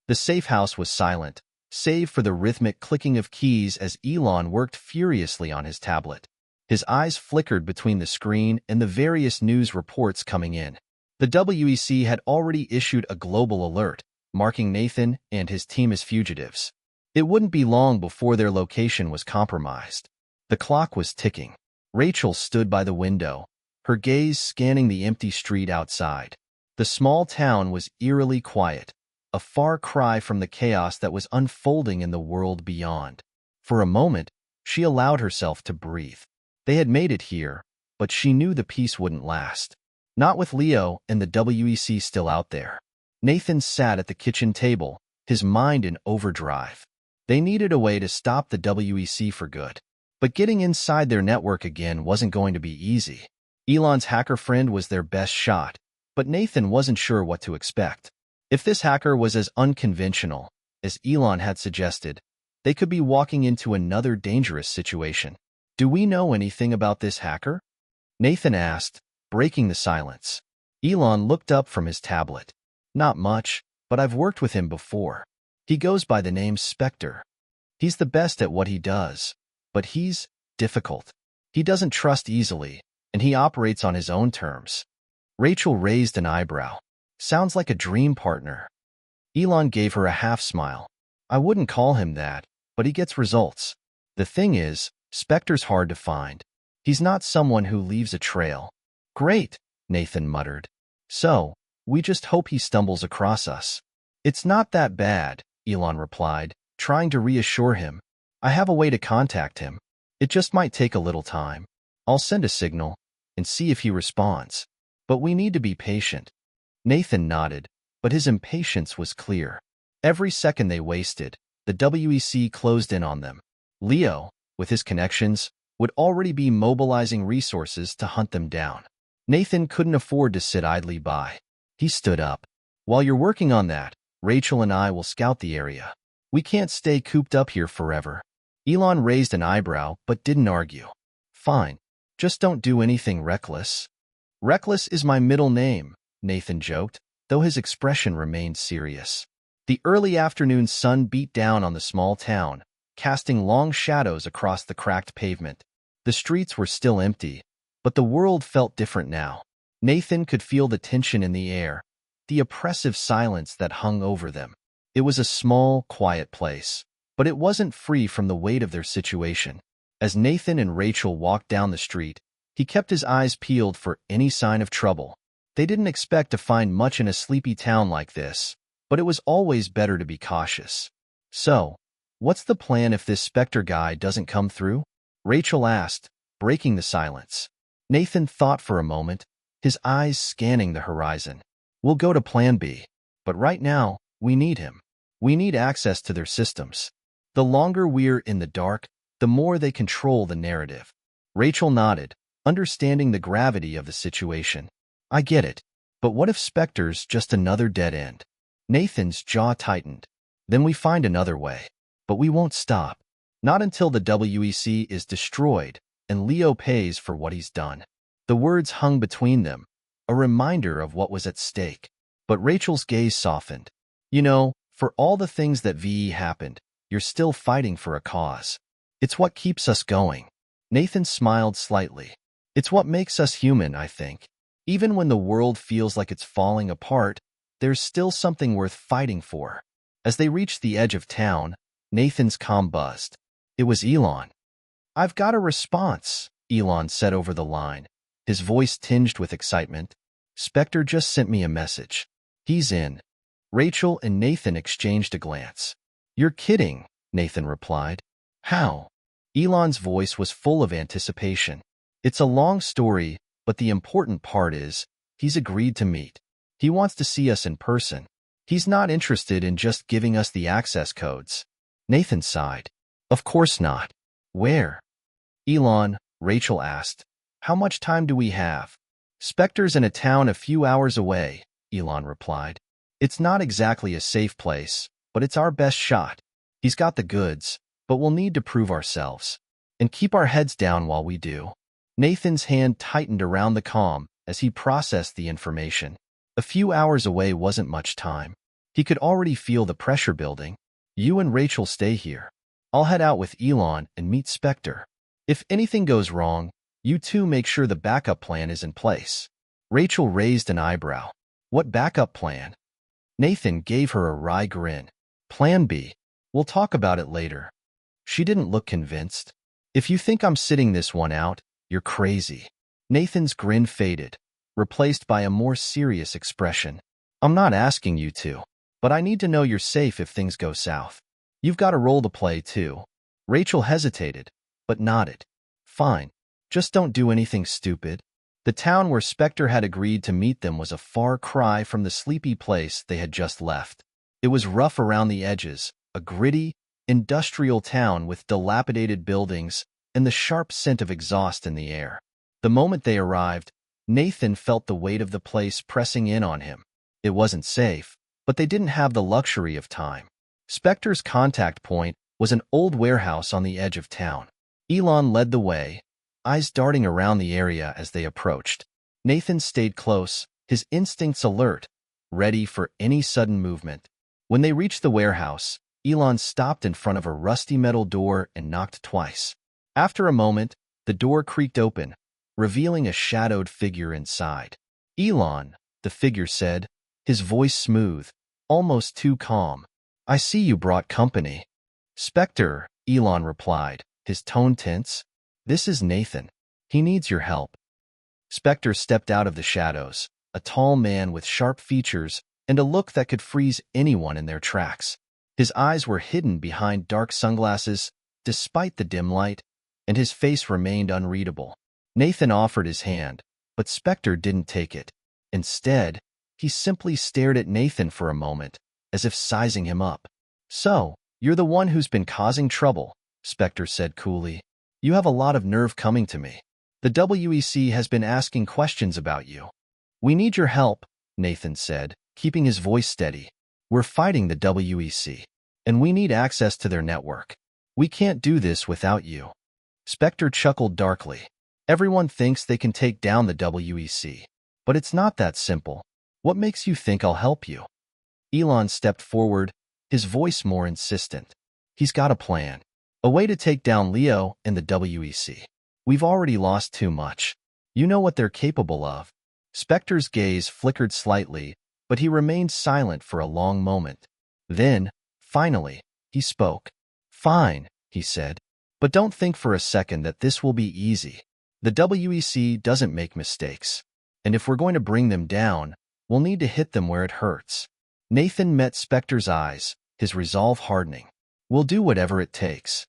The safe house was silent, save for the rhythmic clicking of keys as Elon worked furiously on his tablet. His eyes flickered between the screen and the various news reports coming in. The WEC had already issued a global alert, marking Nathan and his team as fugitives. It wouldn't be long before their location was compromised. The clock was ticking. Rachel stood by the window, her gaze scanning the empty street outside. The small town was eerily quiet, a far cry from the chaos that was unfolding in the world beyond. For a moment, she allowed herself to breathe. They had made it here, but she knew the peace wouldn't last. Not with Leo and the WEC still out there. Nathan sat at the kitchen table, his mind in overdrive. They needed a way to stop the WEC for good. But getting inside their network again wasn't going to be easy. Elon's hacker friend was their best shot, but Nathan wasn't sure what to expect. If this hacker was as unconventional as Elon had suggested, they could be walking into another dangerous situation. Do we know anything about this hacker? Nathan asked, breaking the silence. Elon looked up from his tablet. Not much, but I've worked with him before. He goes by the name Spectre. He's the best at what he does, but he's difficult. He doesn't trust easily, and he operates on his own terms. Rachel raised an eyebrow. Sounds like a dream partner. Elon gave her a half-smile. I wouldn't call him that, but he gets results. The thing is, Spectre's hard to find. He's not someone who leaves a trail. Great, Nathan muttered. So, we just hope he stumbles across us. It's not that bad, Elon replied, trying to reassure him. I have a way to contact him. It just might take a little time. I'll send a signal and see if he responds. But we need to be patient. Nathan nodded, but his impatience was clear. Every second they wasted, the WEC closed in on them. Leo, with his connections, would already be mobilizing resources to hunt them down. Nathan couldn't afford to sit idly by. He stood up. While you're working on that, Rachel and I will scout the area. We can't stay cooped up here forever. Elon raised an eyebrow but didn't argue. Fine. Just don't do anything reckless. Reckless is my middle name, Nathan joked, though his expression remained serious. The early afternoon sun beat down on the small town, casting long shadows across the cracked pavement. The streets were still empty, but the world felt different now. Nathan could feel the tension in the air, the oppressive silence that hung over them. It was a small, quiet place, but it wasn't free from the weight of their situation. As Nathan and Rachel walked down the street, he kept his eyes peeled for any sign of trouble. They didn't expect to find much in a sleepy town like this, but it was always better to be cautious. "So, what's the plan if this Spectre guy doesn't come through?" Rachel asked, breaking the silence. Nathan thought for a moment, his eyes scanning the horizon. "We'll go to Plan B, but right now, we need him. We need access to their systems. The longer we're in the dark, the more they control the narrative." Rachel nodded, understanding the gravity of the situation. "I get it, but what if Spectre's just another dead end?" Nathan's jaw tightened. "Then we find another way. But we won't stop. Not until the WEC is destroyed and Leo pays for what he's done." The words hung between them, a reminder of what was at stake. But Rachel's gaze softened. "You know, for all the things that happened, you're still fighting for a cause. It's what keeps us going." Nathan smiled slightly. "It's what makes us human, I think. Even when the world feels like it's falling apart, there's still something worth fighting for." As they reached the edge of town, Nathan's comm buzzed. It was Elon. "I've got a response," Elon said over the line, his voice tinged with excitement. "Spectre just sent me a message. He's in." Rachel and Nathan exchanged a glance. "You're kidding," Nathan replied. "How?" Elon's voice was full of anticipation. "It's a long story, but the important part is, he's agreed to meet. He wants to see us in person. He's not interested in just giving us the access codes." Nathan sighed. "Of course not. Where?" "Elon," Rachel asked, "how much time do we have?" "Spectre's in a town a few hours away," Elon replied. "It's not exactly a safe place, but it's our best shot. He's got the goods, but we'll need to prove ourselves. And keep our heads down while we do." Nathan's hand tightened around the comm as he processed the information. A few hours away wasn't much time. He could already feel the pressure building. "You and Rachel stay here. I'll head out with Elon and meet Spectre. If anything goes wrong, you two make sure the backup plan is in place." Rachel raised an eyebrow. "What backup plan?" Nathan gave her a wry grin. "Plan B. We'll talk about it later." She didn't look convinced. "If you think I'm sitting this one out, you're crazy." Nathan's grin faded, replaced by a more serious expression. "I'm not asking you to, but I need to know you're safe if things go south. You've got a role to play, too." Rachel hesitated, but nodded. "Fine. Just don't do anything stupid." The town where Spectre had agreed to meet them was a far cry from the sleepy place they had just left. It was rough around the edges, a gritty, industrial town with dilapidated buildings and the sharp scent of exhaust in the air. The moment they arrived, Nathan felt the weight of the place pressing in on him. It wasn't safe, but they didn't have the luxury of time. Spectre's contact point was an old warehouse on the edge of town. Elon led the way, eyes darting around the area as they approached. Nathan stayed close, his instincts alert, ready for any sudden movement. When they reached the warehouse, Elon stopped in front of a rusty metal door and knocked twice. After a moment, the door creaked open, revealing a shadowed figure inside. "Elon," the figure said, his voice smooth, almost too calm. "I see you brought company." "Spectre," Elon replied, his tone tense. "This is Nathan. He needs your help." Spectre stepped out of the shadows, a tall man with sharp features and a look that could freeze anyone in their tracks. His eyes were hidden behind dark sunglasses, despite the dim light, and his face remained unreadable. Nathan offered his hand, but Spectre didn't take it. Instead, he simply stared at Nathan for a moment, as if sizing him up. "So, you're the one who's been causing trouble," Spectre said coolly. "You have a lot of nerve coming to me. The WEC has been asking questions about you." "We need your help," Nathan said, keeping his voice steady. "We're fighting the WEC, and we need access to their network. We can't do this without you." Spectre chuckled darkly. "Everyone thinks they can take down the WEC, but it's not that simple. What makes you think I'll help you?" Elon stepped forward, his voice more insistent. "He's got a plan. A way to take down Leo and the WEC. We've already lost too much. You know what they're capable of." Spectre's gaze flickered slightly, but he remained silent for a long moment. Then, finally, he spoke. "Fine," he said. "But don't think for a second that this will be easy. The WEC doesn't make mistakes. And if we're going to bring them down, we'll need to hit them where it hurts." Nathan met Spector's eyes, his resolve hardening. "We'll do whatever it takes."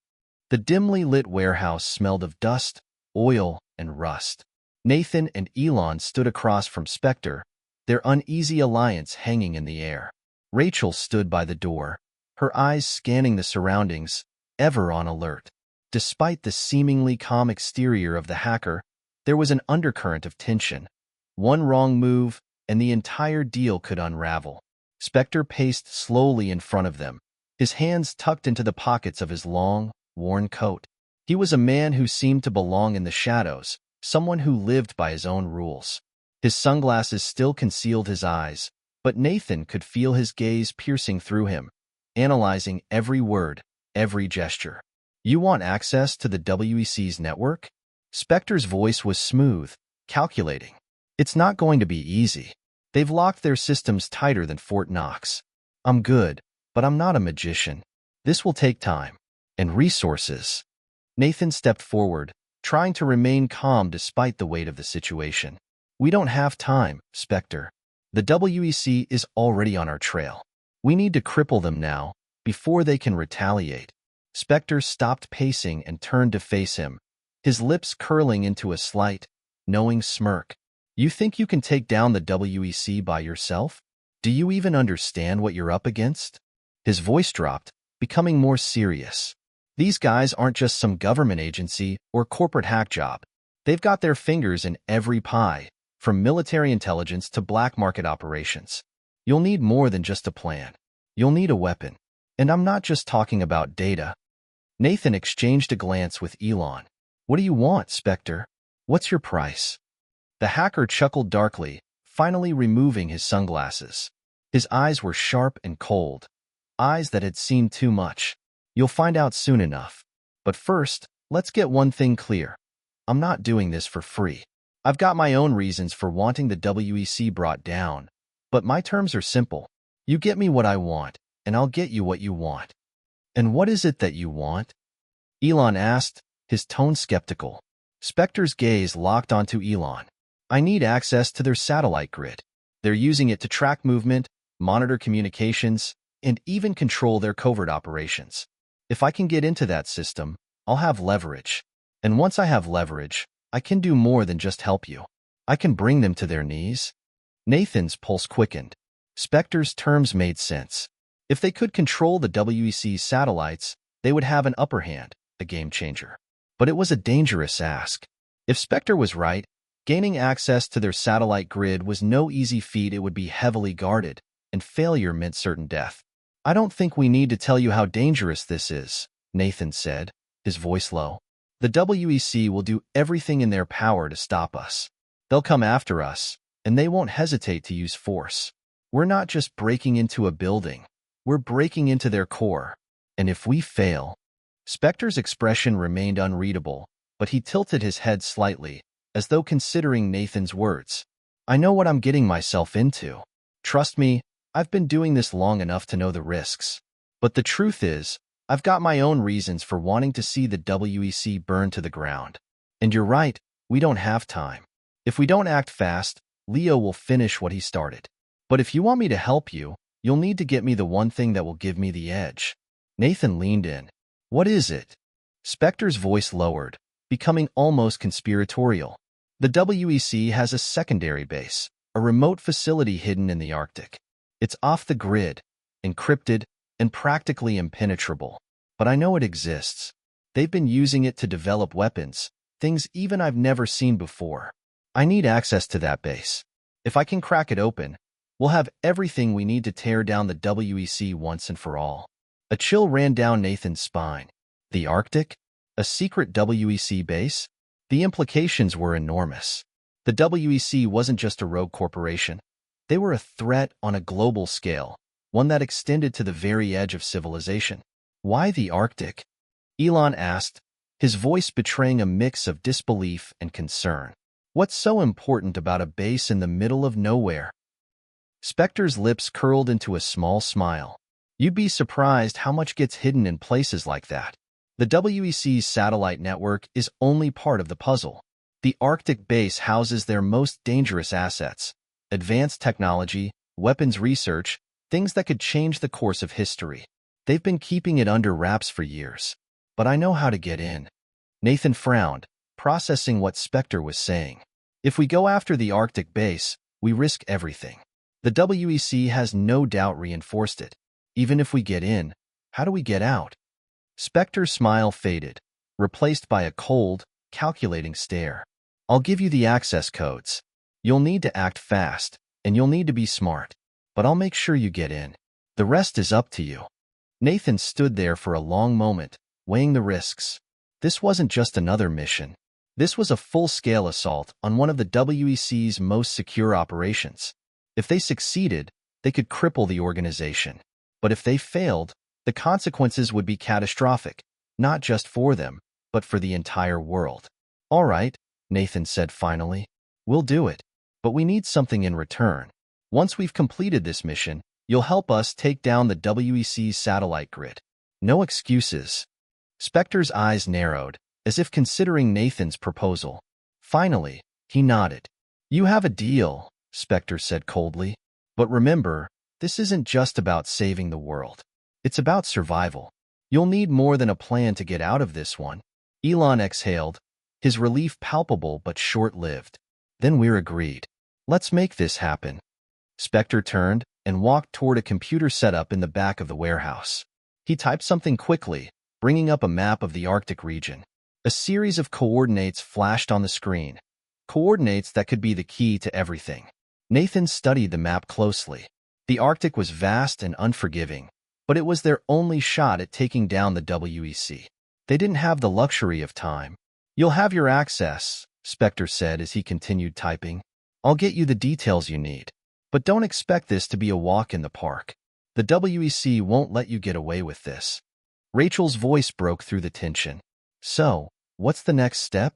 The dimly lit warehouse smelled of dust, oil, and rust. Nathan and Elon stood across from Spector, their uneasy alliance hanging in the air. Rachel stood by the door, her eyes scanning the surroundings, ever on alert. Despite the seemingly calm exterior of the hacker, there was an undercurrent of tension. One wrong move, and the entire deal could unravel. Spector paced slowly in front of them, his hands tucked into the pockets of his long, worn coat. He was a man who seemed to belong in the shadows, someone who lived by his own rules. His sunglasses still concealed his eyes, but Nathan could feel his gaze piercing through him, analyzing every word, every gesture. "You want access to the WEC's network?" Spector's voice was smooth, calculating. "It's not going to be easy. They've locked their systems tighter than Fort Knox. I'm good, but I'm not a magician. This will take time. And resources." Nathan stepped forward, trying to remain calm despite the weight of the situation. "We don't have time, Spector. The WEC is already on our trail. We need to cripple them now, before they can retaliate." Spector stopped pacing and turned to face him, his lips curling into a slight, knowing smirk. "You think you can take down the WEC by yourself? Do you even understand what you're up against?" His voice dropped, becoming more serious. "These guys aren't just some government agency or corporate hack job. They've got their fingers in every pie, from military intelligence to black market operations. You'll need more than just a plan. You'll need a weapon. And I'm not just talking about data." Nathan exchanged a glance with Elon. "What do you want, Spector? What's your price?" The hacker chuckled darkly, finally removing his sunglasses. His eyes were sharp and cold, eyes that had seen too much. "You'll find out soon enough. But first, let's get one thing clear. I'm not doing this for free. I've got my own reasons for wanting the WEC brought down, but my terms are simple. You get me what I want, and I'll get you what you want." "And what is it that you want?" Elon asked, his tone skeptical. Spector's gaze locked onto Elon. "I need access to their satellite grid. They're using it to track movement, monitor communications, and even control their covert operations. If I can get into that system, I'll have leverage. And once I have leverage, I can do more than just help you. I can bring them to their knees." Nathan's pulse quickened. Spector's terms made sense. If they could control the WEC's satellites, they would have an upper hand, a game changer. But it was a dangerous ask. If Spector was right, gaining access to their satellite grid was no easy feat. It would be heavily guarded, and failure meant certain death. "I don't think we need to tell you how dangerous this is," Nathan said, his voice low. "The WEC will do everything in their power to stop us. They'll come after us, and they won't hesitate to use force. We're not just breaking into a building. We're breaking into their core. And if we fail—" Spector's expression remained unreadable, but he tilted his head slightly, as though considering Nathan's words. "I know what I'm getting myself into. Trust me, I've been doing this long enough to know the risks. But the truth is, I've got my own reasons for wanting to see the WEC burn to the ground. And you're right, we don't have time. If we don't act fast, Leo will finish what he started. But if you want me to help you, you'll need to get me the one thing that will give me the edge." Nathan leaned in. "What is it?" Spector's voice lowered, becoming almost conspiratorial. "The WEC has a secondary base, a remote facility hidden in the Arctic. It's off the grid, encrypted, and practically impenetrable. But I know it exists. They've been using it to develop weapons, things even I've never seen before. I need access to that base. If I can crack it open, we'll have everything we need to tear down the WEC once and for all." A chill ran down Nathan's spine. The Arctic? A secret WEC base? The implications were enormous. The WEC wasn't just a rogue corporation. They were a threat on a global scale, one that extended to the very edge of civilization. "Why the Arctic?" Elon asked, his voice betraying a mix of disbelief and concern. "What's so important about a base in the middle of nowhere?" Spector's lips curled into a small smile. You'd be surprised how much gets hidden in places like that. The WEC's satellite network is only part of the puzzle. The Arctic base houses their most dangerous assets: advanced technology, weapons research, things that could change the course of history. They've been keeping it under wraps for years. But I know how to get in. Nathan frowned, processing what Spectre was saying. If we go after the Arctic base, we risk everything. The WEC has no doubt reinforced it. Even if we get in, how do we get out? Spectre's smile faded, replaced by a cold, calculating stare. I'll give you the access codes. You'll need to act fast, and you'll need to be smart. But I'll make sure you get in. The rest is up to you. Nathan stood there for a long moment, weighing the risks. This wasn't just another mission. This was a full-scale assault on one of the WEC's most secure operations. If they succeeded, they could cripple the organization. But if they failed, the consequences would be catastrophic, not just for them, but for the entire world. All right, Nathan said finally. We'll do it. But we need something in return. Once we've completed this mission, you'll help us take down the WEC's satellite grid. No excuses. Spectre's eyes narrowed, as if considering Nathan's proposal. Finally, he nodded. You have a deal, Spectre said coldly. But remember, this isn't just about saving the world. It's about survival. You'll need more than a plan to get out of this one. Elon exhaled, his relief palpable but short-lived. Then we're agreed. Let's make this happen. Spectre turned and walked toward a computer setup in the back of the warehouse. He typed something quickly, bringing up a map of the Arctic region. A series of coordinates flashed on the screen, coordinates that could be the key to everything. Nathan studied the map closely. The Arctic was vast and unforgiving, but it was their only shot at taking down the WEC. They didn't have the luxury of time. You'll have your access, Spectre said as he continued typing. I'll get you the details you need. But don't expect this to be a walk in the park. The WEC won't let you get away with this. Rachel's voice broke through the tension. So, what's the next step?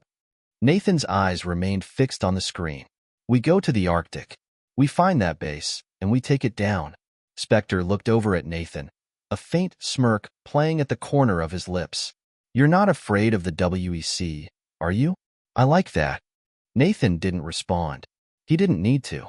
Nathan's eyes remained fixed on the screen. We go to the Arctic. We find that base, and we take it down. Spectre looked over at Nathan, a faint smirk playing at the corner of his lips. You're not afraid of the WEC, are you? I like that. Nathan didn't respond. He didn't need to.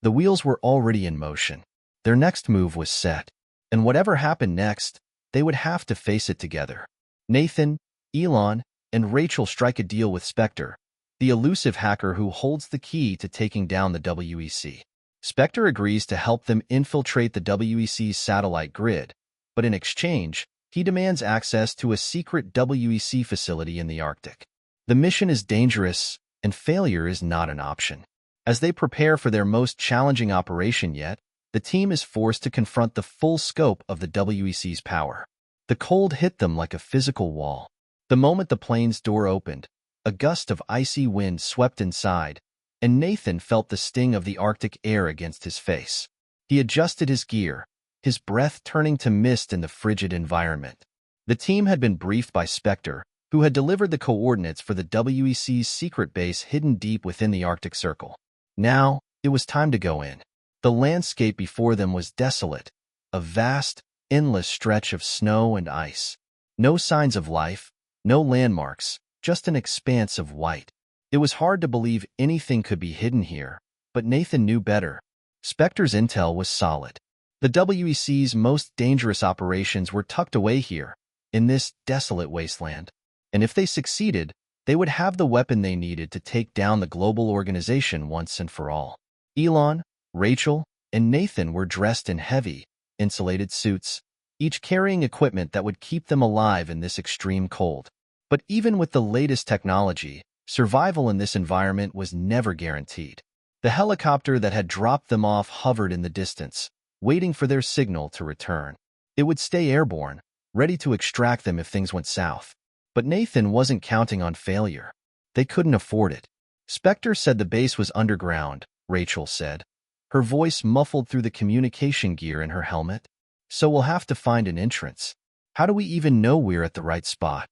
The wheels were already in motion. Their next move was set. And whatever happened next, they would have to face it together. Nathan, Elon, and Rachel strike a deal with Spectre, the elusive hacker who holds the key to taking down the WEC. Spectre agrees to help them infiltrate the WEC's satellite grid, but in exchange, he demands access to a secret WEC facility in the Arctic. The mission is dangerous, and failure is not an option. As they prepare for their most challenging operation yet, the team is forced to confront the full scope of the WEC's power. The cold hit them like a physical wall. The moment the plane's door opened, a gust of icy wind swept inside, and Nathan felt the sting of the Arctic air against his face. He adjusted his gear, his breath turning to mist in the frigid environment. The team had been briefed by Spectre, who had delivered the coordinates for the WEC's secret base hidden deep within the Arctic Circle. Now, it was time to go in. The landscape before them was desolate, a vast, endless stretch of snow and ice. No signs of life, no landmarks, just an expanse of white. It was hard to believe anything could be hidden here, but Nathan knew better. Spectre's intel was solid. The WEC's most dangerous operations were tucked away here, in this desolate wasteland. And if they succeeded, they would have the weapon they needed to take down the global organization once and for all. Elon, Rachel, and Nathan were dressed in heavy, insulated suits, each carrying equipment that would keep them alive in this extreme cold. But even with the latest technology, survival in this environment was never guaranteed. The helicopter that had dropped them off hovered in the distance, waiting for their signal to return. It would stay airborne, ready to extract them if things went south. But Nathan wasn't counting on failure. They couldn't afford it. Spectre said the base was underground, Rachel said, her voice muffled through the communication gear in her helmet. So we'll have to find an entrance. How do we even know we're at the right spot?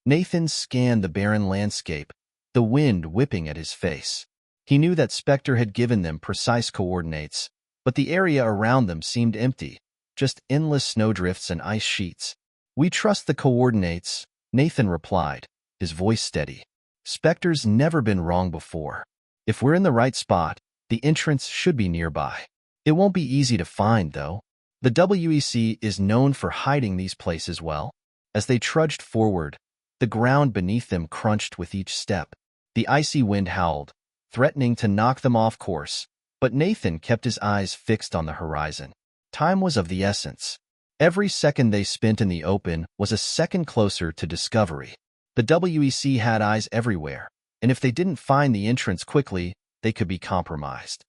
Nathan scanned the barren landscape, the wind whipping at his face. He knew that Spectre had given them precise coordinates, but the area around them seemed empty, just endless snowdrifts and ice sheets. We trust the coordinates, Nathan replied, his voice steady. Spectre's never been wrong before. If we're in the right spot, the entrance should be nearby. It won't be easy to find, though. The WEC is known for hiding these places well. As they trudged forward, the ground beneath them crunched with each step. The icy wind howled, threatening to knock them off course, but Nathan kept his eyes fixed on the horizon. Time was of the essence. Every second they spent in the open was a second closer to discovery. The WEC had eyes everywhere, and if they didn't find the entrance quickly, they could be compromised.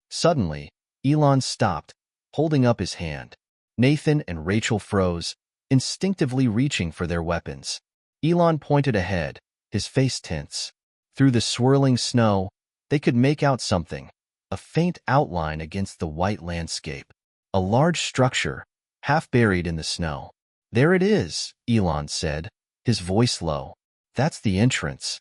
Suddenly, Elon stopped, holding up his hand. Nathan and Rachel froze, instinctively reaching for their weapons. Elon pointed ahead, his face tense. Through the swirling snow, they could make out something, a faint outline against the white landscape. A large structure, half buried in the snow. There it is, Elon said, his voice low. That's the entrance.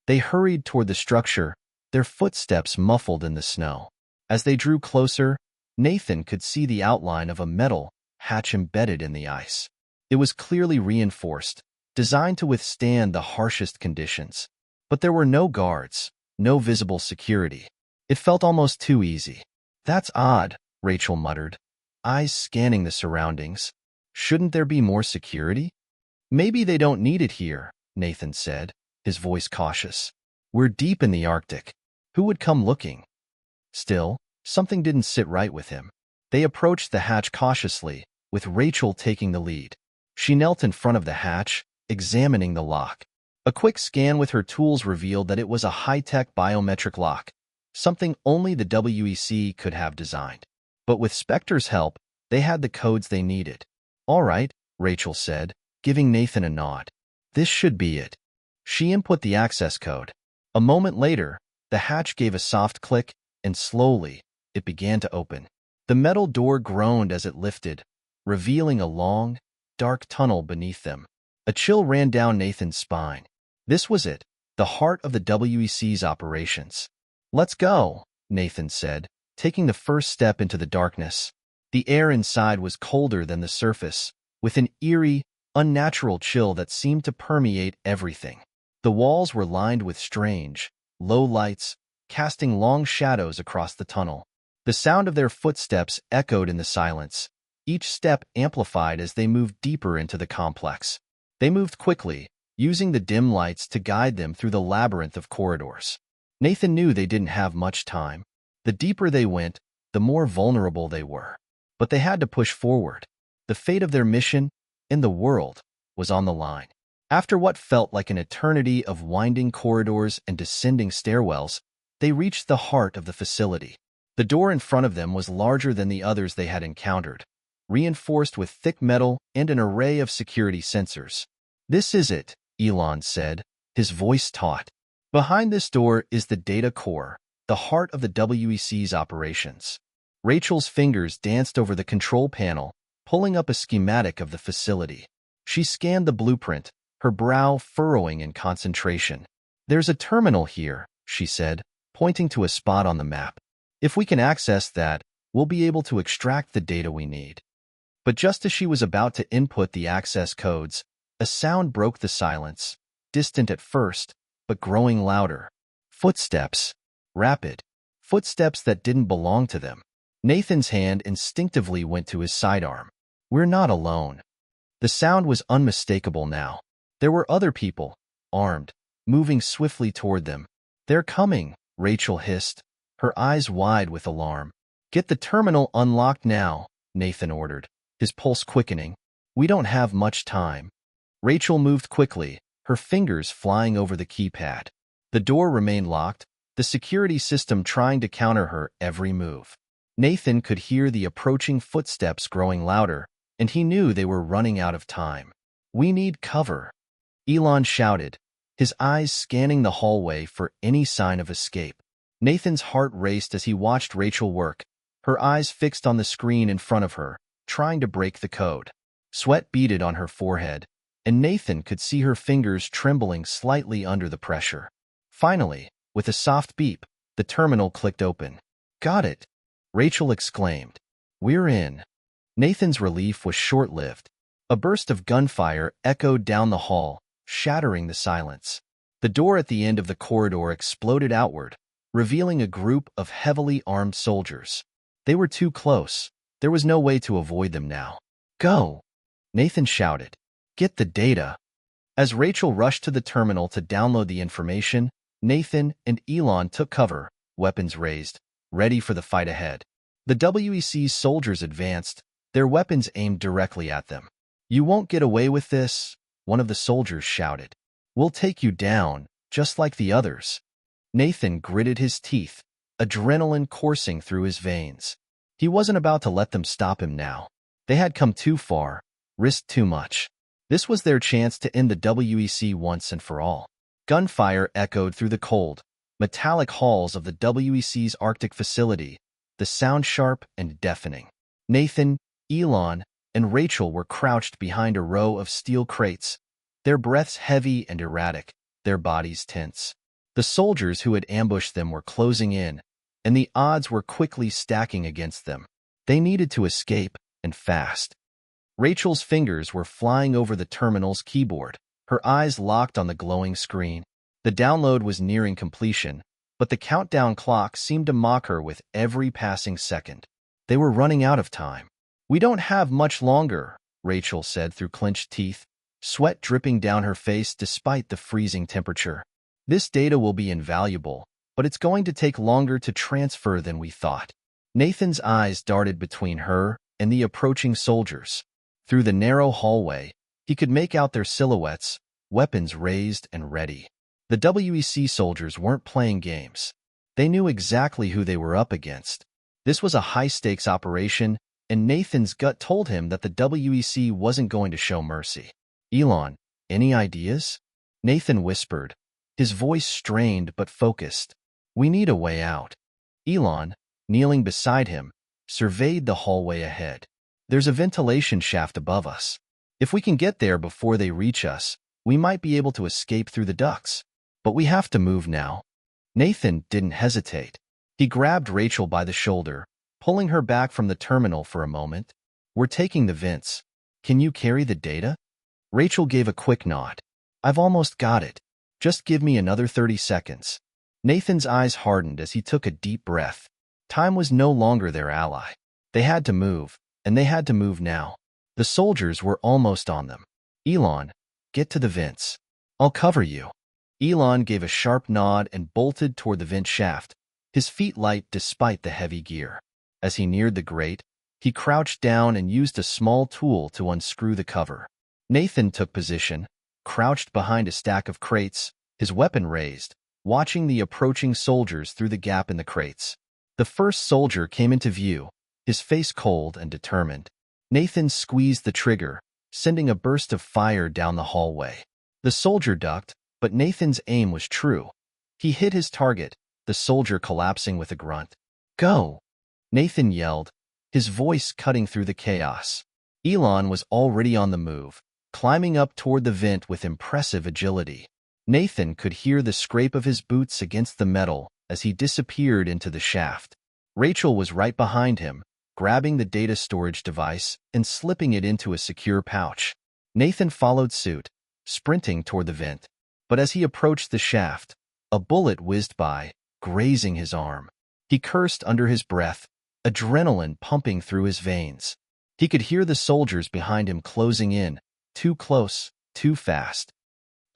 They hurried toward the structure, their footsteps muffled in the snow. As they drew closer, Nathan could see the outline of a metal hatch embedded in the ice. It was clearly reinforced, designed to withstand the harshest conditions. But there were no guards, no visible security. It felt almost too easy. That's odd, Rachel muttered, eyes scanning the surroundings. Shouldn't there be more security? Maybe they don't need it here, Nathan said, his voice cautious. We're deep in the Arctic. Who would come looking? Still, something didn't sit right with him. They approached the hatch cautiously, with Rachel taking the lead. She knelt in front of the hatch, examining the lock. A quick scan with her tools revealed that it was a high-tech biometric lock, something only the WEC could have designed. But with Spectre's help, they had the codes they needed. All right, Rachel said, giving Nathan a nod. This should be it. She input the access code. A moment later, the hatch gave a soft click, and slowly, it began to open. The metal door groaned as it lifted, revealing a long, dark tunnel beneath them. A chill ran down Nathan's spine. This was it, the heart of the WEC's operations. Let's go, Nathan said, taking the first step into the darkness. The air inside was colder than the surface, with an eerie, unnatural chill that seemed to permeate everything. The walls were lined with strange, low lights, casting long shadows across the tunnel. The sound of their footsteps echoed in the silence, each step amplified as they moved deeper into the complex. They moved quickly, using the dim lights to guide them through the labyrinth of corridors. Nathan knew they didn't have much time. The deeper they went, the more vulnerable they were. But they had to push forward. The fate of their mission, and the world, was on the line. After what felt like an eternity of winding corridors and descending stairwells, they reached the heart of the facility. The door in front of them was larger than the others they had encountered, reinforced with thick metal and an array of security sensors. This is it, Elon said, his voice taut. Behind this door is the data core, the heart of the WEC's operations. Rachel's fingers danced over the control panel, pulling up a schematic of the facility. She scanned the blueprint, her brow furrowing in concentration. There's a terminal here, she said, pointing to a spot on the map. If we can access that, we'll be able to extract the data we need. But just as she was about to input the access codes, a sound broke the silence, distant at first, but growing louder. Footsteps. Rapid. Footsteps that didn't belong to them. Nathan's hand instinctively went to his sidearm. We're not alone. The sound was unmistakable now. There were other people, armed, moving swiftly toward them. They're coming, Rachel hissed, her eyes wide with alarm. Get the terminal unlocked now, Nathan ordered, his pulse quickening. We don't have much time. Rachel moved quickly, her fingers flying over the keypad. The door remained locked, the security system trying to counter her every move. Nathan could hear the approaching footsteps growing louder, and he knew they were running out of time. We need cover, Elon shouted, his eyes scanning the hallway for any sign of escape. Nathan's heart raced as he watched Rachel work, her eyes fixed on the screen in front of her, trying to break the code. Sweat beaded on her forehead, and Nathan could see her fingers trembling slightly under the pressure. Finally, with a soft beep, the terminal clicked open. Got it, Rachel exclaimed. We're in. Nathan's relief was short-lived. A burst of gunfire echoed down the hall, shattering the silence. The door at the end of the corridor exploded outward, revealing a group of heavily armed soldiers. They were too close. There was no way to avoid them now. "Go!" Nathan shouted. "Get the data." As Rachel rushed to the terminal to download the information, Nathan and Elon took cover, weapons raised, ready for the fight ahead. The WEC's soldiers advanced, their weapons aimed directly at them. "You won't get away with this," one of the soldiers shouted. "We'll take you down, just like the others." Nathan gritted his teeth, adrenaline coursing through his veins. He wasn't about to let them stop him now. They had come too far, risked too much. This was their chance to end the WEC once and for all. Gunfire echoed through the cold, metallic halls of the WEC's Arctic facility, the sound sharp and deafening. Nathan, Elon, and Rachel were crouched behind a row of steel crates, their breaths heavy and erratic, their bodies tense. The soldiers who had ambushed them were closing in, and the odds were quickly stacking against them. They needed to escape, and fast. Rachel's fingers were flying over the terminal's keyboard, her eyes locked on the glowing screen. The download was nearing completion, but the countdown clock seemed to mock her with every passing second. They were running out of time. "We don't have much longer," Rachel said through clenched teeth, sweat dripping down her face despite the freezing temperature. "This data will be invaluable, but it's going to take longer to transfer than we thought." Nathan's eyes darted between her and the approaching soldiers. Through the narrow hallway, he could make out their silhouettes, weapons raised and ready. The WEC soldiers weren't playing games. They knew exactly who they were up against. This was a high-stakes operation, and Nathan's gut told him that the WEC wasn't going to show mercy. "Elon, any ideas?" Nathan whispered, his voice strained but focused. "We need a way out." Elon, kneeling beside him, surveyed the hallway ahead. "There's a ventilation shaft above us. If we can get there before they reach us, we might be able to escape through the ducts. But we have to move now." Nathan didn't hesitate. He grabbed Rachel by the shoulder, pulling her back from the terminal for a moment. "We're taking the vents. Can you carry the data?" Rachel gave a quick nod. "I've almost got it. Just give me another 30 seconds. Nathan's eyes hardened as he took a deep breath. Time was no longer their ally. They had to move, and they had to move now. The soldiers were almost on them. "Elon, get to the vents. I'll cover you." Elon gave a sharp nod and bolted toward the vent shaft, his feet light despite the heavy gear. As he neared the grate, he crouched down and used a small tool to unscrew the cover. Nathan took position, crouched behind a stack of crates, his weapon raised, watching the approaching soldiers through the gap in the crates. The first soldier came into view, his face cold and determined. Nathan squeezed the trigger, sending a burst of fire down the hallway. The soldier ducked, but Nathan's aim was true. He hit his target, the soldier collapsing with a grunt. "Go!" Nathan yelled, his voice cutting through the chaos. Elon was already on the move, climbing up toward the vent with impressive agility. Nathan could hear the scrape of his boots against the metal as he disappeared into the shaft. Rachel was right behind him, grabbing the data storage device and slipping it into a secure pouch. Nathan followed suit, sprinting toward the vent. But as he approached the shaft, a bullet whizzed by, grazing his arm. He cursed under his breath, adrenaline pumping through his veins. He could hear the soldiers behind him closing in, too close, too fast.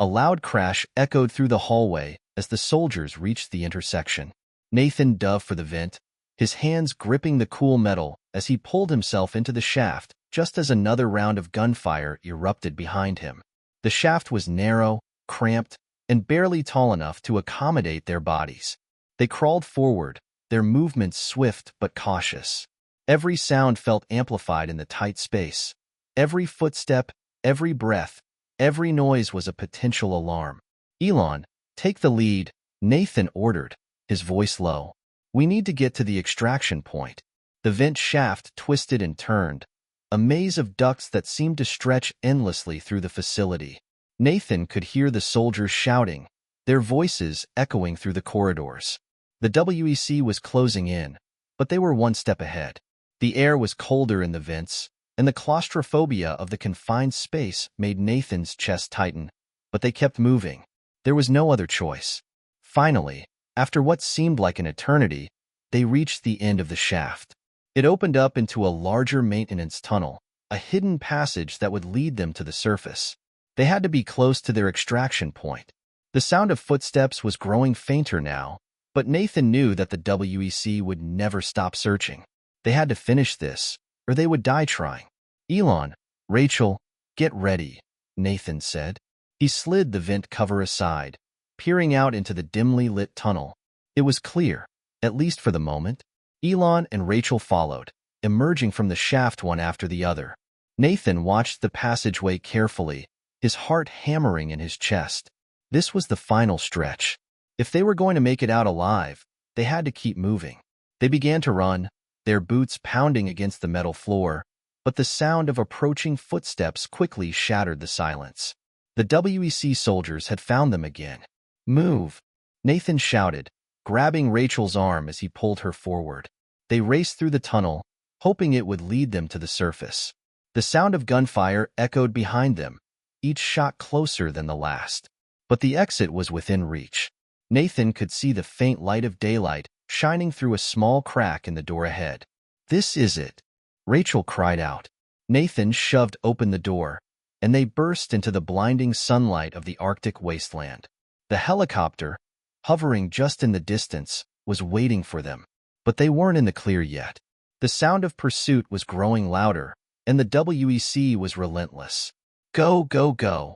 A loud crash echoed through the hallway as the soldiers reached the intersection. Nathan dove for the vent, his hands gripping the cool metal as he pulled himself into the shaft just as another round of gunfire erupted behind him. The shaft was narrow, cramped, and barely tall enough to accommodate their bodies. They crawled forward, their movements swift but cautious. Every sound felt amplified in the tight space. Every footstep, every breath, every noise was a potential alarm. "Elon, take the lead," Nathan ordered, his voice low. "We need to get to the extraction point." The vent shaft twisted and turned, a maze of ducts that seemed to stretch endlessly through the facility. Nathan could hear the soldiers shouting, their voices echoing through the corridors. The WEC was closing in, but they were one step ahead. The air was colder in the vents, and the claustrophobia of the confined space made Nathan's chest tighten, but they kept moving. There was no other choice. Finally, after what seemed like an eternity, they reached the end of the shaft. It opened up into a larger maintenance tunnel, a hidden passage that would lead them to the surface. They had to be close to their extraction point. The sound of footsteps was growing fainter now, but Nathan knew that the WEC would never stop searching. They had to finish this, or they would die trying. Elon, Rachel, get ready, Nathan said. He slid the vent cover aside, peering out into the dimly lit tunnel. It was clear, at least for the moment. Elon and Rachel followed, emerging from the shaft one after the other. Nathan watched the passageway carefully, his heart hammering in his chest. This was the final stretch. If they were going to make it out alive, they had to keep moving. They began to run, their boots pounding against the metal floor, but the sound of approaching footsteps quickly shattered the silence. The WEC soldiers had found them again. Move, Nathan shouted, grabbing Rachel's arm as he pulled her forward. They raced through the tunnel, hoping it would lead them to the surface. The sound of gunfire echoed behind them, each shot closer than the last. But the exit was within reach. Nathan could see the faint light of daylight shining through a small crack in the door ahead. "This is it," Rachel cried out. Nathan shoved open the door, and they burst into the blinding sunlight of the Arctic wasteland. The helicopter, hovering just in the distance, was waiting for them, but they weren't in the clear yet. The sound of pursuit was growing louder, and the WEC was relentless. "Go, go, go,"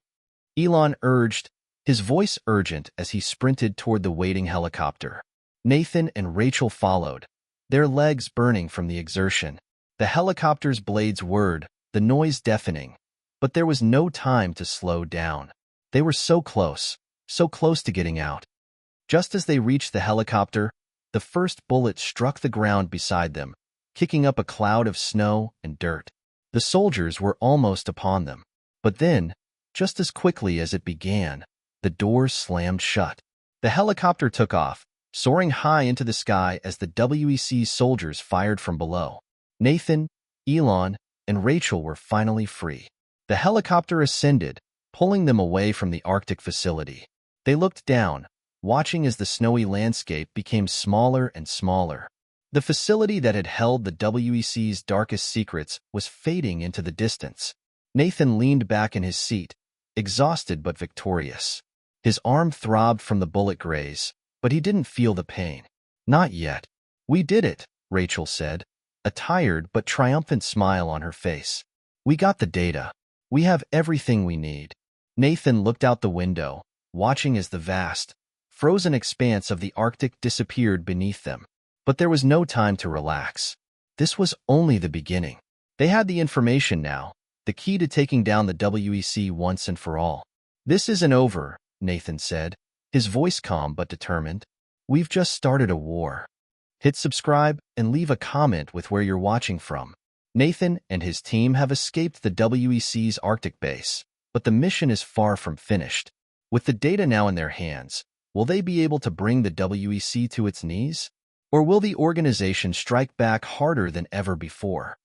Elon urged, his voice urgent as he sprinted toward the waiting helicopter. Nathan and Rachel followed, their legs burning from the exertion. The helicopter's blades whirred, the noise deafening, but there was no time to slow down. They were so close to getting out. Just as they reached the helicopter, the first bullet struck the ground beside them, kicking up a cloud of snow and dirt. The soldiers were almost upon them. But then, just as quickly as it began, the doors slammed shut. The helicopter took off, soaring high into the sky as the WEC soldiers fired from below. Nathan, Elon, and Rachel were finally free. The helicopter ascended, pulling them away from the Arctic facility. They looked down, watching as the snowy landscape became smaller and smaller. The facility that had held the WEC's darkest secrets was fading into the distance. Nathan leaned back in his seat, exhausted but victorious. His arm throbbed from the bullet graze, but he didn't feel the pain. "Not yet. We did it," Rachel said, a tired but triumphant smile on her face. "We got the data. We have everything we need." Nathan looked out the window, watching as the vast, frozen expanse of the Arctic disappeared beneath them. But there was no time to relax. This was only the beginning. They had the information now, the key to taking down the WEC once and for all. "This isn't over," Nathan said, his voice calm but determined. "We've just started a war." Hit subscribe and leave a comment with where you're watching from. Nathan and his team have escaped the WEC's Arctic base, but the mission is far from finished. With the data now in their hands, will they be able to bring the WEC to its knees? Or will the organization strike back harder than ever before?